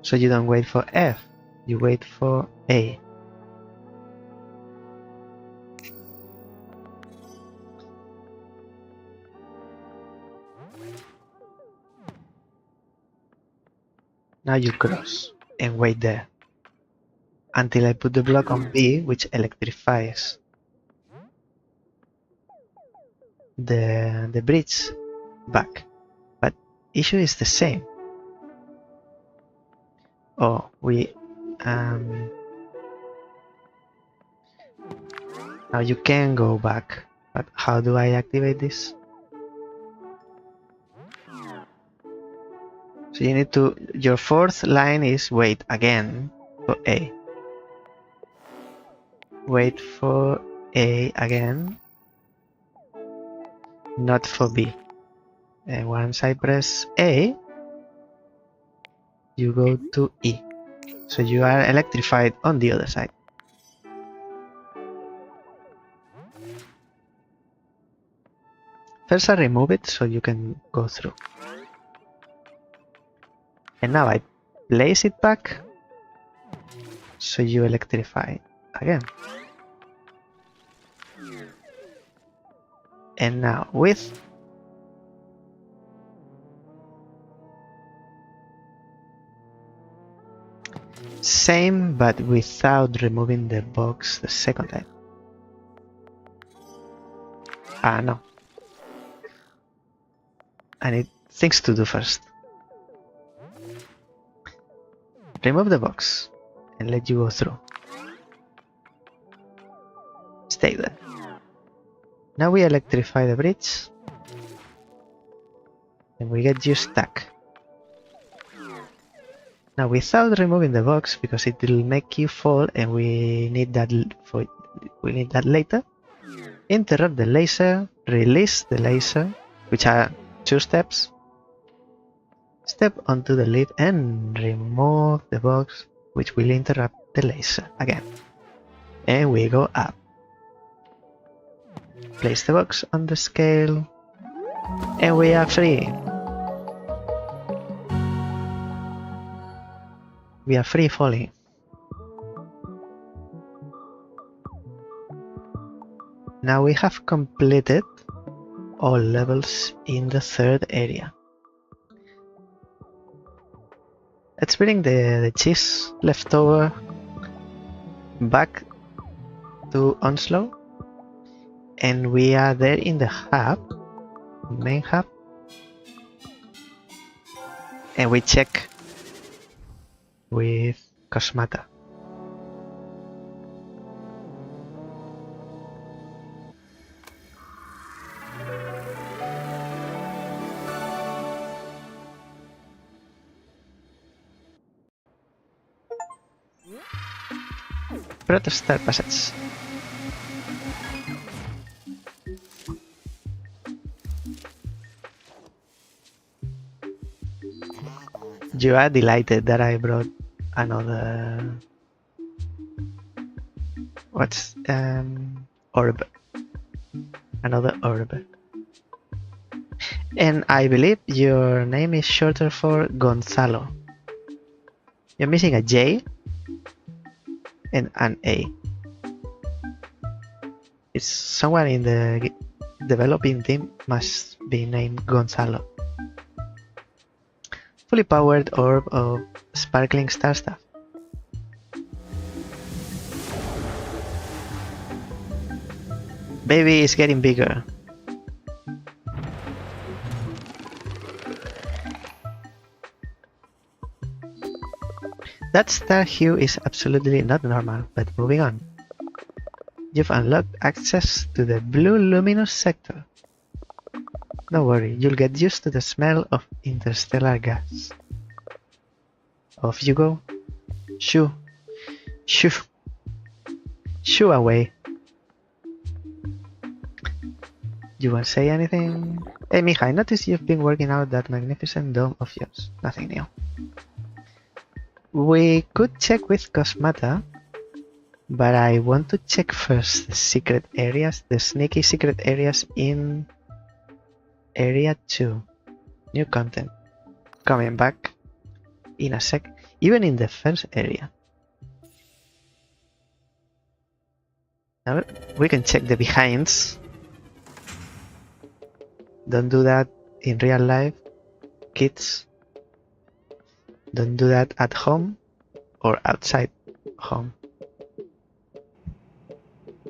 so you don't wait for F, you wait for A. Now you cross and wait there until I put the block on B, which electrifies the bridge back. But issue is the same. Oh, we now you can go back, but how do I activate this? So you need to, your 4th line is wait again for A. Wait for A again, not for B. And once I press A, you go to E. So you are electrified on the other side. First I remove it so you can go through. And now I place it back so you electrify again. And now with same, but without removing the box the second time. No. I need things to do first. Remove the box and let you go through. Stay there. Now we electrify the bridge and we get you stuck. Now without removing the box, because it will make you fall and we need that later, interrupt the laser, release the laser, which are 2 steps. Step onto the lid and remove the box, which will interrupt the laser again. And we go up. Place the box on the scale, and we are free. We are free falling. Now we have completed all levels in the third area. Let's bring the cheese leftover back to Onslow, and we are there in the hub, main hub, and we check with Cosmata. Protestar Passage. You are delighted that I brought another orb. Another orb. And I believe your name is shorter for Gonzalo. You're missing a J and an A. It's someone in the developing team must be named Gonzalo. Fully powered orb of sparkling star stuff. Baby is getting bigger. That star hue is absolutely not normal, but moving on. You've unlocked access to the blue luminous sector. Don't worry, you'll get used to the smell of interstellar gas. Off you go. Shoo. Shoo. Shoo away. You won't say anything? Hey Mija, I noticed you've been working out that magnificent dome of yours. Nothing new. We could check with Cosmata, but I want to check first the secret areas, the sneaky secret areas in Area 2. New content. Coming back in a sec. Even in the first area. Now we can check the behinds. Don't do that in real life, kids. Don't do that at home or outside home.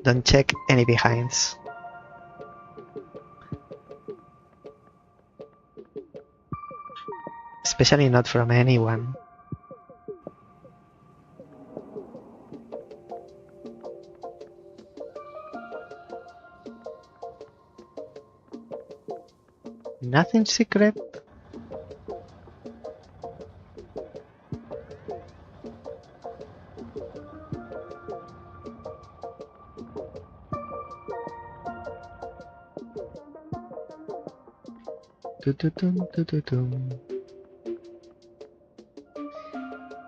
Don't check any behinds. Especially not from anyone. Nothing secret.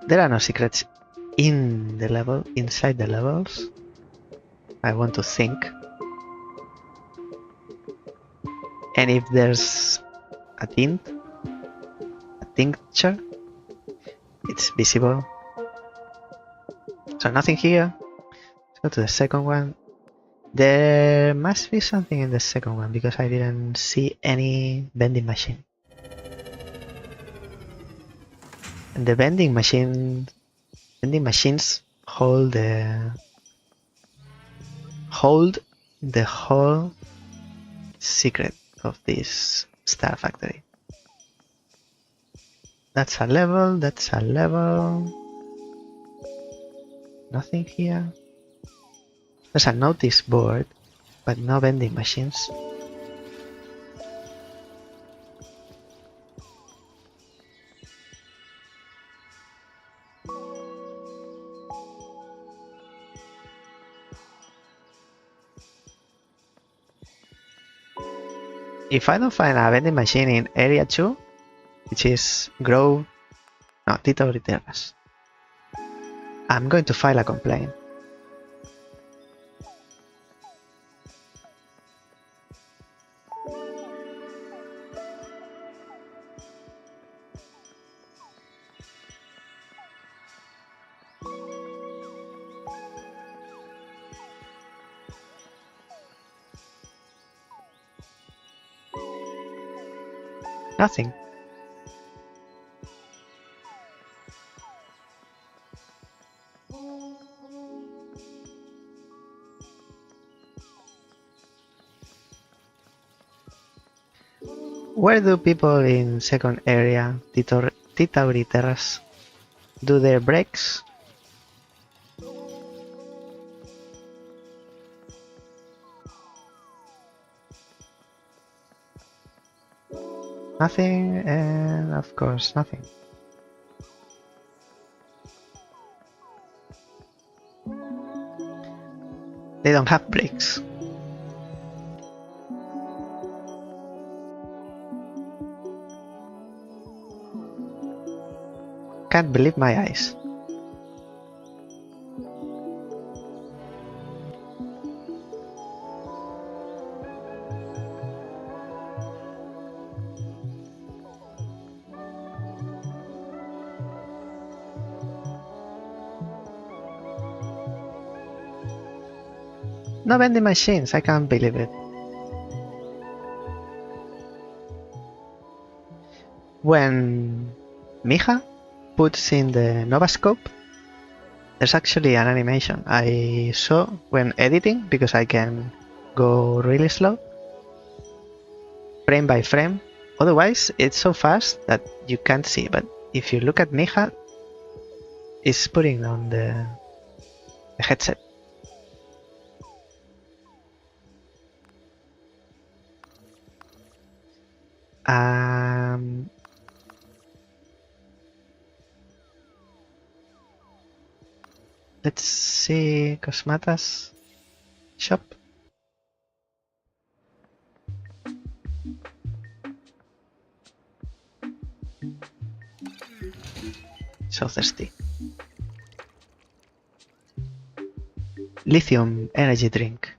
There are no secrets in the level, inside the levels. I want to think. And if there's a tint, a tincture, it's visible. So nothing here. Let's go to the second one. There must be something in the second one because I didn't see any vending machine. And the vending machines hold the whole secret of this star factory. That's a level, that's a level. Nothing here. There's a notice board, but no vending machines. If I don't find a vending machine in Area 2, which is Tito Terrace, I'm going to file a complaint. Nothing. Where do people in second area, Titauri Terrace, do their breaks? Nothing, and of course nothing. They don't have breaks. Can't believe my eyes. No vending machines, I can't believe it. When Mija puts in the Nova scope, there's actually an animation I saw when editing, because I can go really slow, frame by frame. Otherwise, it's so fast that you can't see, but if you look at Mija, it's putting on the headset. Let's see Cosmata's shop. So thirsty. Lithium energy drink.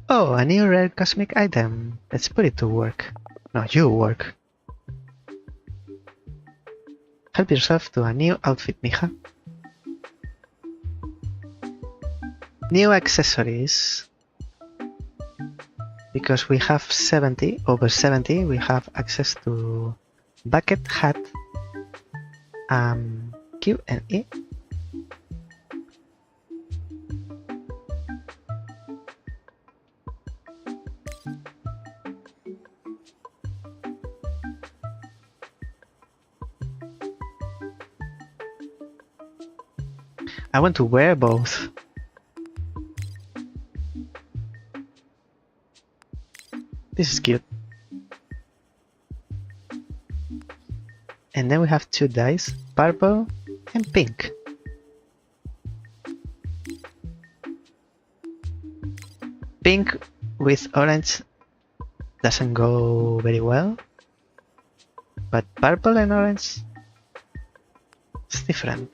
Oh, a new rare cosmic item. Let's put it to work. No, you work. Help yourself to a new outfit, Mija. New accessories. Because we have 70, over 70, we have access to bucket, hat, Q and E. I want to wear both. This is cute. And then we have two dyes, purple and pink. Pink with orange doesn't go very well, but purple and orange is different.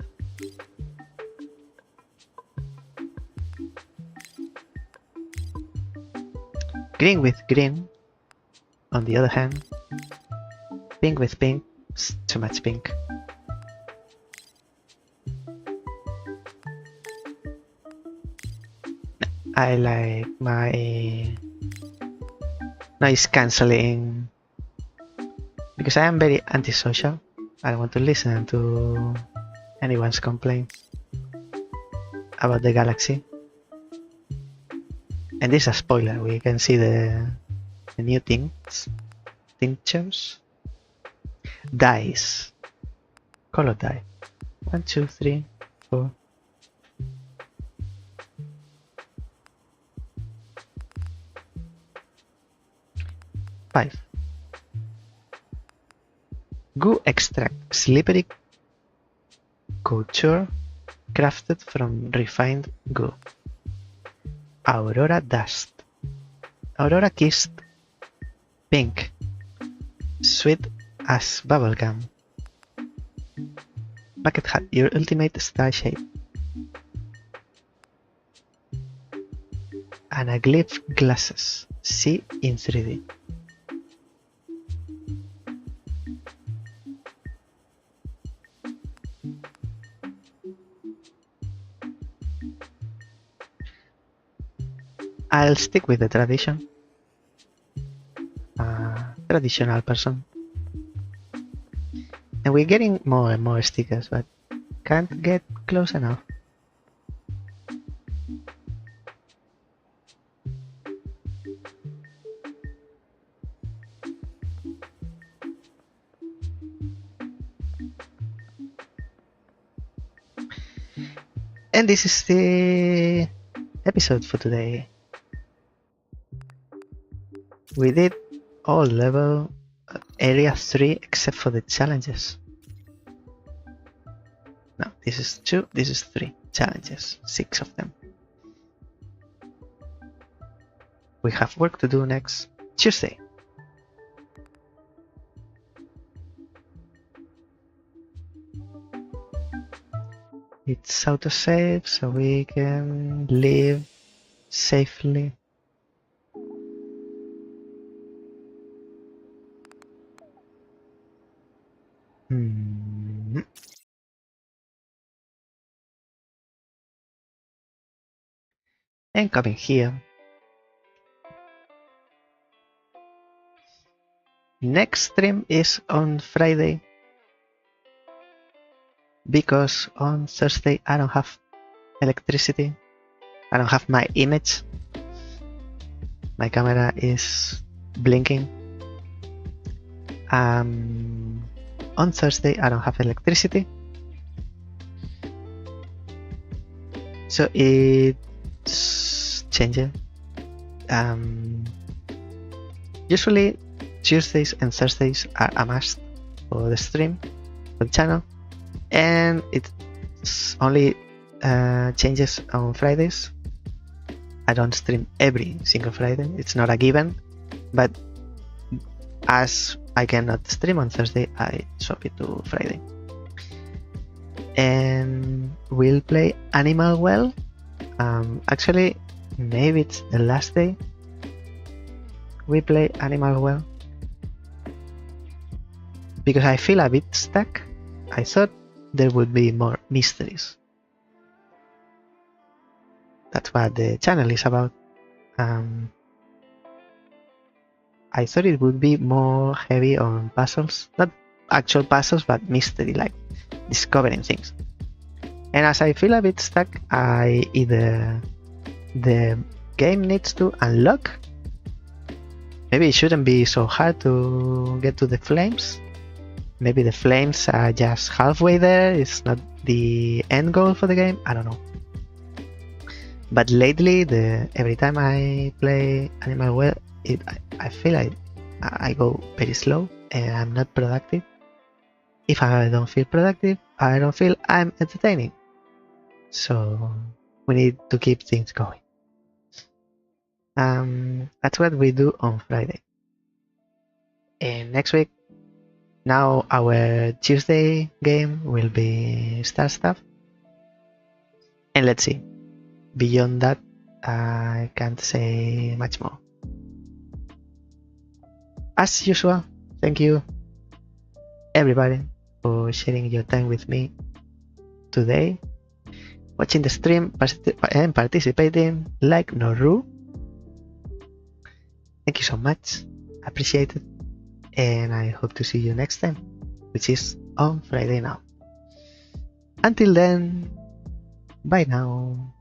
Green with green, on the other hand, pink with pink, is too much pink. I like my noise cancelling because I am very antisocial. I don't want to listen to anyone's complaints about the galaxy. And this is a spoiler, we can see the new things, tinctures, dyes, color dye, 1, 2, 3, 4. Five. Goo extract, slippery couture, crafted from refined goo. Aurora dust, Aurora kissed, pink, sweet as bubblegum. Bucket hat, your ultimate star shape. Anaglyph glasses, see in 3D. I'll stick with the tradition. Traditional person. And we're getting more and more stickers, but can't get close enough. And this is the episode for today. We did all level area 3 except for the challenges. No, this is 2, this is 3 challenges, 6 of them. We have work to do next Tuesday. It's autosave, so we can live safely. And coming here. Next stream is on Friday, because on Thursday I don't have electricity. I don't have my image. My camera is blinking. On Thursday I don't have electricity, so it's changing. Usually Tuesdays and Thursdays are a must for the stream, for the channel, and it's only changes on Fridays. I don't stream every single Friday, it's not a given, but as I cannot stream on Thursday, I swap it to Friday. And we'll play Animal Well. Actually, maybe it's the last day we play Animal Well, because I feel a bit stuck. I thought there would be more mysteries. That's what the channel is about. I thought it would be more heavy on puzzles, not actual puzzles, but mystery, like discovering things. And as I feel a bit stuck, either the game needs to unlock. Maybe it shouldn't be so hard to get to the flames. Maybe the flames are just halfway there. It's not the end goal for the game. I don't know. But lately, every time I play Animal Well, I feel like I go very slow and I'm not productive. If I don't feel productive, I don't feel I'm entertaining. So we need to keep things going. That's what we do on Friday. And next week, now our Tuesday game will be Star Stuff. And let's see. Beyond that, I can't say much more. As usual, thank you everybody for sharing your time with me today, watching the stream and participating like Noru. Thank you so much, appreciate it, and I hope to see you next time, which is on Friday now. Until then, bye now.